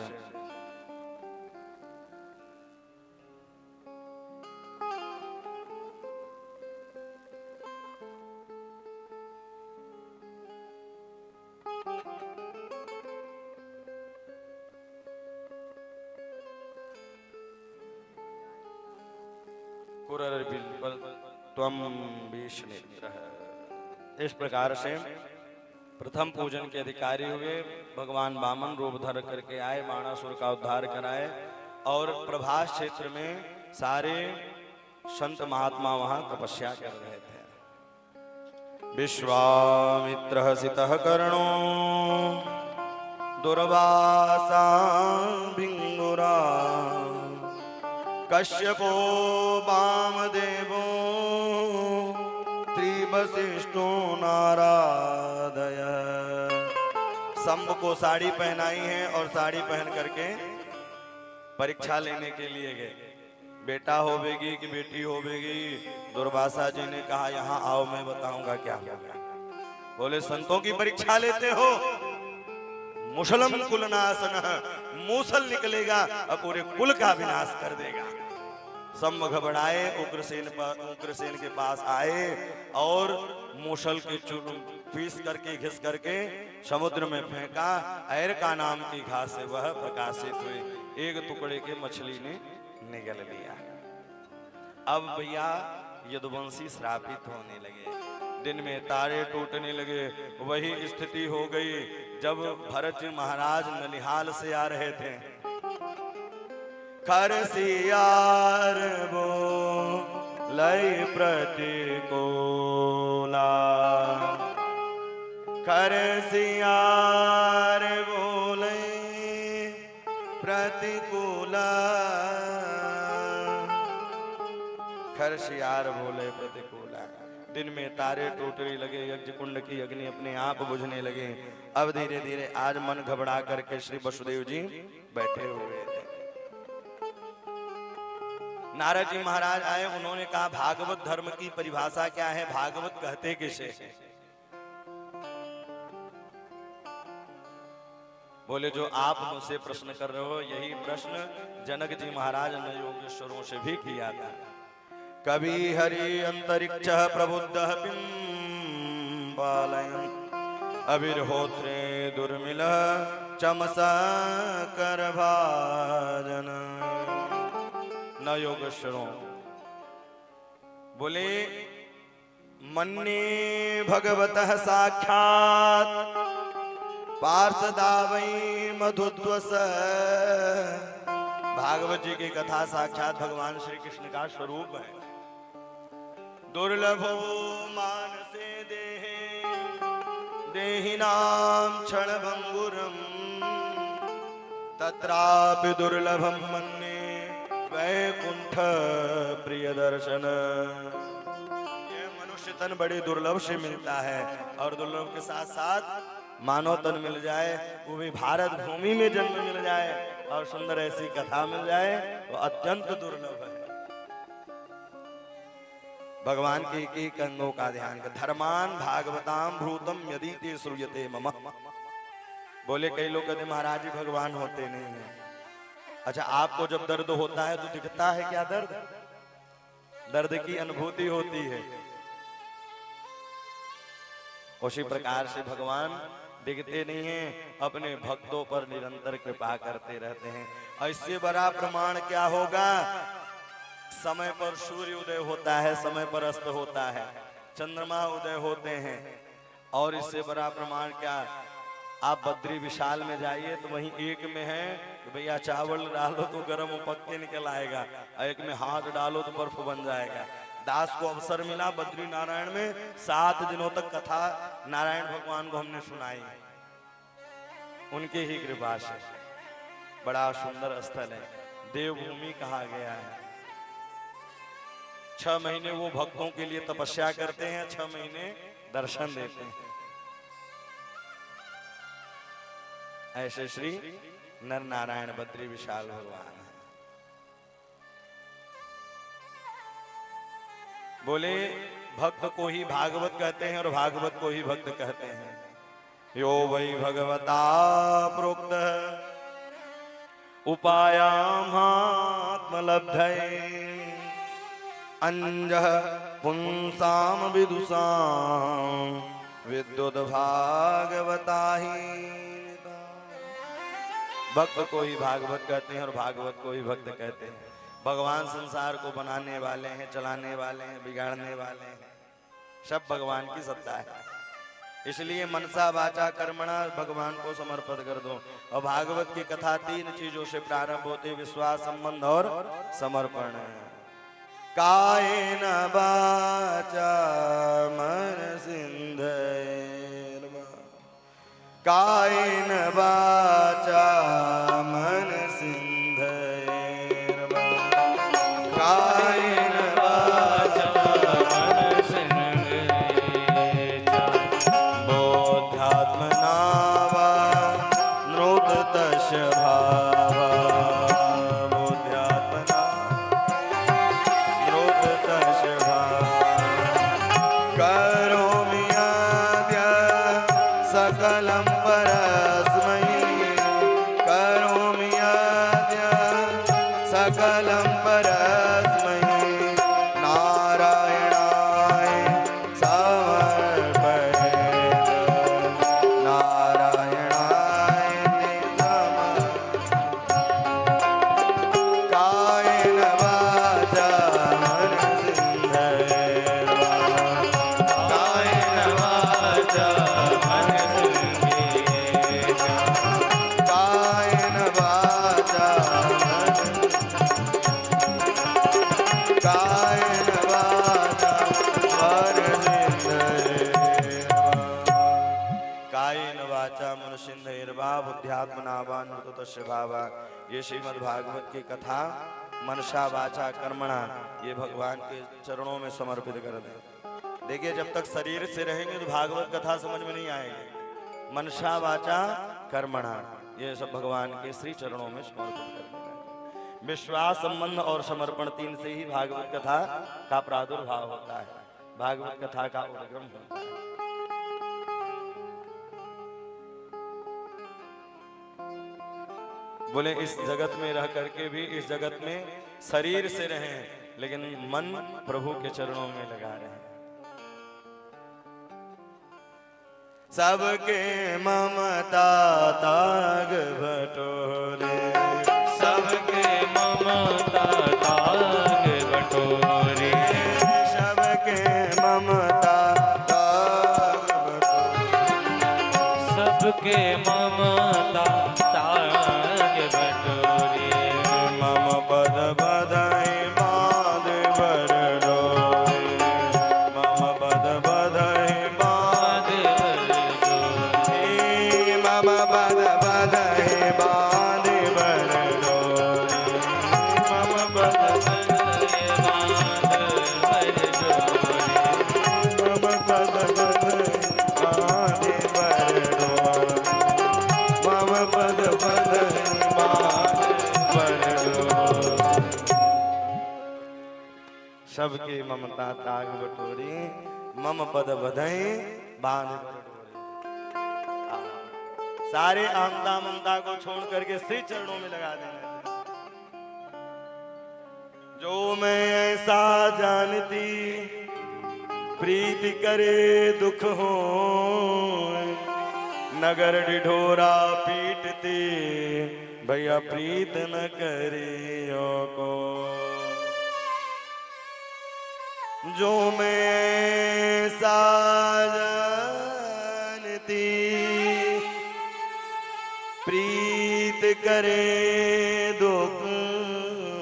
त्वम विष्णु। इस प्रकार से प्रथम पूजन के अधिकारी हुए भगवान वामन रूप धर करके आए, बाणासुर का उद्धार कराए और प्रभास क्षेत्र में सारे संत महात्मा वहां तपस्या कर रहे थे। विश्वामित्र सितः कर्णो दुर्वासा भिंगुरा कश्यपो वामदेवो त्रिवशिष्ठो नारादय। शंभ को साड़ी पहनाई है और साड़ी पहन करके परीक्षा लेने के लिए गए, बेटा होवेगी कि बेटी होवेगी। दुर्वासा जी ने कहा यहाँ आओ मैं बताऊंगा क्या होगा। बोले संतों की परीक्षा लेते हो, मुसलम कुलनाशन, मूसल निकलेगा और पूरे कुल का विनाश कर देगा। शंभ घबराए, उग्रसेन के पास आए और मूसल के पीस करके घिस करके समुद्र में फेंका। ऐर का नाम की घास से वह प्रकाशित हुई, एक टुकड़े के मछली ने निगल लिया। अब भैया यदुवंशी श्रापित होने लगे, दिन में तारे टूटने लगे। वही स्थिति हो गई जब भरत महाराज ननिहाल से आ रहे थे। खरसियार वो लय प्रतिकूला, खरसियार वो लय प्रतिकूला, खरसियार बोले प्रतिकूला। दिन में तारे टूटने लगे, यज्ञ कुंड की अग्नि अपने आप बुझने लगे। अब धीरे धीरे आज मन घबरा करके श्री वसुदेव जी बैठे हुए थे। नारद जी महाराज आए, उन्होंने कहा भागवत धर्म की परिभाषा क्या है, भागवत कहते किसे है? बोले जो आप मुझसे प्रश्न कर रहे हो यही प्रश्न जनक जी महाराज ने योगेश्वरों से भी किया था। कवि हरि अंतरिक्ष प्रबुद्ध पिंबालयन् अविर्होत्रे दुर्मिल चमसा कर भाजन। न योगेश्वरों बोले मन्ने भगवतः साक्षात् पार्षदा वै मधुद्वस। भागवत जी की कथा साक्षात भगवान श्री कृष्ण का स्वरूप है। दुर्लभो मानसे देहे देहिनां क्षणभंगुरं तत्रापि दुर्लभं मन्ये वैकुंठ प्रिय दर्शन। ये मनुष्य तन बड़ी दुर्लभ से मिलता है और दुर्लभ के साथ साथ मानव तन मिल जाए, वो भी भारत भूमि में जन्म मिल जाए और सुंदर ऐसी कथा मिल जाए, वो अत्यंत दुर्लभ है। भगवान के एक एक अंगों का ध्यान कर। धर्मान भागवताम भ्रूतम यदि ते श्रूयते मम। बोले कई लोग कहते महाराज जी भगवान होते नहीं है। अच्छा आपको जब दर्द होता है तो दिखता है क्या दर्द? दर्द की अनुभूति होती है। उसी प्रकार से भगवान दिखते नहीं हैं, अपने भक्तों पर निरंतर कृपा करते रहते हैं। इससे बड़ा प्रमाण क्या होगा? समय पर सूर्य उदय होता है, समय पर अस्त होता है, चंद्रमा उदय होते हैं। और इससे बड़ा प्रमाण क्या? आप बद्री विशाल में जाइए तो वहीं एक में है कि भैया चावल डालो तो गर्म पक के निकल आएगा, एक में हाथ डालो तो बर्फ बन जाएगा। दास को अवसर मिला बद्री नारायण में 7 दिनों तक कथा नारायण भगवान को हमने सुनाई, उनके ही कृपा से। बड़ा सुंदर स्थल है, देवभूमि कहा गया है। 6 महीने वो भक्तों के लिए तपस्या करते हैं, 6 महीने दर्शन देते हैं। ऐसे श्री नर नारायण बद्री विशाल भगवान है। बोले भक्त को ही भागवत कहते हैं और भागवत को ही भक्त कहते हैं। यो वै भगवता प्रोक्त उपायामात्मलब्धये अंजः पुंसाम विदुषाम विद्युद्भागवताहि। भक्त को ही भागवत कहते हैं और भागवत को ही भक्त कहते हैं। भगवान संसार को बनाने वाले हैं, चलाने वाले हैं, बिगाड़ने वाले हैं, सब भगवान की सत्ता है। इसलिए मनसा वाचा कर्मणा भगवान को समर्पित कर दो। और भागवत की कथा 3 चीजों से प्रारंभ होती, विश्वास, संबंध और समर्पण। कायेन वाचा मनसिंधैर्वा, कायेन वाचा मनसिंधैर्वा, कायेन वाचा बोध्यात्मना वा नृततश भावा, बोध्यात्मना नृततश भावा। करोमि अद्य सकलं परस्मै, करोमि अद्य सकलं परस्मै, नारायणाय समर्पयेत्, नारायणाय ते समर्पयेत्। कायेन वाचा मनसिंधैर्वा, कायेन वाचा कायेन वाचा कायेन वाचा कायेन वाचा मनसिंधैर्वा बुद्ध्यात्मना वा नृततस्य भावा। ये श्रीमद् भागवत की कथा मनसा वाचा कर्मणा, ये भगवान के चरणों में समर्पित कर दें। देखिए, जब तक शरीर से रहेंगे तो भागवत कथा समझ में नहीं आएगी। मनसा वाचा कर्मणा, ये सब भगवान के श्री चरणों में समर्पित कर देना। विश्वास, संबंध और समर्पण 3 से ही भागवत कथा का प्रादुर्भाव होता है, भागवत कथा का उद्गम होता है। बोले इस जगत में रह करके भी इस जगत में शरीर से रहें, लेकिन मन प्रभु के चरणों में लगा रहे। सबके ममता ताग बटोरे, सबके ममता ताग बटोरे, सबके ममता ताग बटोरे, सबके ममता ताग बटोरे। मम पद बधाई बांध भर डोरे, मम पद बधाई बांध मम पद बधाई बांध भर डोरे, मम पद मम पद बधाई बांध भर डोरे, मम पद बधाई बांध भर डोरे। सबके ममता ताग बटोरी, मम पद बधाई बांध भर डोरे। सारे आमदा ममता को छोड़ करके श्री चरणों में लगा देना। जो मैं ऐसा जानती प्रीति करे दुख हो, नगर ढिढोरा पीटती भैया प्रीत न करियो को। जो मैं ऐसा जानती प्रीत करे दुख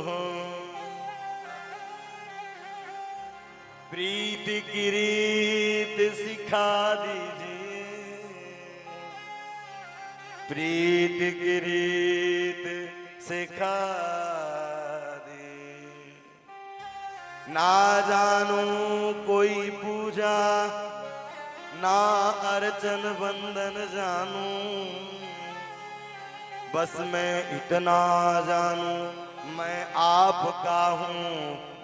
हो, प्रीति की रीत सिखा दीजिए, प्रीत की रीत सिखा दी। ना जानू कोई पूजा, ना अर्चन बंदन जानू, बस मैं इतना जानू मैं आपका हूँ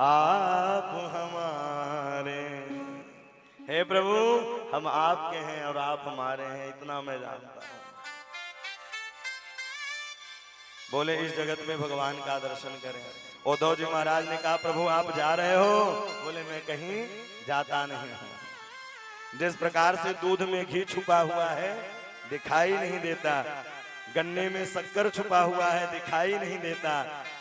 आप हमारे। हे प्रभु, हम आपके हैं और आप हमारे हैं, इतना मैं जानता हूँ। बोले इस जगत में भगवान का दर्शन करें। उद्धव जी महाराज ने कहा प्रभु आप जा रहे हो? बोले मैं कहीं जाता नहीं हूं। जिस प्रकार से दूध में घी छुपा हुआ है दिखाई नहीं देता, गन्ने में शक्कर छुपा हुआ है दिखाई नहीं देता,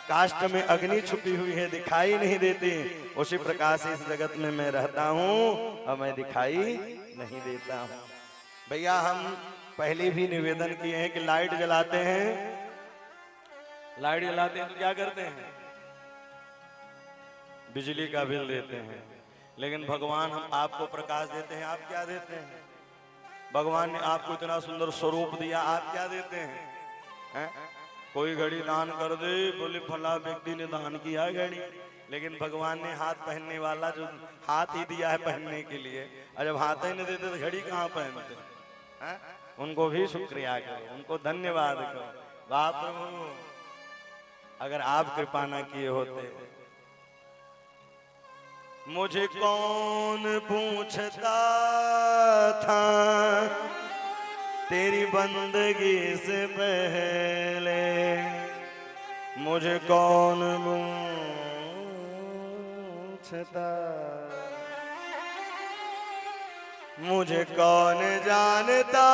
काष्ठ में अग्नि छुपी हुई है दिखाई नहीं देती, उसी प्रकार से इस जगत में मैं रहता हूं और मैं दिखाई नहीं देता हूं। भैया हम पहले भी निवेदन किए हैं कि लाइट जलाते हैं, लाइट जलाते हैं तो क्या करते हैं? बिजली का बिल देते हैं। लेकिन भगवान हम आपको प्रकाश देते हैं, आप क्या देते हैं? भगवान ने आपको इतना सुंदर स्वरूप दिया, आप क्या देते हैं? कोई घड़ी दान कर दे, बोले फला व्यक्ति ने दान किया घड़ी, लेकिन भगवान ने हाथ पहनने वाला जो हाथ ही दिया है पहनने के लिए, और जब हाथ ही नहीं देते तो घड़ी कहाँ पहनते हैं? उनको भी शुक्रिया करो, उनको धन्यवाद करो। वाह प्रभु, अगर आप कृपा ना किए होते मुझे कौन पूछता था तेरी बंदगी से पहले, मुझे कौन पूछता, मुझे कौन जानता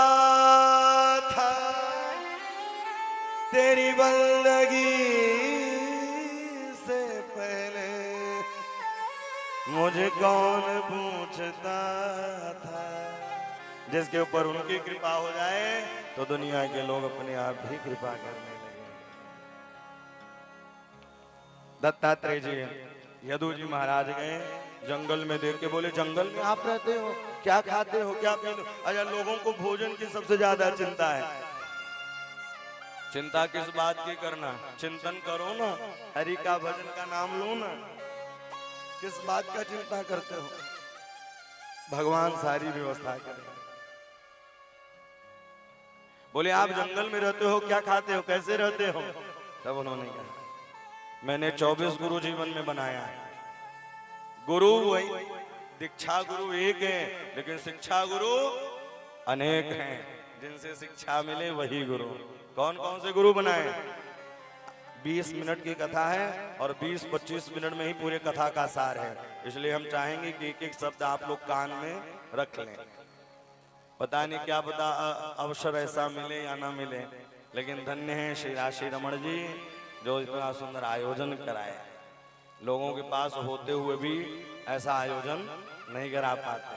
था तेरी बंदगी से पहले, मुझे कौन पूछता था। जिसके ऊपर उनकी कृपा हो जाए तो दुनिया के लोग अपने आप भी कृपा करने लगे। दत्तात्रेय जी यदु जी महाराज गए जंगल में, देख के बोले जंगल में आप रहते हो, क्या खाते हो, क्या पीते हो? अच्छा, लोगों को भोजन की सबसे ज्यादा चिंता है। चिंता किस बात की करना? चिंतन करो ना, हरि का भजन का नाम लो ना, किस बात का चिंता करते हो? भगवान सारी व्यवस्था करें। बोले आप जंगल में रहते हो, क्या खाते हो, कैसे रहते हो? तब उन्होंने कहा मैंने 24 गुरु जीवन में बनाया है। गुरु वही, दीक्षा गुरु एक है, लेकिन शिक्षा गुरु अनेक हैं। जिनसे शिक्षा मिले वही गुरु। कौन कौन से गुरु बनाए? 20 मिनट की कथा है और 20-25 मिनट में ही पूरे कथा का सार है, इसलिए हम चाहेंगे कि एक एक शब्द आप लोग कान में रख लें। पता नहीं क्या पता अवसर ऐसा मिले या ना मिले, लेकिन धन्य है श्री राशि रमण जी जो इतना सुंदर आयोजन कराए। लोगों के पास होते हुए भी ऐसा आयोजन नहीं करा पाते।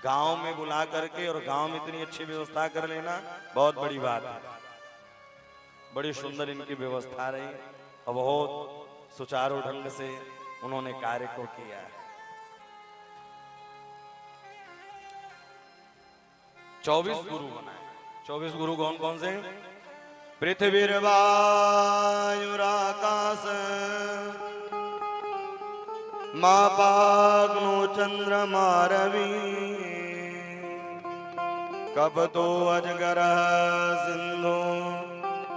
गांव में बुला करके और गांव में इतनी अच्छी व्यवस्था कर लेना बहुत बड़ी बात है। बड़ी सुंदर इनकी व्यवस्था रही और बहुत सुचारू ढंग से उन्होंने कार्य को किया है। 24 गुरु बनाए। 24 गुरु कौन कौन से? पृथ्वी वायुराकाश माँ पाग्नो चंद्रमा रवि कपतो अजगर सिंधु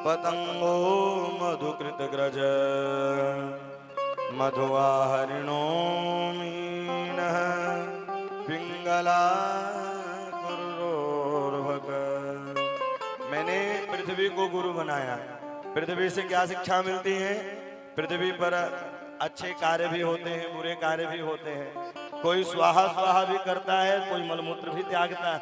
पतंगो मधुकृत ग्रज मधुआ हरिणो मीनः पिंगला कुर्रोर्भक। मैंने पृथ्वी को गुरु बनाया। पृथ्वी से क्या शिक्षा मिलती है? पृथ्वी पर अच्छे कार्य भी होते हैं, बुरे कार्य भी होते हैं। कोई स्वाहा स्वाहा भी करता है, कोई मलमूत्र भी त्यागता है,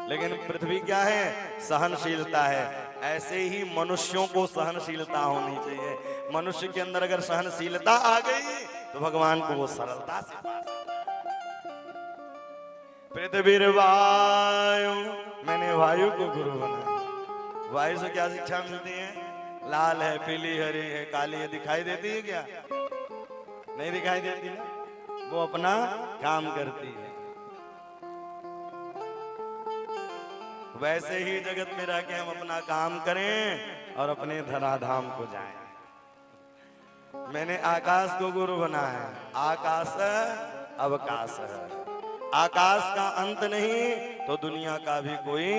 लेकिन पृथ्वी क्या है? सहनशीलता है। ऐसे ही मनुष्यों को सहनशीलता होनी चाहिए। मनुष्य के अंदर अगर सहनशीलता आ गई तो भगवान को वो सरलता से पा सकता है। पृथ्वी वायु, मैंने वायु को गुरु बनाया। वायु से क्या शिक्षा मिलती है? लाल है, पीली, हरी है, काली है, दिखाई देती है क्या? नहीं दिखाई देती ना, वो अपना काम करती है। वैसे ही जगत में रह के हम अपना काम करें और अपने धराधाम को जाएं। मैंने आकाश को गुरु बनाया। आकाश अवकाश है। आकाश का अंत नहीं तो दुनिया का भी कोई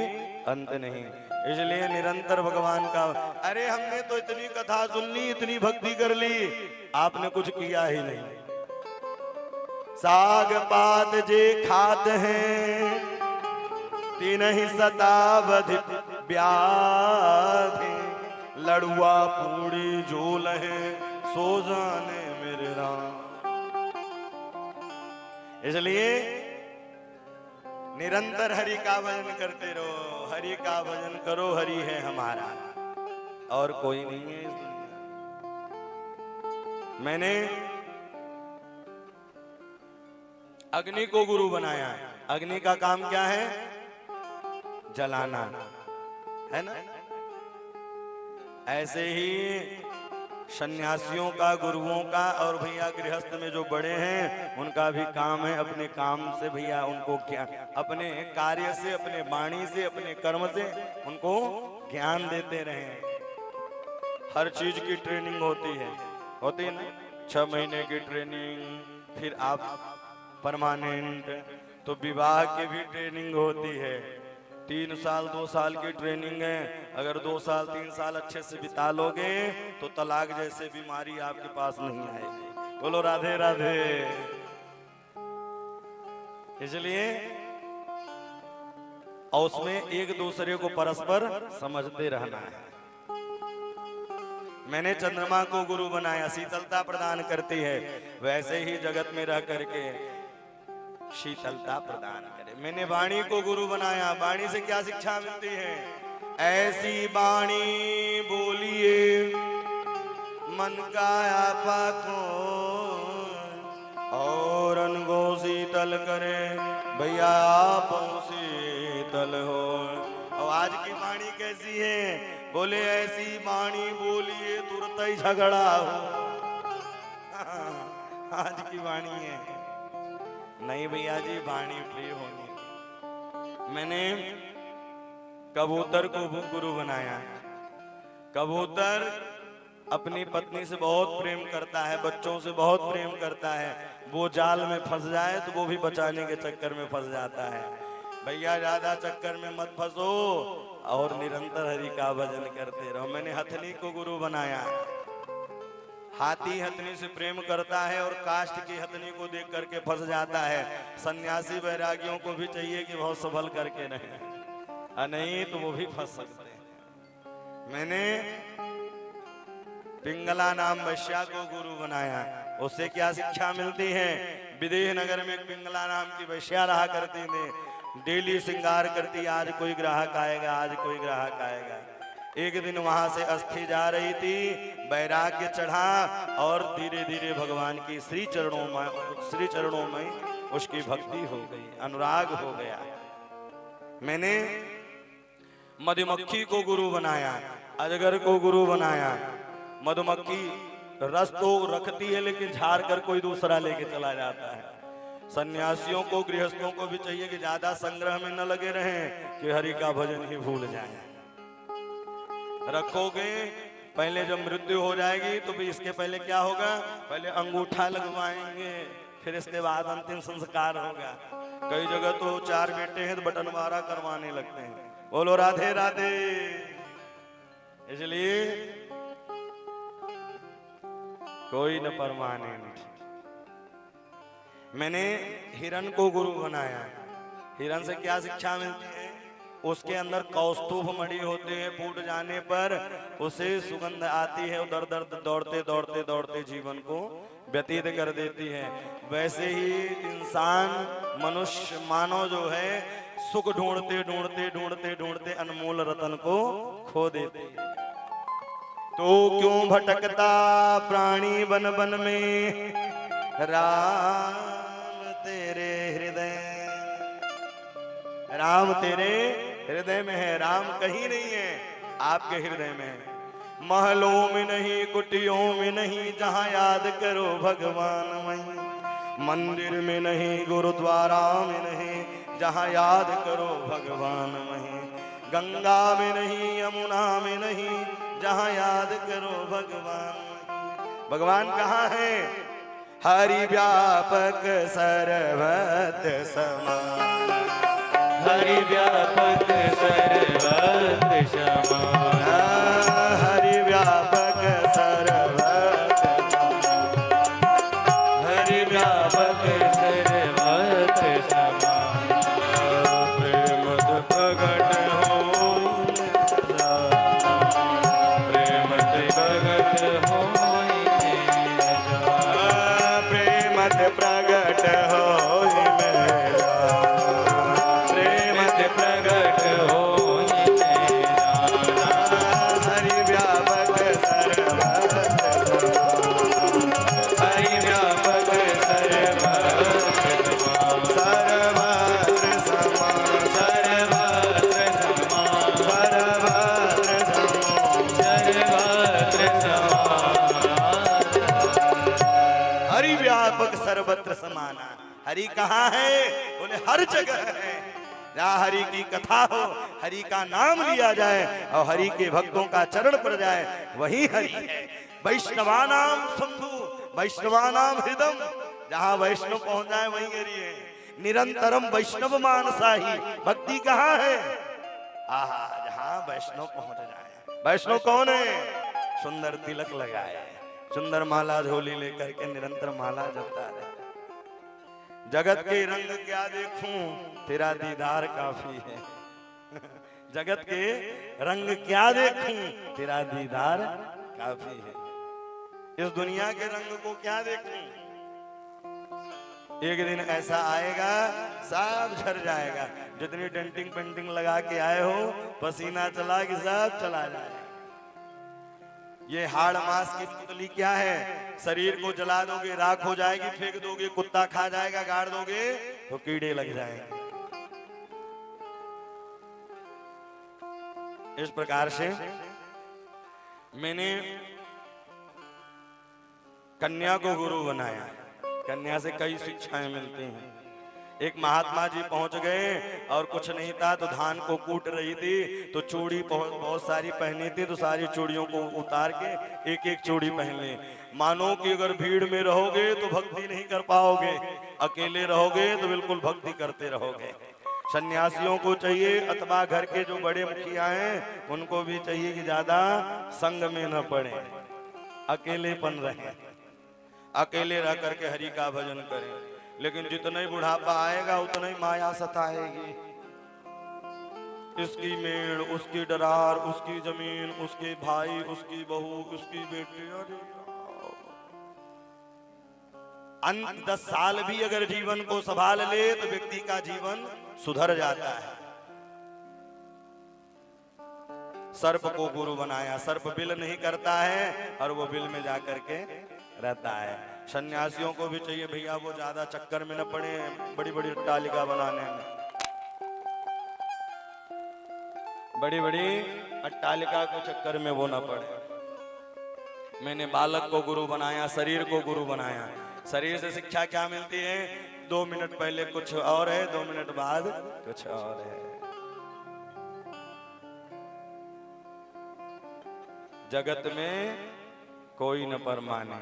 अंत नहीं। इसलिए निरंतर भगवान का, अरे हमने तो इतनी कथा सुन ली, इतनी भक्ति कर ली, आपने कुछ किया ही नहीं। साग पात जे खात हैं तीन ही शताब्दी व्याधि लड़ुआ पूड़ी जो लहे सो जाने मेरे राम। इसलिए निरंतर हरि का भजन करते रहो, हरि का भजन करो, हरि है हमारा और कोई नहीं है इस दुनिया। मैंने अग्नि को गुरु बनाया। अग्नि का काम क्या है? जलाना, है ना? ऐसे ही सन्यासियों का, गुरुओं का और भैया गृहस्थ में जो बड़े हैं उनका भी काम है अपने काम से भैया उनको क्या, अपने कार्य से, अपने वाणी से, अपने कर्म से उनको ज्ञान देते रहे। हर चीज की ट्रेनिंग होती है ना? 6 महीने की ट्रेनिंग, फिर आप परमानेंट। तो विवाह की भी ट्रेनिंग होती है, 3 साल 2 साल की ट्रेनिंग है। अगर 2 साल 3 साल अच्छे से बिता लोगे तो तलाक जैसे बीमारी आपके पास नहीं आएगी। बोलो राधे राधे। इसलिए और उसमें एक दूसरे को परस्पर समझते रहना है। मैंने चंद्रमा को गुरु बनाया, शीतलता प्रदान करती है, वैसे ही जगत में रह करके शीतलता प्रदान करे। मैंने वाणी को गुरु बनाया, वाणी से क्या शिक्षा मिलती है? ऐसी वाणी बोलिए मन का आपा को, और अनगो शीतल करे भैया आप शीतल हो। और आज की वाणी कैसी है? बोले ऐसी वाणी बोलिए तुरंत ही झगड़ा हो। आज की वाणी है नहीं भैया जी, वाणी प्रिय होनी। मैंने कबूतर को गुरु बनाया। कबूतर अपनी पत्नी से बहुत प्रेम करता है, बच्चों से बहुत प्रेम करता है। वो जाल में फंस जाए तो वो भी बचाने के चक्कर में फंस जाता है। भैया ज्यादा चक्कर में मत फंसो और निरंतर हरि का भजन करते रहो। मैंने हथनी को गुरु बनाया। हाथी हथनी से प्रेम करता है और काष्ठ की हथनी को देख करके फंस जाता है। सन्यासी वैरागियों को भी चाहिए कि बहुत संभल करके रहें, नहीं तो वो भी फंस सकते हैं। मैंने पिंगला नाम वैश्या को गुरु बनाया। उससे क्या शिक्षा मिलती है? विदेह नगर में पिंगला नाम की वैश्या रहा करती थी, डेली श्रृंगार करती। आज कोई ग्राहक आएगा, आज कोई ग्राहक आएगा। एक दिन वहां से अस्थि जा रही थी, वैराग्य चढ़ा और धीरे धीरे भगवान की श्री चरणों में उसकी भक्ति हो गई, अनुराग हो गया। मैंने मधुमक्खी को गुरु बनाया, अजगर को गुरु बनाया। मधुमक्खी रस तो रखती है लेकिन झाड़ कर कोई दूसरा लेके चला जाता है। सन्यासियों को, गृहस्थों को भी चाहिए कि ज्यादा संग्रह में न लगे रहें कि हरि का भजन ही भूल जाएं। रखोगे, पहले जब मृत्यु हो जाएगी तो भी इसके पहले क्या होगा? पहले अंगूठा लगवाएंगे, फिर इसके बाद अंतिम संस्कार होगा। कई जगह तो 4 बेटे हैं तो बटनवारा करवाने लगते हैं। बोलो राधे राधे। इसलिए कोई न परमानेंट। मैंने हिरण को गुरु बनाया। हिरण से क्या शिक्षा मिलती है? उसके अंदर कौस्तुभ मणि होते हैं, फूट जाने पर उसे सुगंध आती है, उधर दर्द दौड़ते दौड़ते दौड़ते जीवन को व्यतीत कर देती है। वैसे ही इंसान, मनुष्य, मानव जो है सुख ढूंढते ढूंढते ढूंढते ढूंढते अनमोल रतन को खो देते हैं। तो क्यों भटकता प्राणी बन बन में, राम तेरे हृदय, राम तेरे हृदय में है। राम कहीं नहीं है, आपके हृदय में है। महलों में नहीं, कुटियों में नहीं, जहां याद करो भगवान वहीं। मंदिर में नहीं, गुरुद्वारा में नहीं, जहां याद करो भगवान वहीं। गंगा में नहीं, यमुना में नहीं, जहां याद करो भगवान। भगवान कहाँ है? हरि व्यापक सर्वत समान, हरि व्यापक सर्वत्र समान, हरि व्यापक सर्वत समान, हरि व्यापक सर्वत्र समान। प्रेम प्रकट हो, प्रेम सर्वत्र समाना। हरि कहाँ है? बोले हर जगह है। जहाँ हरि की कथा हो, हरि का नाम लिया जाए और हरि के भक्तों का चरण पड़ जाए, वही हरि है। वैष्णवानाम शंभु वैष्णवानाम हृदम, जहाँ वैष्णव पहुंच जाए वही हरि है। निरंतरम वैष्णव मानसा ही, भक्ति कहाँ है? आहा, जहाँ वैष्णव पहुंच जाए। वैष्णव कौन है? सुंदर तिलक लगाए, सुंदर माला झोली लेकर के निरंतर माला जपता रहे। जगत के रंग क्या देखूं, तेरा दीदार काफी है। जगत के रंग क्या देखूं, तेरा दीदार काफी है। इस दुनिया के रंग को क्या देखूं? एक दिन ऐसा आएगा सब झड़ जाएगा। जितनी डेंटिंग पेंटिंग लगा के आए हो, पसीना चला कि सब चला जाएगा। ये हाड़ मांस की पुतली क्या है? शरीर को जला दोगे राख हो जाएगी, फेंक दोगे कुत्ता खा जाएगा, गाड़ दोगे तो कीड़े लग जाएंगे। इस प्रकार से मैंने कन्या को गुरु बनाया। कन्या से कई शिक्षाएं मिलती हैं। एक महात्मा जी पहुंच गए और कुछ नहीं था तो धान को कूट रही थी, तो चूड़ी बहुत सारी पहनी थी, तो सारी चूड़ियों को उतार के एक एक चूड़ी पहन ले। मानो कि अगर भीड़ में रहोगे तो भक्ति नहीं कर पाओगे, अकेले रहोगे तो बिल्कुल भक्ति करते रहोगे। सन्यासियों को चाहिए अथवा घर के जो बड़े मुखिया हैं उनको भी चाहिए कि ज्यादा संग में न पड़े, अकेलेपन रहे, अकेले रह करके हरि का भजन करें। लेकिन जितना ही बुढ़ापा आएगा उतना ही माया सताएगी। इसकी मेड़, उसकी डरार, उसकी जमीन, उसके भाई, उसकी बहू, उसकी बेटी। अरे अंत 10 साल भी अगर जीवन को संभाल ले तो व्यक्ति का जीवन सुधर जाता है। सर्प को गुरु बनाया। सर्प बिल नहीं करता है और वो बिल में जाकर के रहता है। सन्यासियों को भी चाहिए भैया वो ज्यादा चक्कर में न पड़े बड़ी बड़ी अट्टालिका बनाने में, बड़ी बड़ी अट्टालिका के चक्कर में वो न पड़े। मैंने बालक को गुरु बनाया, शरीर को गुरु बनाया। शरीर से शिक्षा क्या मिलती है? 2 मिनट पहले कुछ और है, 2 मिनट बाद कुछ और है। जगत में कोई न परमाने,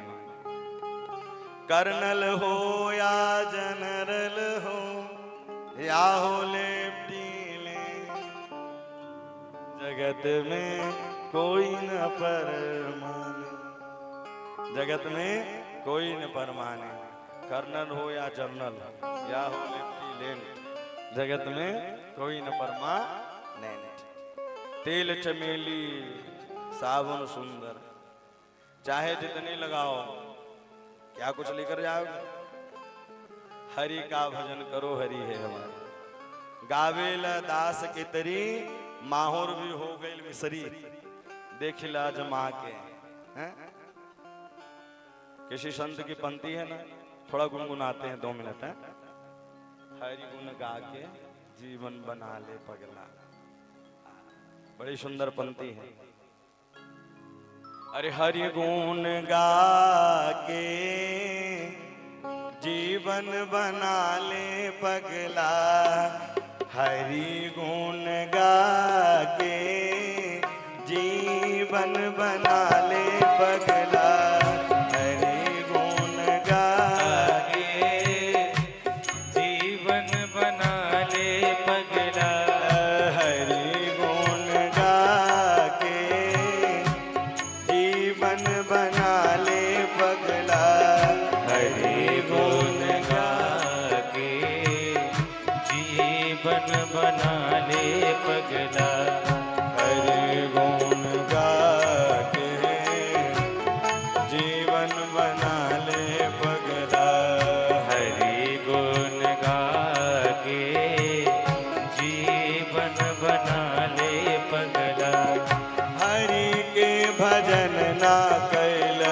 कर्नल हो या जनरल हो या हो लेफ्टिने, जगत में कोई न परमाने, जगत में कोई न परमाने। कर्नल हो या जनरल या हो लेफ्टिनेंट, जगत में कोई न परमाने। तेल चमेली साबुन सुंदर, चाहे जितनी लगाओ क्या कुछ लेकर जाओगे? हरि का भजन करो, हरि है हमारे। गावेला दास के तरी माहौर भी हो गई मिसरी, देखिला जमा के। हैं? किसी संत की पंक्ति है ना, थोड़ा गुनगुनाते हैं 2 मिनट। है हरि गुण गा के जीवन बना ले पगला, बड़ी सुंदर पंक्ति है। अरे हरि गुण गा के जीवन बना ले पगला, हरि गुण गा के जीवन बना ले पगला, हरि गुण गा के जीवन बना ले पगला, हरि गुण गा के जीवन बना ले पगला, हरि गुण गा के जीवन बना ले पगला, हरि गुण गा के जीवन बना ले पगला, हरि गुण गा के जीवन बना ले पगला। हरि के भजन ना कैल,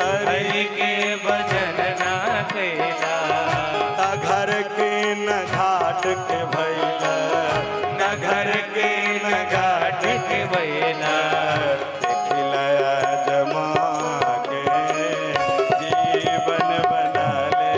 हरि के भजन ना कैला, न घर के न घाट के भैला, न घर के न घाट के भैला, देखिला जमा के जीवन बना ले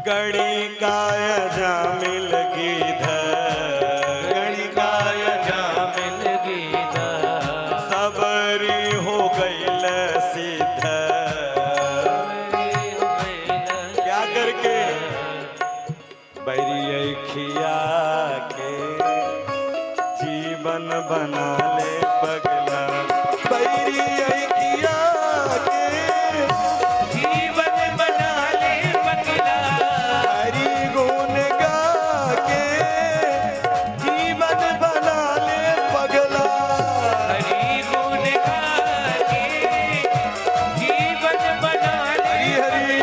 गणिकाय जामिल गिधर गणिकाय जामिल गीधर सबरी हो गईल सिद्ध क्या करके बैरी खिया के जीवन बना ले पगला बैरी खिया के जीवन बना ले पगला हरि गुण गा के जीवन बना ले पगला हरि गुण गा के जीवन बना ले हरि हरि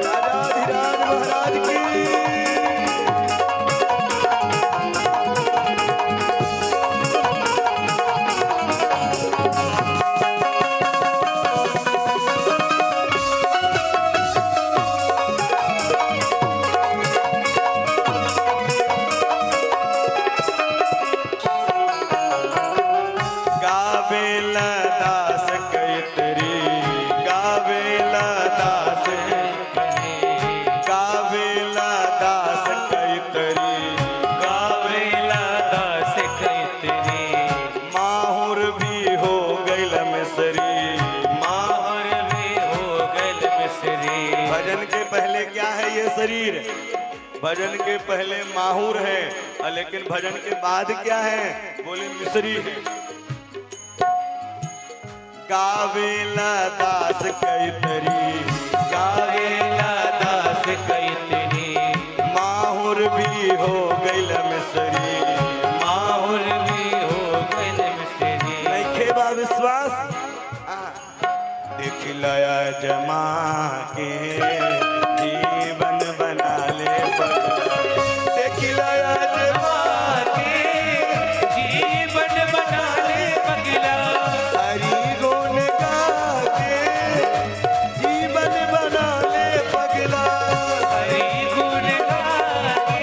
राजाधिराज महाराज की गावेला दास कैतरी गावेला दास गावेला दास कैतरी गावेला दास कैतरी माहुर भी हो गईल मिसरी माहौर भी हो गल मिसरी भजन के पहले क्या है ये शरीर भजन के पहले माहुर है लेकिन भजन के बाद क्या है बोले मिसरी है गावेला दास कैतरी गावेला दास कैतरी माहुर भी हो गईल मिसरी माहौर भी हो गल मिसरी नइखे बा विश्वास देख लया जमा के जीवन बना ले पगला देख लया जमा के जीवन बना ले पगला हरि गुण गा के जीवन बना ले पगला हरि गुण गा के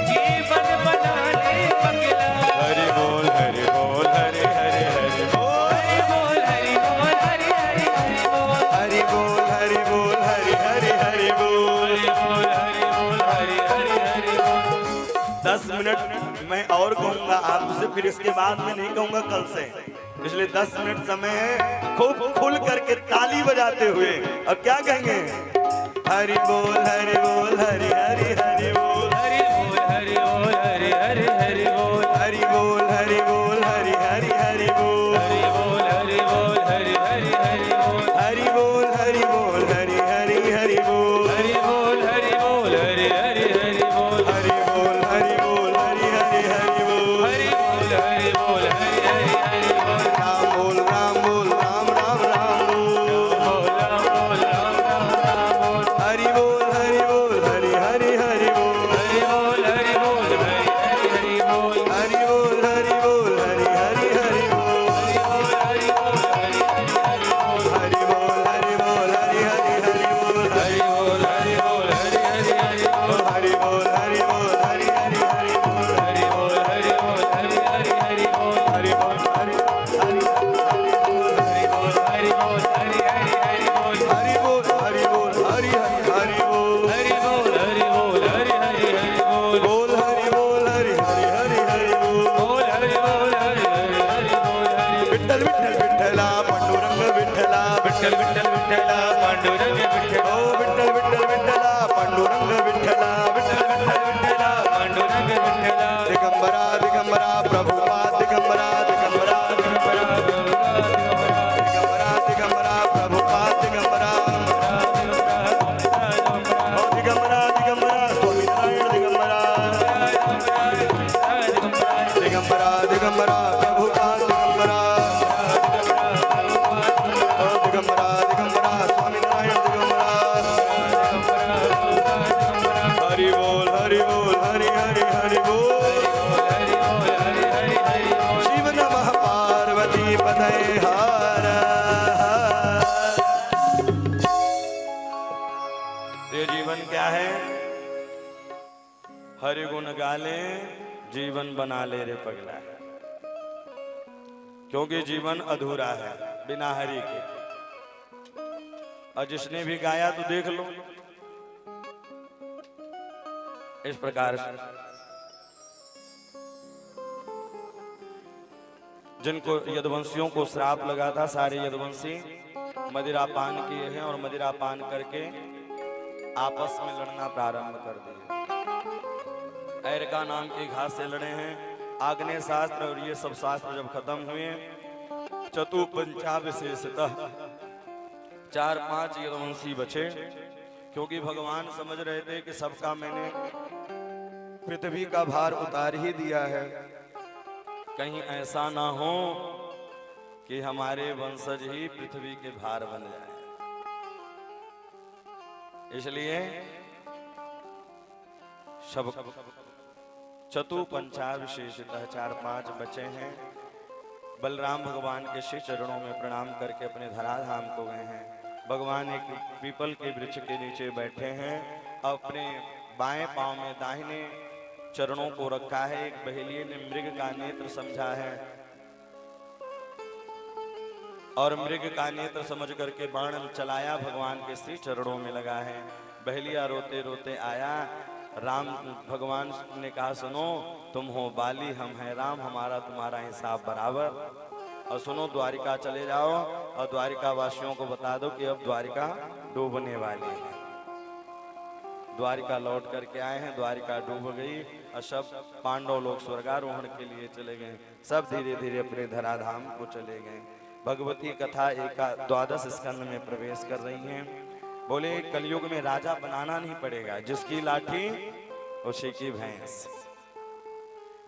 जीवन बना ले पगला हरि बोल हरि बोल हरि हरि हरि बोल हरि बोल हरि बोल हरि हरि हरि बोल हरि बोल हरि बोल हरि हरि हरि बोल हरि बोल हरि हरि हरि बोल 10 मिनट मैं और कहूंगा आपसे फिर इसके बाद में नहीं कहूंगा कल से इसलिए 10 मिनट समय है खूब खुल करके ताली बजाते हुए और क्या कहेंगे हरि बोल हरि बोल हरि हरि हरि बोल हरि बोल हरि बोल हरि हरि हरि बोल हरि बोल हरि बोल हरि हरि हरि बोल हरि बोल हरि बोल हरि हरि हरि बोल हरि बोल हरि बोल हरि हरि हरि बोल हरि बोल हरि बोल हरि हरि हरि बोल हरि बोल हरि बोल हरि हरि हरि बोल हरि बोल हरि बोल हरि हरि हरि बोल राम बोल राम राम राम बोल बोल बोल राम राम राम बोल हरि बोल हरि बोल हरि हरि हरि बोल हरि बोल हरि बोल हरि हरि हरि बोल हरि बोल हरि बोल हरि हरि हरि बोल हरि बोल हरि बोल हरि हरि हरि बोल हरि बोल हरि बोल हरि हरि हरि बोल हरि बोल हरि बोल हरि हरि हरि बोल हरि बोल हरि बोल हरि हरि हरि बोल हरि बोल हरि बोल हरि हरि हरि बोल हरि बोल हरि हरि हरि बोल हरि बोल हरि बोल हरि हरि हरि बोल हरि बोल हरि बोल हरि हरि हरि बोल हरि बोल हरि बोल हरि हरि हरि बोल बोल हरि बोल हरि हरि हरि हरि बोल बोल हरि बोल हरि हरि हरि बोल हरि विठ्ठल विठ्ठल विठ्ठला पांडुरंग विठ्ठला विठ्ठल विठ्ठल विठ्ठला पांडुरंग विठ्ठल ओ विठ्ठल विठ्ठल विठ्ठला पांडुरंग विठ्ठला विठ्ठल विठ्ठल विठ्ठला पांडुरंग विठ्ठला दिगंबरा दिगंबरा प्रभुपाद दिगंबरा दिगंबरा दिगंबरा दिगंबरा दिगंबरा प्रभुपाद दिगंबरा ओ दिगंबरा दिगंबरा स्वामीनारायण दिगंबरा दिगंबरा दिगंबरा प्रभुपाद दिगंबरा ओ दिगंबरा दिगंबरा स्वामीनारायण दिगंबरा हरि बोल हरि बोल हरि हरि हरि बोल शिव नमः पार्वती पतये हर ये जीवन के क्या है? हरि गुण गाले जीवन बना ले रे पगला, क्योंकि जीवन अधूरा है बिना हरि के। और जिसने भी गाया तो देख लो इस प्रकार से, जिनको यदुवंशियों को श्राप लगा था, सारे यदुवंशी मदिरा पान किए हैं और मदिरा पान करके आपस में लड़ना प्रारंभ कर दिया। ऐरका नाम की घास से लड़े हैं। आग्नेय शास्त्र और ये सब शास्त्र जब खत्म हुए, चतुपंचाविशेषतः 4-5 यदुवंशी बचे, क्योंकि भगवान समझ रहे थे कि सबका मैंने पृथ्वी का भार उतार ही दिया है, कहीं ऐसा ना हो कि हमारे वंशज ही पृथ्वी के भार बन जाए। इसलिए सब चतुपंचाविशेषतः 4-5 बचे हैं। बलराम भगवान के श्री चरणों में प्रणाम करके अपने धराधाम को गए हैं। भगवान एक पीपल के वृक्ष के नीचे बैठे हैं, अपने बाएं पांव में दाहिने चरणों को रखा है। एक बहेलिये ने मृग का नेत्र समझा है और मृग का नेत्र समझ करके बाण चलाया, भगवान के श्री चरणों में लगा है। बहेलिया रोते रोते आया। राम भगवान ने कहा, सुनो तुम हो बाली, हम हैं राम, हमारा तुम्हारा हिसाब बराबर। और सुनो, द्वारिका चले जाओ और द्वारिका वासियों को बता दो कि अब द्वारिका डूबने वाली है। द्वारिका लौट करके आए हैं, द्वारिका डूब गई और सब पांडव लोग स्वर्गारोहण के लिए चले गए। सब धीरे धीरे अपने धराधाम को चले गए। भगवती कथा 12 स्कंद में प्रवेश कर रही हैं। बोले कलयुग में राजा बनाना नहीं पड़ेगा, जिसकी लाठी उसी की भैंस।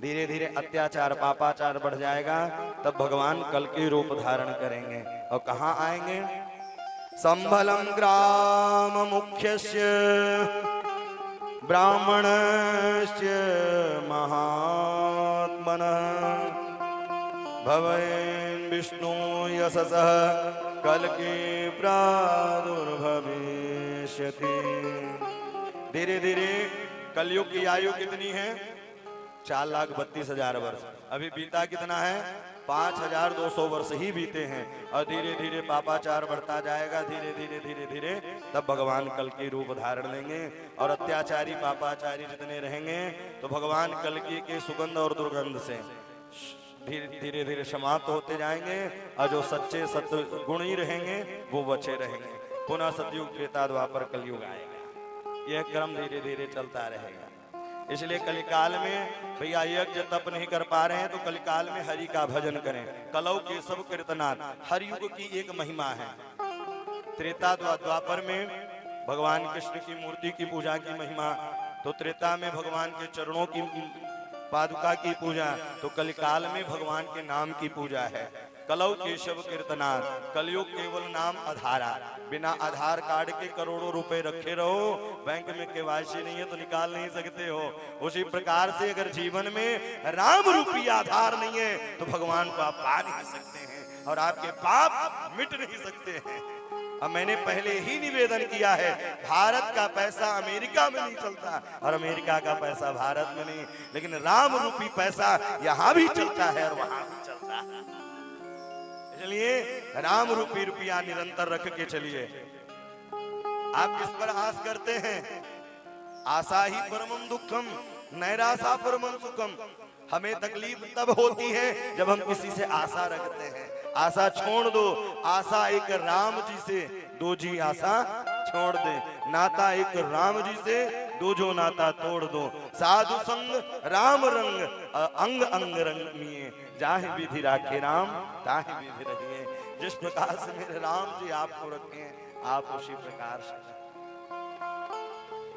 धीरे धीरे अत्याचार पापाचार बढ़ जाएगा, तब भगवान कल के रूप धारण करेंगे। और कहाँ आएंगे? संभलम ग्राम मुख्यस्य ब्राह्मणस्य महात्मनः भवेन् विष्णु यशसः कल्कि प्रादुर्भविष्यति। धीरे धीरे कलयुग की आयु कितनी है? 4,32,000 वर्ष। अभी बीता कितना है? 5,200 वर्ष ही बीते हैं। और धीरे धीरे पापाचार बढ़ता जाएगा। धीरे धीरे धीरे धीरे तब भगवान कल की रूप धारण लेंगे। और अत्याचारी पापाचारी जितने रहेंगे तो भगवान कल की के सुगंध और दुर्गंध से धीरे धीरे समाप्त होते जाएंगे। और जो सच्चे सत्य गुण ही रहेंगे वो बचे रहेंगे। पुनः सतयुग, त्रेता, द्वापर, कलयुग आएगा। यह क्रम धीरे धीरे चलता रहेगा। इसलिए कलिकाल में भैया यज्ञ तप नहीं कर पा रहे हैं तो कलिकाल में हरि का भजन करें। कलौ केशव कीर्तनाथ हरि युग की एक महिमा है। त्रेता द्वापर में भगवान कृष्ण की मूर्ति की पूजा की महिमा, तो त्रेता में भगवान के चरणों की पादुका की पूजा, तो कलिकाल में भगवान के नाम की पूजा है। कलौ केशव कीर्तनाथ, कलयुग केवल नाम आधारा। बिना आधार कार्ड के करोड़ों रुपए रखे रहो, बैंक में केवाईसी नहीं है तो निकाल नहीं सकते हो। उसी प्रकार से अगर जीवन में राम रूपी आधार नहीं है तो भगवान को आप पा नहीं सकते हैं और आपके पाप मिट नहीं सकते हैं। अब मैंने पहले ही निवेदन किया है, भारत का पैसा अमेरिका में नहीं चलता और अमेरिका का पैसा भारत में नहीं, लेकिन राम रूपी पैसा यहाँ भी चलता है और वहां भी चलता है। इसलिए राम रूपी रुपया निरंतर रख के चलिए। आप किस पर आस करते हैं? आशा ही परमम दुखम नैराशा परमम सुखम। हमें तकलीफ तब होती है जब हम किसी से आशा रखते हैं। आशा छोड़ दो। आशा एक राम जी से, दो जी आशा छोड़ दे। नाता एक राम जी से, दो जो नाता तोड़ दो। साधु संग राम रंग, अंग अंग रंग मिये। जाहि विधि राखे राम, ताहि विधि रहिए। जिस प्रकार से मेरे राम जी आपको रखे, आप उसी प्रकार से।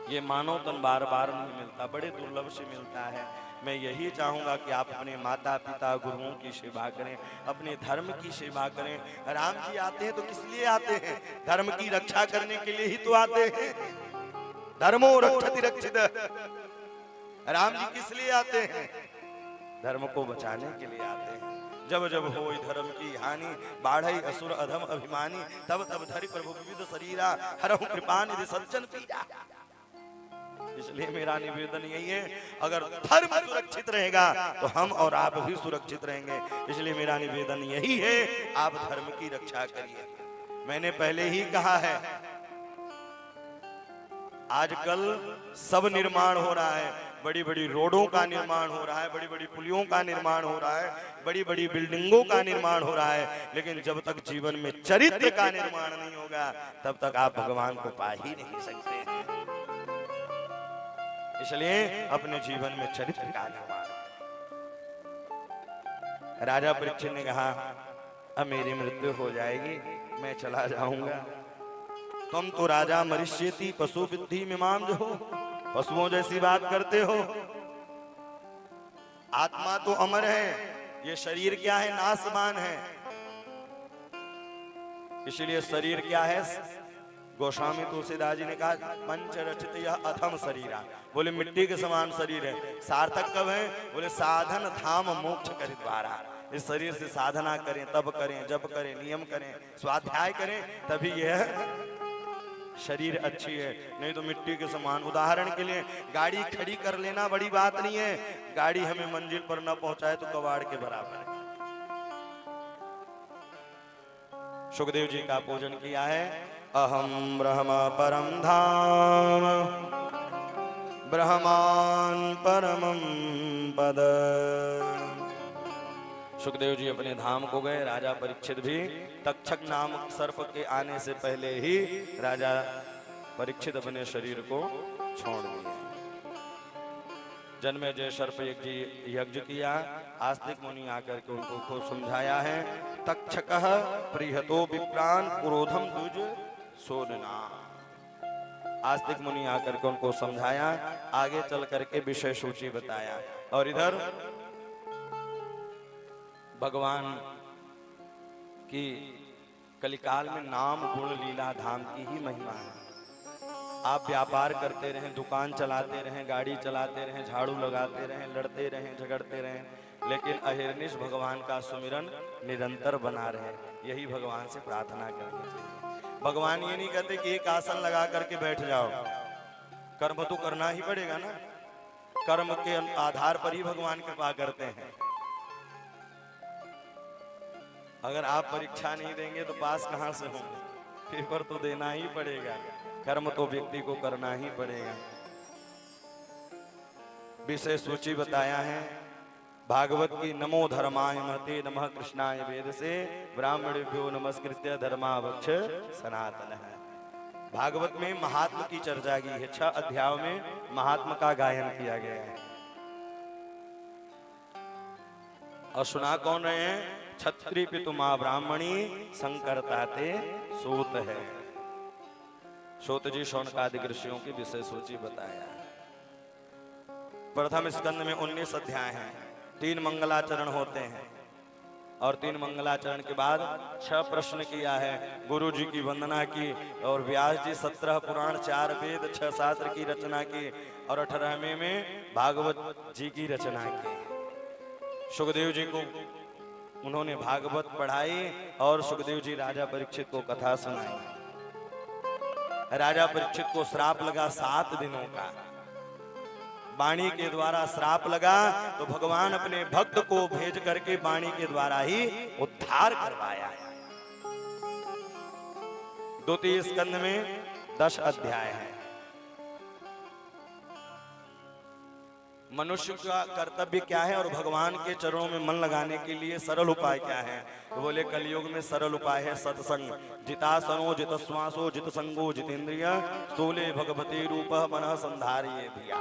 ये मानव तन बार बार नहीं मिलता, बड़े दुर्लभ से मिलता है। मैं यही चाहूंगा कि आप अपने माता पिता गुरुओं की सेवा करें, अपने धर्म की सेवा करें। राम जी आते हैं तो किस लिए आते हैं? धर्म की रक्षा करने के लिए ही तो आते हैं। धर्मो रक्षति रक्षित। राम जी किस लिए आते हैं? धर्म को बचाने के लिए आते हैं। जब जब होई धर्म की हानि, बाढ़ई असुर अधम अभिमानी, तब तब धरि प्रभु विविध शरीरा, हरहु कृपा निधि सज्जन पीरा। इसलिए मेरा निवेदन यही है, अगर धर्म सुरक्षित रहेगा तो हम और आप भी सुरक्षित रहेंगे। इसलिए मेरा निवेदन यही है, आप धर्म की रक्षा करिए। मैंने पहले ही कहा है, आजकल सब निर्माण हो रहा है, बड़ी बड़ी रोडों का निर्माण हो रहा है, बड़ी बड़ी पुलियों का निर्माण हो रहा है, बड़ी बड़ी बिल्डिंगों का निर्माण हो रहा है, लेकिन जब तक जीवन में चरित्र का निर्माण नहीं होगा तब तक आप भगवान को पा ही नहीं सकते। इसलिए अपने जीवन में चरित्र का निर्माण। राजा परीक्षित ने कहा, अब मेरी मृत्यु हो जाएगी, मैं चला जाऊंगा। तुम तो राजा मरिष्यति पशु विद्धि मीमांस हो, पशुओं जैसी बात करते हो। आत्मा तो अमर है, ये शरीर क्या है, नाशवान है। इसलिए शरीर क्या है, गोस्वामी तुलसीदास जी ने कहा, पंच रचित यह अधम शरीरा, बोले मिट्टी के समान शरीर है। सार्थक कब है, बोले साधन धाम मोक्ष कर द्वारा। इस शरीर से साधना करें, तब करें, जप करें, नियम करें, स्वाध्याय करें, तभी यह शरीर अच्छी है, नहीं तो मिट्टी के समान। उदाहरण के लिए गाड़ी खड़ी कर लेना बड़ी बात नहीं है, गाड़ी हमें मंजिल पर न पहुंचाए तो कबाड़ के बराबर है। सुखदेव जी का पूजन किया है, अहम ब्रह्म परम धाम ब्रह्मान परमं पद। सुखदेव जी अपने धाम को गए, राजा परीक्षित भी। तक्षक नामक सर्प के आने से पहले ही राजा परीक्षित अपने शरीर को छोड़ दिया। जन्मेजय सर्प यज्ञ किया। आस्तिक मुनि आकर के उनको खूब समझाया है। तक्षकः प्रियतो विप्रान क्रोधम दुज सोदना। आस्तिक मुनि आकर के उनको समझाया, आगे चल करके विषय सूची बताया। और इधर भगवान की कलिकाल में नाम गुण लीला धाम की ही महिमा है। आप व्यापार करते रहें, दुकान चलाते रहें, गाड़ी चलाते रहें, झाड़ू लगाते रहें, लड़ते रहें, झगड़ते रहें, लेकिन अहिर्निश भगवान का सुमिरन निरंतर बना रहे, यही भगवान से प्रार्थना करनी चाहिए। भगवान ये नहीं कहते कि एक आसन लगा करके बैठ जाओ, कर्म तो करना ही पड़ेगा ना। कर्म के आधार पर ही भगवान कृपा करते हैं। अगर आप परीक्षा नहीं देंगे तो पास कहां से होंगे, पेपर तो देना ही पड़ेगा, कर्म तो व्यक्ति को करना ही पड़ेगा। विषय सूची बताया है भागवत की। नमो धर्माय महते नमः कृष्णाय वेद से ब्राह्मणेभ्यो नमस्कृत्य धर्मावक्ष सनातन है। भागवत में महात्मा की चर्चा की है। 6 अध्यायों में महात्मा का गायन किया गया है। और सुना कौन रहे हैं? छत्री पितुमा ब्राह्मणी संकरताते सूत है। सूत जी शौनकादिक ऋषियों की विषय सूची बताया। प्रथम स्कंद में 19 अध्याय हैं। 3 मंगलाचरण होते हैं और 3 मंगलाचरण के बाद 6 प्रश्न किया है। गुरु जी की वंदना की और व्यास जी 17 पुराण 4 वेद 6 शास्त्र की रचना की और 18वें में भागवत जी की रचना की। सुखदेव जी को उन्होंने भागवत पढ़ाई और सुखदेव जी राजा परीक्षित को कथा सुनाई। राजा परीक्षित को श्राप लगा 7 दिनों का। वाणी के द्वारा श्राप लगा तो भगवान अपने भक्त को भेज करके वाणी के द्वारा ही उद्धार करवाया। द्वितीय स्कंद में 10 अध्याय है। मनुष्य का कर्तव्य क्या है और भगवान के चरणों में मन लगाने के लिए सरल उपाय क्या है? तो बोले कलयुग में सरल उपाय है सत्संग। जितासनो जितश्वासो जितसंगो जितेंद्रिय स्थूले भगवते रूप मनः संधारिये धिया।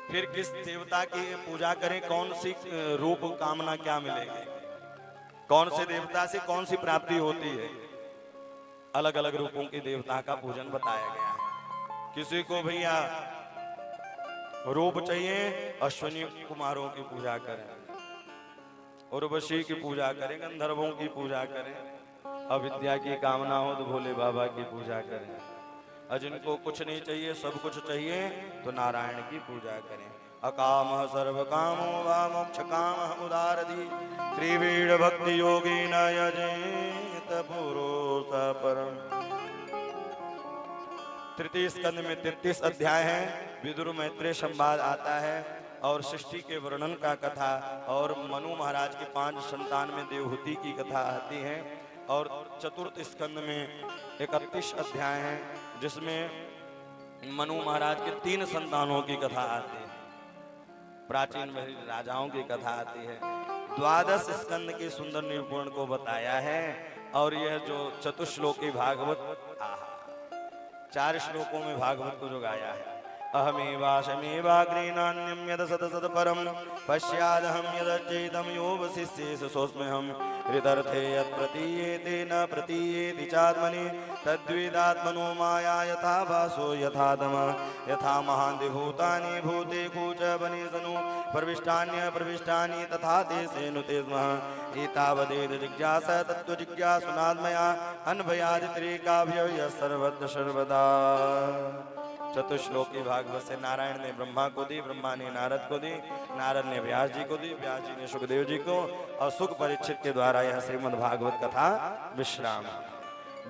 फिर किस देवता की पूजा करें, कौन सी रूप कामना क्या मिलेगी, कौन से देवता से कौन सी प्राप्ति होती है, अलग अलग रूपों के देवता का पूजन बताया गया है। किसी को भैया रूप चाहिए, अश्विनी कुमारों की पूजा करें, उर्वशी की पूजा करें, गंधर्वों की पूजा करें। अविद्या की कामना हो तो भोले बाबा की पूजा करें। और जिनको कुछ नहीं चाहिए सब कुछ चाहिए तो नारायण की पूजा करें। अकामः सर्व कामो वा मोक्ष कामः उदारधि त्रिवीड भक्ति योगी न यजेत पुरुष परम। तृतीय स्कंद में 33 अध्याय हैं। विदुर मैत्रेय संवाद आता है और सृष्टि के वर्णन का कथा और मनु महाराज के 5 संतान में देवहूति की कथा आती है। और चतुर्थ स्कंद में 31 अध्याय हैं जिसमें मनु महाराज के 3 संतानों की कथा आती है, प्राचीन राजाओं की कथा आती है। 12 स्कंद के सुंदर निरूपण को बताया है। और यह जो चतुश्लोकी भागवत 4 श्लोकों में भागवत को जो गाया है, अहमेवाशमेवाग्रीनान्यं यद सत सत परम पश्यादहं यदच्चैतं यो वसिष्येष सोऽस्म्यहं हृदर्थे यत् प्रतीयेते न प्रतीयेति चात्मनि तद्विदात्मनो माया यथा भासो यथा दम यथा महान्ति भूतानि भूते कूच बनेसनु प्रविष्टान्य प्रविष्टानि तथा तेसेनु ते स्मः एतावदेत जिज्ञास तत्त्वजिज्ञासुनात्मया अन्भयादित्रिकाभ्यय सर्वत्र सर्वदा। चतुश्लोकी भागवत से नारायण ने ब्रह्मा को दी, ब्रह्मा ने नारद को दी, नारद ने व्यास जी को दी, व्यास जी ने सुखदेव जी को, और सुख परीक्षित के द्वारा यह श्रीमद् भागवत कथा विश्राम।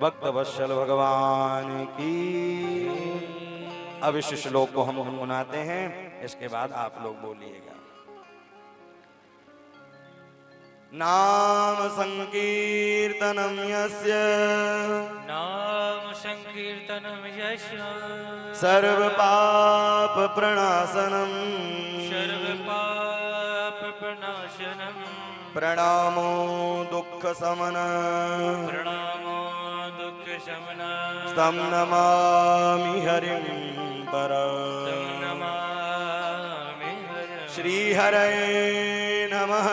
भक्त वत्सल भगवान की। अब इस श्लोक को हम गुनगुनाते हैं, इसके बाद आप लोग बोलिएगा। नाम संकीर्तनम यस्य नाम संकीर्तनम यस्य सर्व पाप प्रणाशनम सर्व पाप प्रणाशनम प्रणामो दुख समन प्रणामो दुख शमन तं नमामि हरिं परं तं नमामि हरिं श्री हरये नमः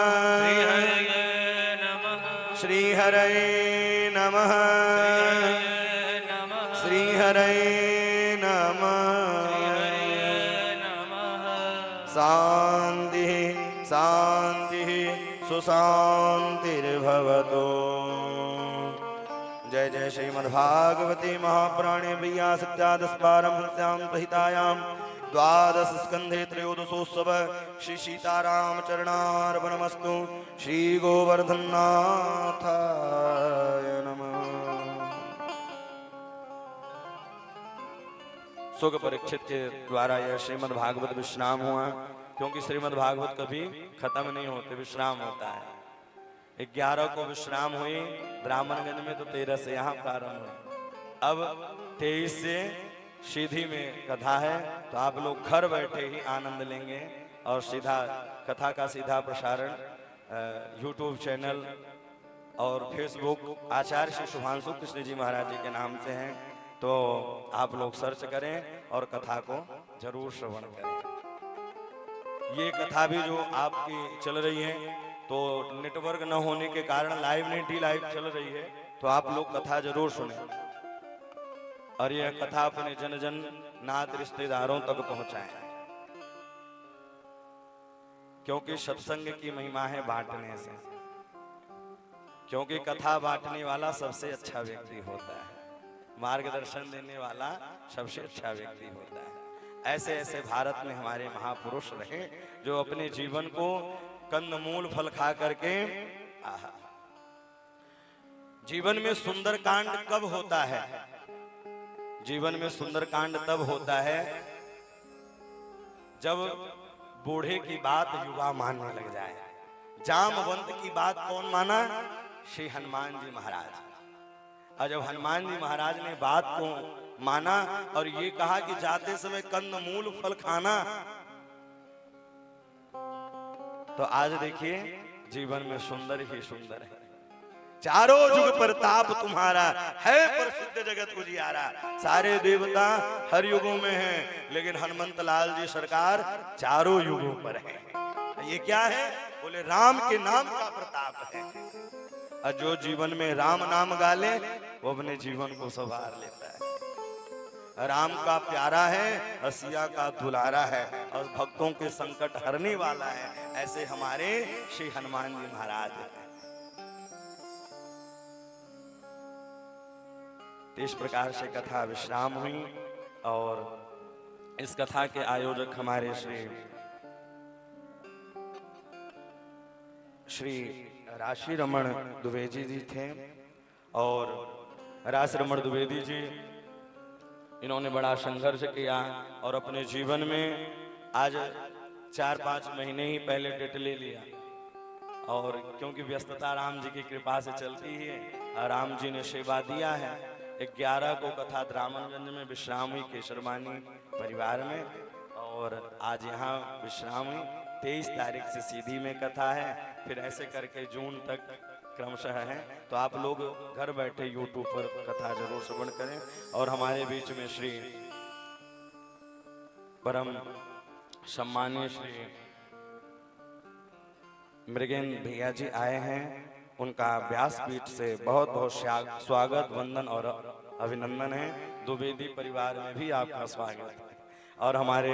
श्री हरये नमः श्री हरये नमः शांति शांति सुशांतिर्भवतु। जय जय श्रीमद्भागवते महापुराणे व्यासत्यादस्पारम्भस्यां प्रहितायां 12 स्कंधे त्रयोदशोत्सव श्री सीताराम चरणार्पणमस्तु। श्री गोवर्धननाथाय नमः। सुख परीक्षित के द्वारा यह श्रीमद् भागवत विश्राम हुआ, क्योंकि श्रीमद् भागवत कभी खत्म नहीं होते, विश्राम होता है। 11 को विश्राम हुई ब्राह्मणगंज में, तो 13 से यहाँ प्रारंभ हुई। अब 23 से सीधी में कथा है, तो आप लोग घर बैठे ही आनंद लेंगे। और सीधा कथा का सीधा प्रसारण यूट्यूब चैनल और फेसबुक आचार्य श्री शुभांशु कृष्ण जी महाराज जी के नाम से हैं, तो आप लोग सर्च करें और कथा को जरूर श्रवण करें। ये कथा भी जो आपकी चल रही है, तो नेटवर्क न होने के कारण लाइव नहीं थी, लाइव चल रही है, तो आप लोग कथा जरूर सुने और यह कथा अपने जन जन नात रिश्तेदारों तक पहुंचाएं, क्योंकि सत्संग की महिमा है बांटने से। क्योंकि कथा बांटने वाला सबसे अच्छा व्यक्ति होता है, मार्गदर्शन देने वाला सबसे अच्छा व्यक्ति होता है। ऐसे ऐसे भारत में हमारे महापुरुष रहे जो अपने जीवन को कंदमूल फल खा करके। जीवन में सुंदरकांड कब होता है? जीवन में सुंदरकांड तब होता है जब बूढ़े की बात युवा मानने लग जाए। जामवंत की बात कौन माना? श्री हनुमान जी महाराज। और जब हनुमान जी महाराज ने बात को माना और ये कहा कि जाते समय कंदमूल फल खाना, तो आज देखिए जीवन में सुंदर ही सुंदर है। चारों युग प्रताप तुम्हारा है, प्रसिद्ध जगत उजियारा। सारे देवता हर युगों में हैं, लेकिन हनुमंत लाल जी सरकार चारों युगों पर है। ये क्या है? बोले राम के नाम का प्रताप है। और जो जीवन में राम नाम गाले वो अपने जीवन को संवार लेता है। राम का प्यारा है, हसिया का दुलारा है और भक्तों के संकट हरने वाला है। ऐसे हमारे श्री हनुमान जी महाराज हैं। इस प्रकार से कथा विश्राम हुई और इस कथा के आयोजक हमारे श्री राशि रमण द्विवेदी जी थे। और राशि रमण द्विवेदी जी इन्होंने बड़ा संघर्ष किया और अपने जीवन में आज 4-5 महीने ही पहले डेट ले लिया। और क्योंकि व्यस्तता राम जी की कृपा से चलती है और राम जी ने सेवा दिया है। 11 को कथा द्रामनगंज में विश्राम हुई केशरवानी परिवार में, और आज यहाँ विश्राम हुई। 23 तारीख से सीधी में कथा है, फिर ऐसे करके जून तक क्रमशः है। तो आप लोग घर बैठे यूट्यूब पर कथा जरूर श्रवण करें। और हमारे बीच में श्री परम सम्मानीय श्री मृगेंद्र भैया जी आए हैं। उनका व्यासपीठ से बहुत बहुत स्वागत, वंदन और अभिनंदन है। द्विवेदी परिवार में भी आपका स्वागत है। और हमारे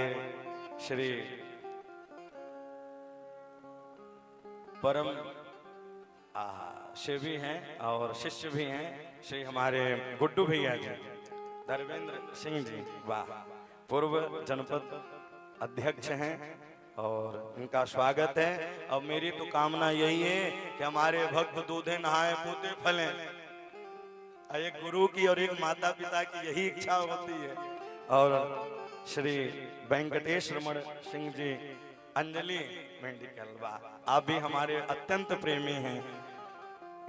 श्री परम शिव भी हैं और शिष्य भी हैं, श्री हमारे गुड्डू भैया जी, धर्मेंद्र सिंह जी, वाह, पूर्व जनपद अध्यक्ष हैं और इनका स्वागत है। अब मेरी तो कामना यही है कि हमारे भक्त दूधे नहाए पूते फलें। एक गुरु की और एक माता पिता की यही इच्छा होती है। और श्री वेंकटेश रमण सिंह जी, अंजलि मेडिकल, वाह, आप भी हमारे अत्यंत प्रेमी हैं।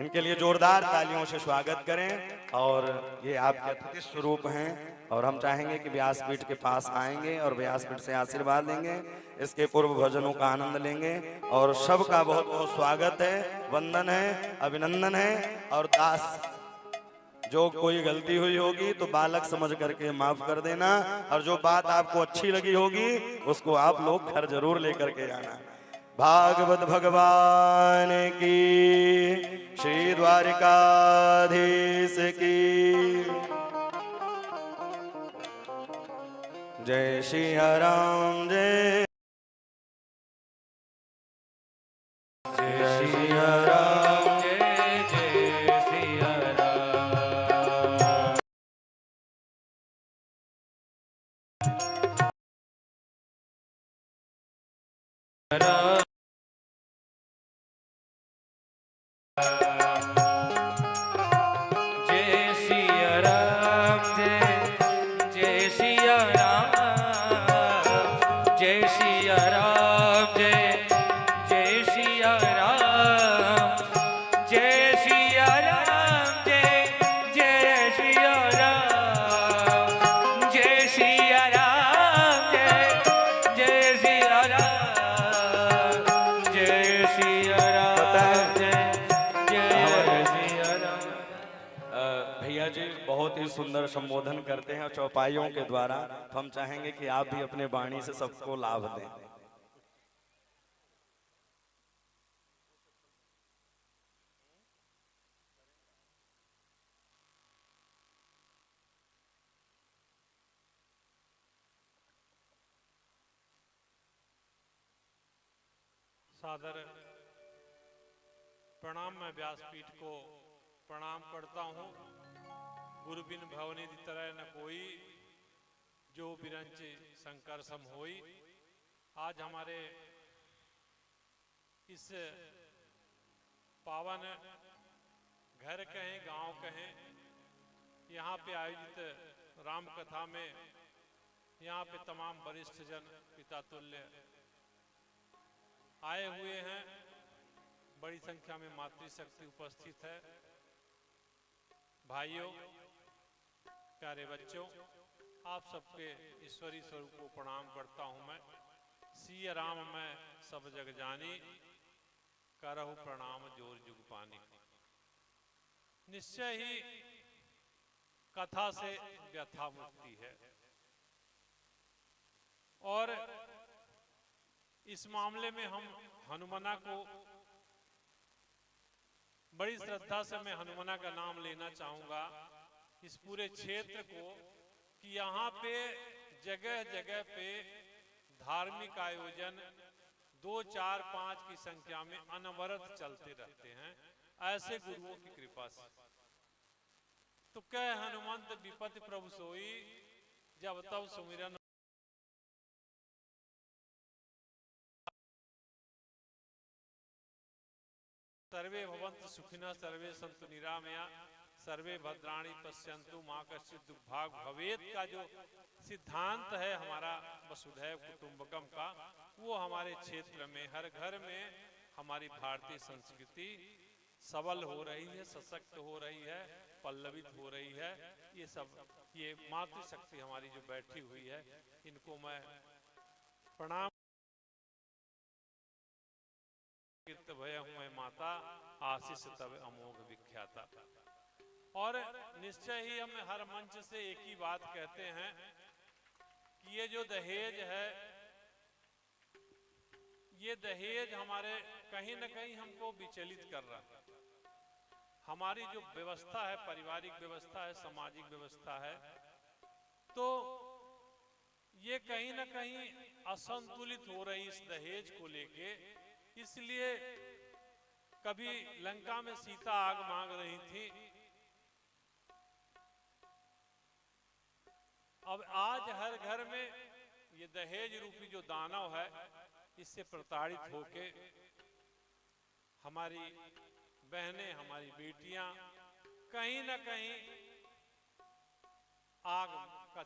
इनके लिए जोरदार तालियों से स्वागत करें। और ये आपके अतिथि स्वरूप हैं और हम चाहेंगे कि व्यासपीठ के पास आएंगे और व्यासपीठ से आशीर्वाद लेंगे, इसके पूर्व भजनों का आनंद लेंगे। और सबका बहुत बहुत स्वागत है, वंदन है, अभिनंदन है। और दास, जो कोई गलती हुई होगी तो बालक समझ करके माफ कर देना, और जो बात आपको अच्छी लगी होगी उसको आप लोग घर जरूर लेकर के आना। भागवत भगवान की, श्री द्वारिकाधीश की जय। सिया राम जय सिया राम जय जय सिया राम। जय सिया राम जय जय सिया राम। जय सिया राम जय जय सिया राम। जय सिया राम जय जय सिया राम। जय सिया राम जय जय सिया राम। जय सिया राम जय जय सिया राम। भैया जी बहुत ही सुंदर संबोधन करते हैं चौपाइयों के द्वारा, तो हम चाहेंगे कि आप भी अपने वाणी से सबको लाभ दें। सादर प्रणाम। मैं व्यासपीठ को प्रणाम करता हूँ। गुरु बिन भवनी दी तरह न कोई, जो बिरंच शंकर सम होई। आज हमारे इस पावन घर कहें गांव कहें, यहाँ पे आयोजित राम कथा में यहाँ पे तमाम वरिष्ठ जन पिता तुल्य आए हुए हैं। बड़ी संख्या में मातृशक्ति उपस्थित है। भाइयों, प्यारे बच्चों, आप सबके ईश्वरी स्वरूप को प्रणाम करता हूं मैं। सिया राम मैं सब जग जानी, करहु प्रणाम जोर जुग पानी। निश्चय ही कथा से व्यथा मुक्ति है, और इस मामले में हम हनुमाना को बड़ी श्रद्धा से, मैं हनुमाना का नाम लेना चाहूंगा इस पूरे क्षेत्र को, कि यहाँ पे जगह जगह पे धार्मिक आयोजन 2, 4, 5 की संख्या में अनवरत चलते रहते हैं, ऐसे गुरुओं की कृपा से। तो कह हनुमंत विपत्ति प्रभु सोई, जब तब सुमिरन सर्वे भवन्तु सुखिनः सर्वे सन्तु निरामया सर्वे भद्राणि पश्यन्तु माँ कश्चित् दुर्भाग भवेत् का जो सिद्धांत है हमारा वसुधैव कुटुंबकम का, वो हमारे क्षेत्र में हर घर में हमारी भारतीय संस्कृति सबल हो रही है, सशक्त हो रही है, पल्लवित हो रही है। ये सब ये मातृशक्ति हमारी जो बैठी हुई है, इनको मैं प्रणाम। कीर्त भय हूँ माता आशीष तब अमोघ विख्याता। और निश्चय ही हम हर मंच से एक ही बात कहते हैं कि ये जो दहेज है, ये दहेज हमारे कहीं न कहीं हमको विचलित कर रहा है। हमारी जो व्यवस्था है, पारिवारिक व्यवस्था है, सामाजिक व्यवस्था है, तो ये कहीं न कहीं असंतुलित हो रही इस दहेज को लेके। इसलिए कभी लंका में सीता आग मांग रही थी, अब आज हर घर में ये दहेज रूपी जो दानव है, इससे प्रताड़ित होके हमारी बहनें, हमारी बेटियां कहीं न कहीं आग का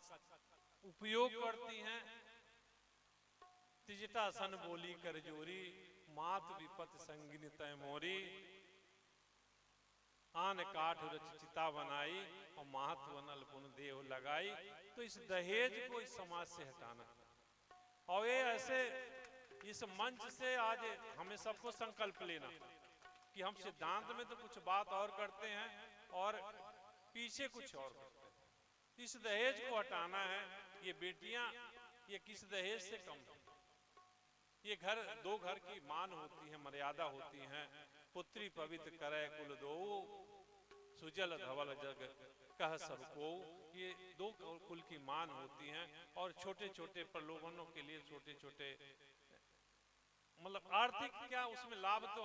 उपयोग करती हैं। तिजटा सन बोली कर जोरी, मात विपत संगिनी तय मोरी, आन काठ रच चिता बनाई और महत वनल पुन देव लगाई। तो इस दहेज को इस समाज से हटाना, और ये ऐसे इस मंच से आज हमें सबको संकल्प लेना कि हम सिद्धांत में तो कुछ बात और करते हैं और पीछे कुछ और करते हैं। इस दहेज को हटाना है। ये बेटियां ये किस दहेज से कम है? ये घर दो घर की मान होती है, मर्यादा होती है। पुत्री पवित्र करे कुल दो, सुजल धवल जग कह सबको। ये दो कुल की मान होती हैं। और छोटे छोटे प्रलोभनों के लिए छोटे छोटे मतलब आर्थिक क्या उसमें लाभ तो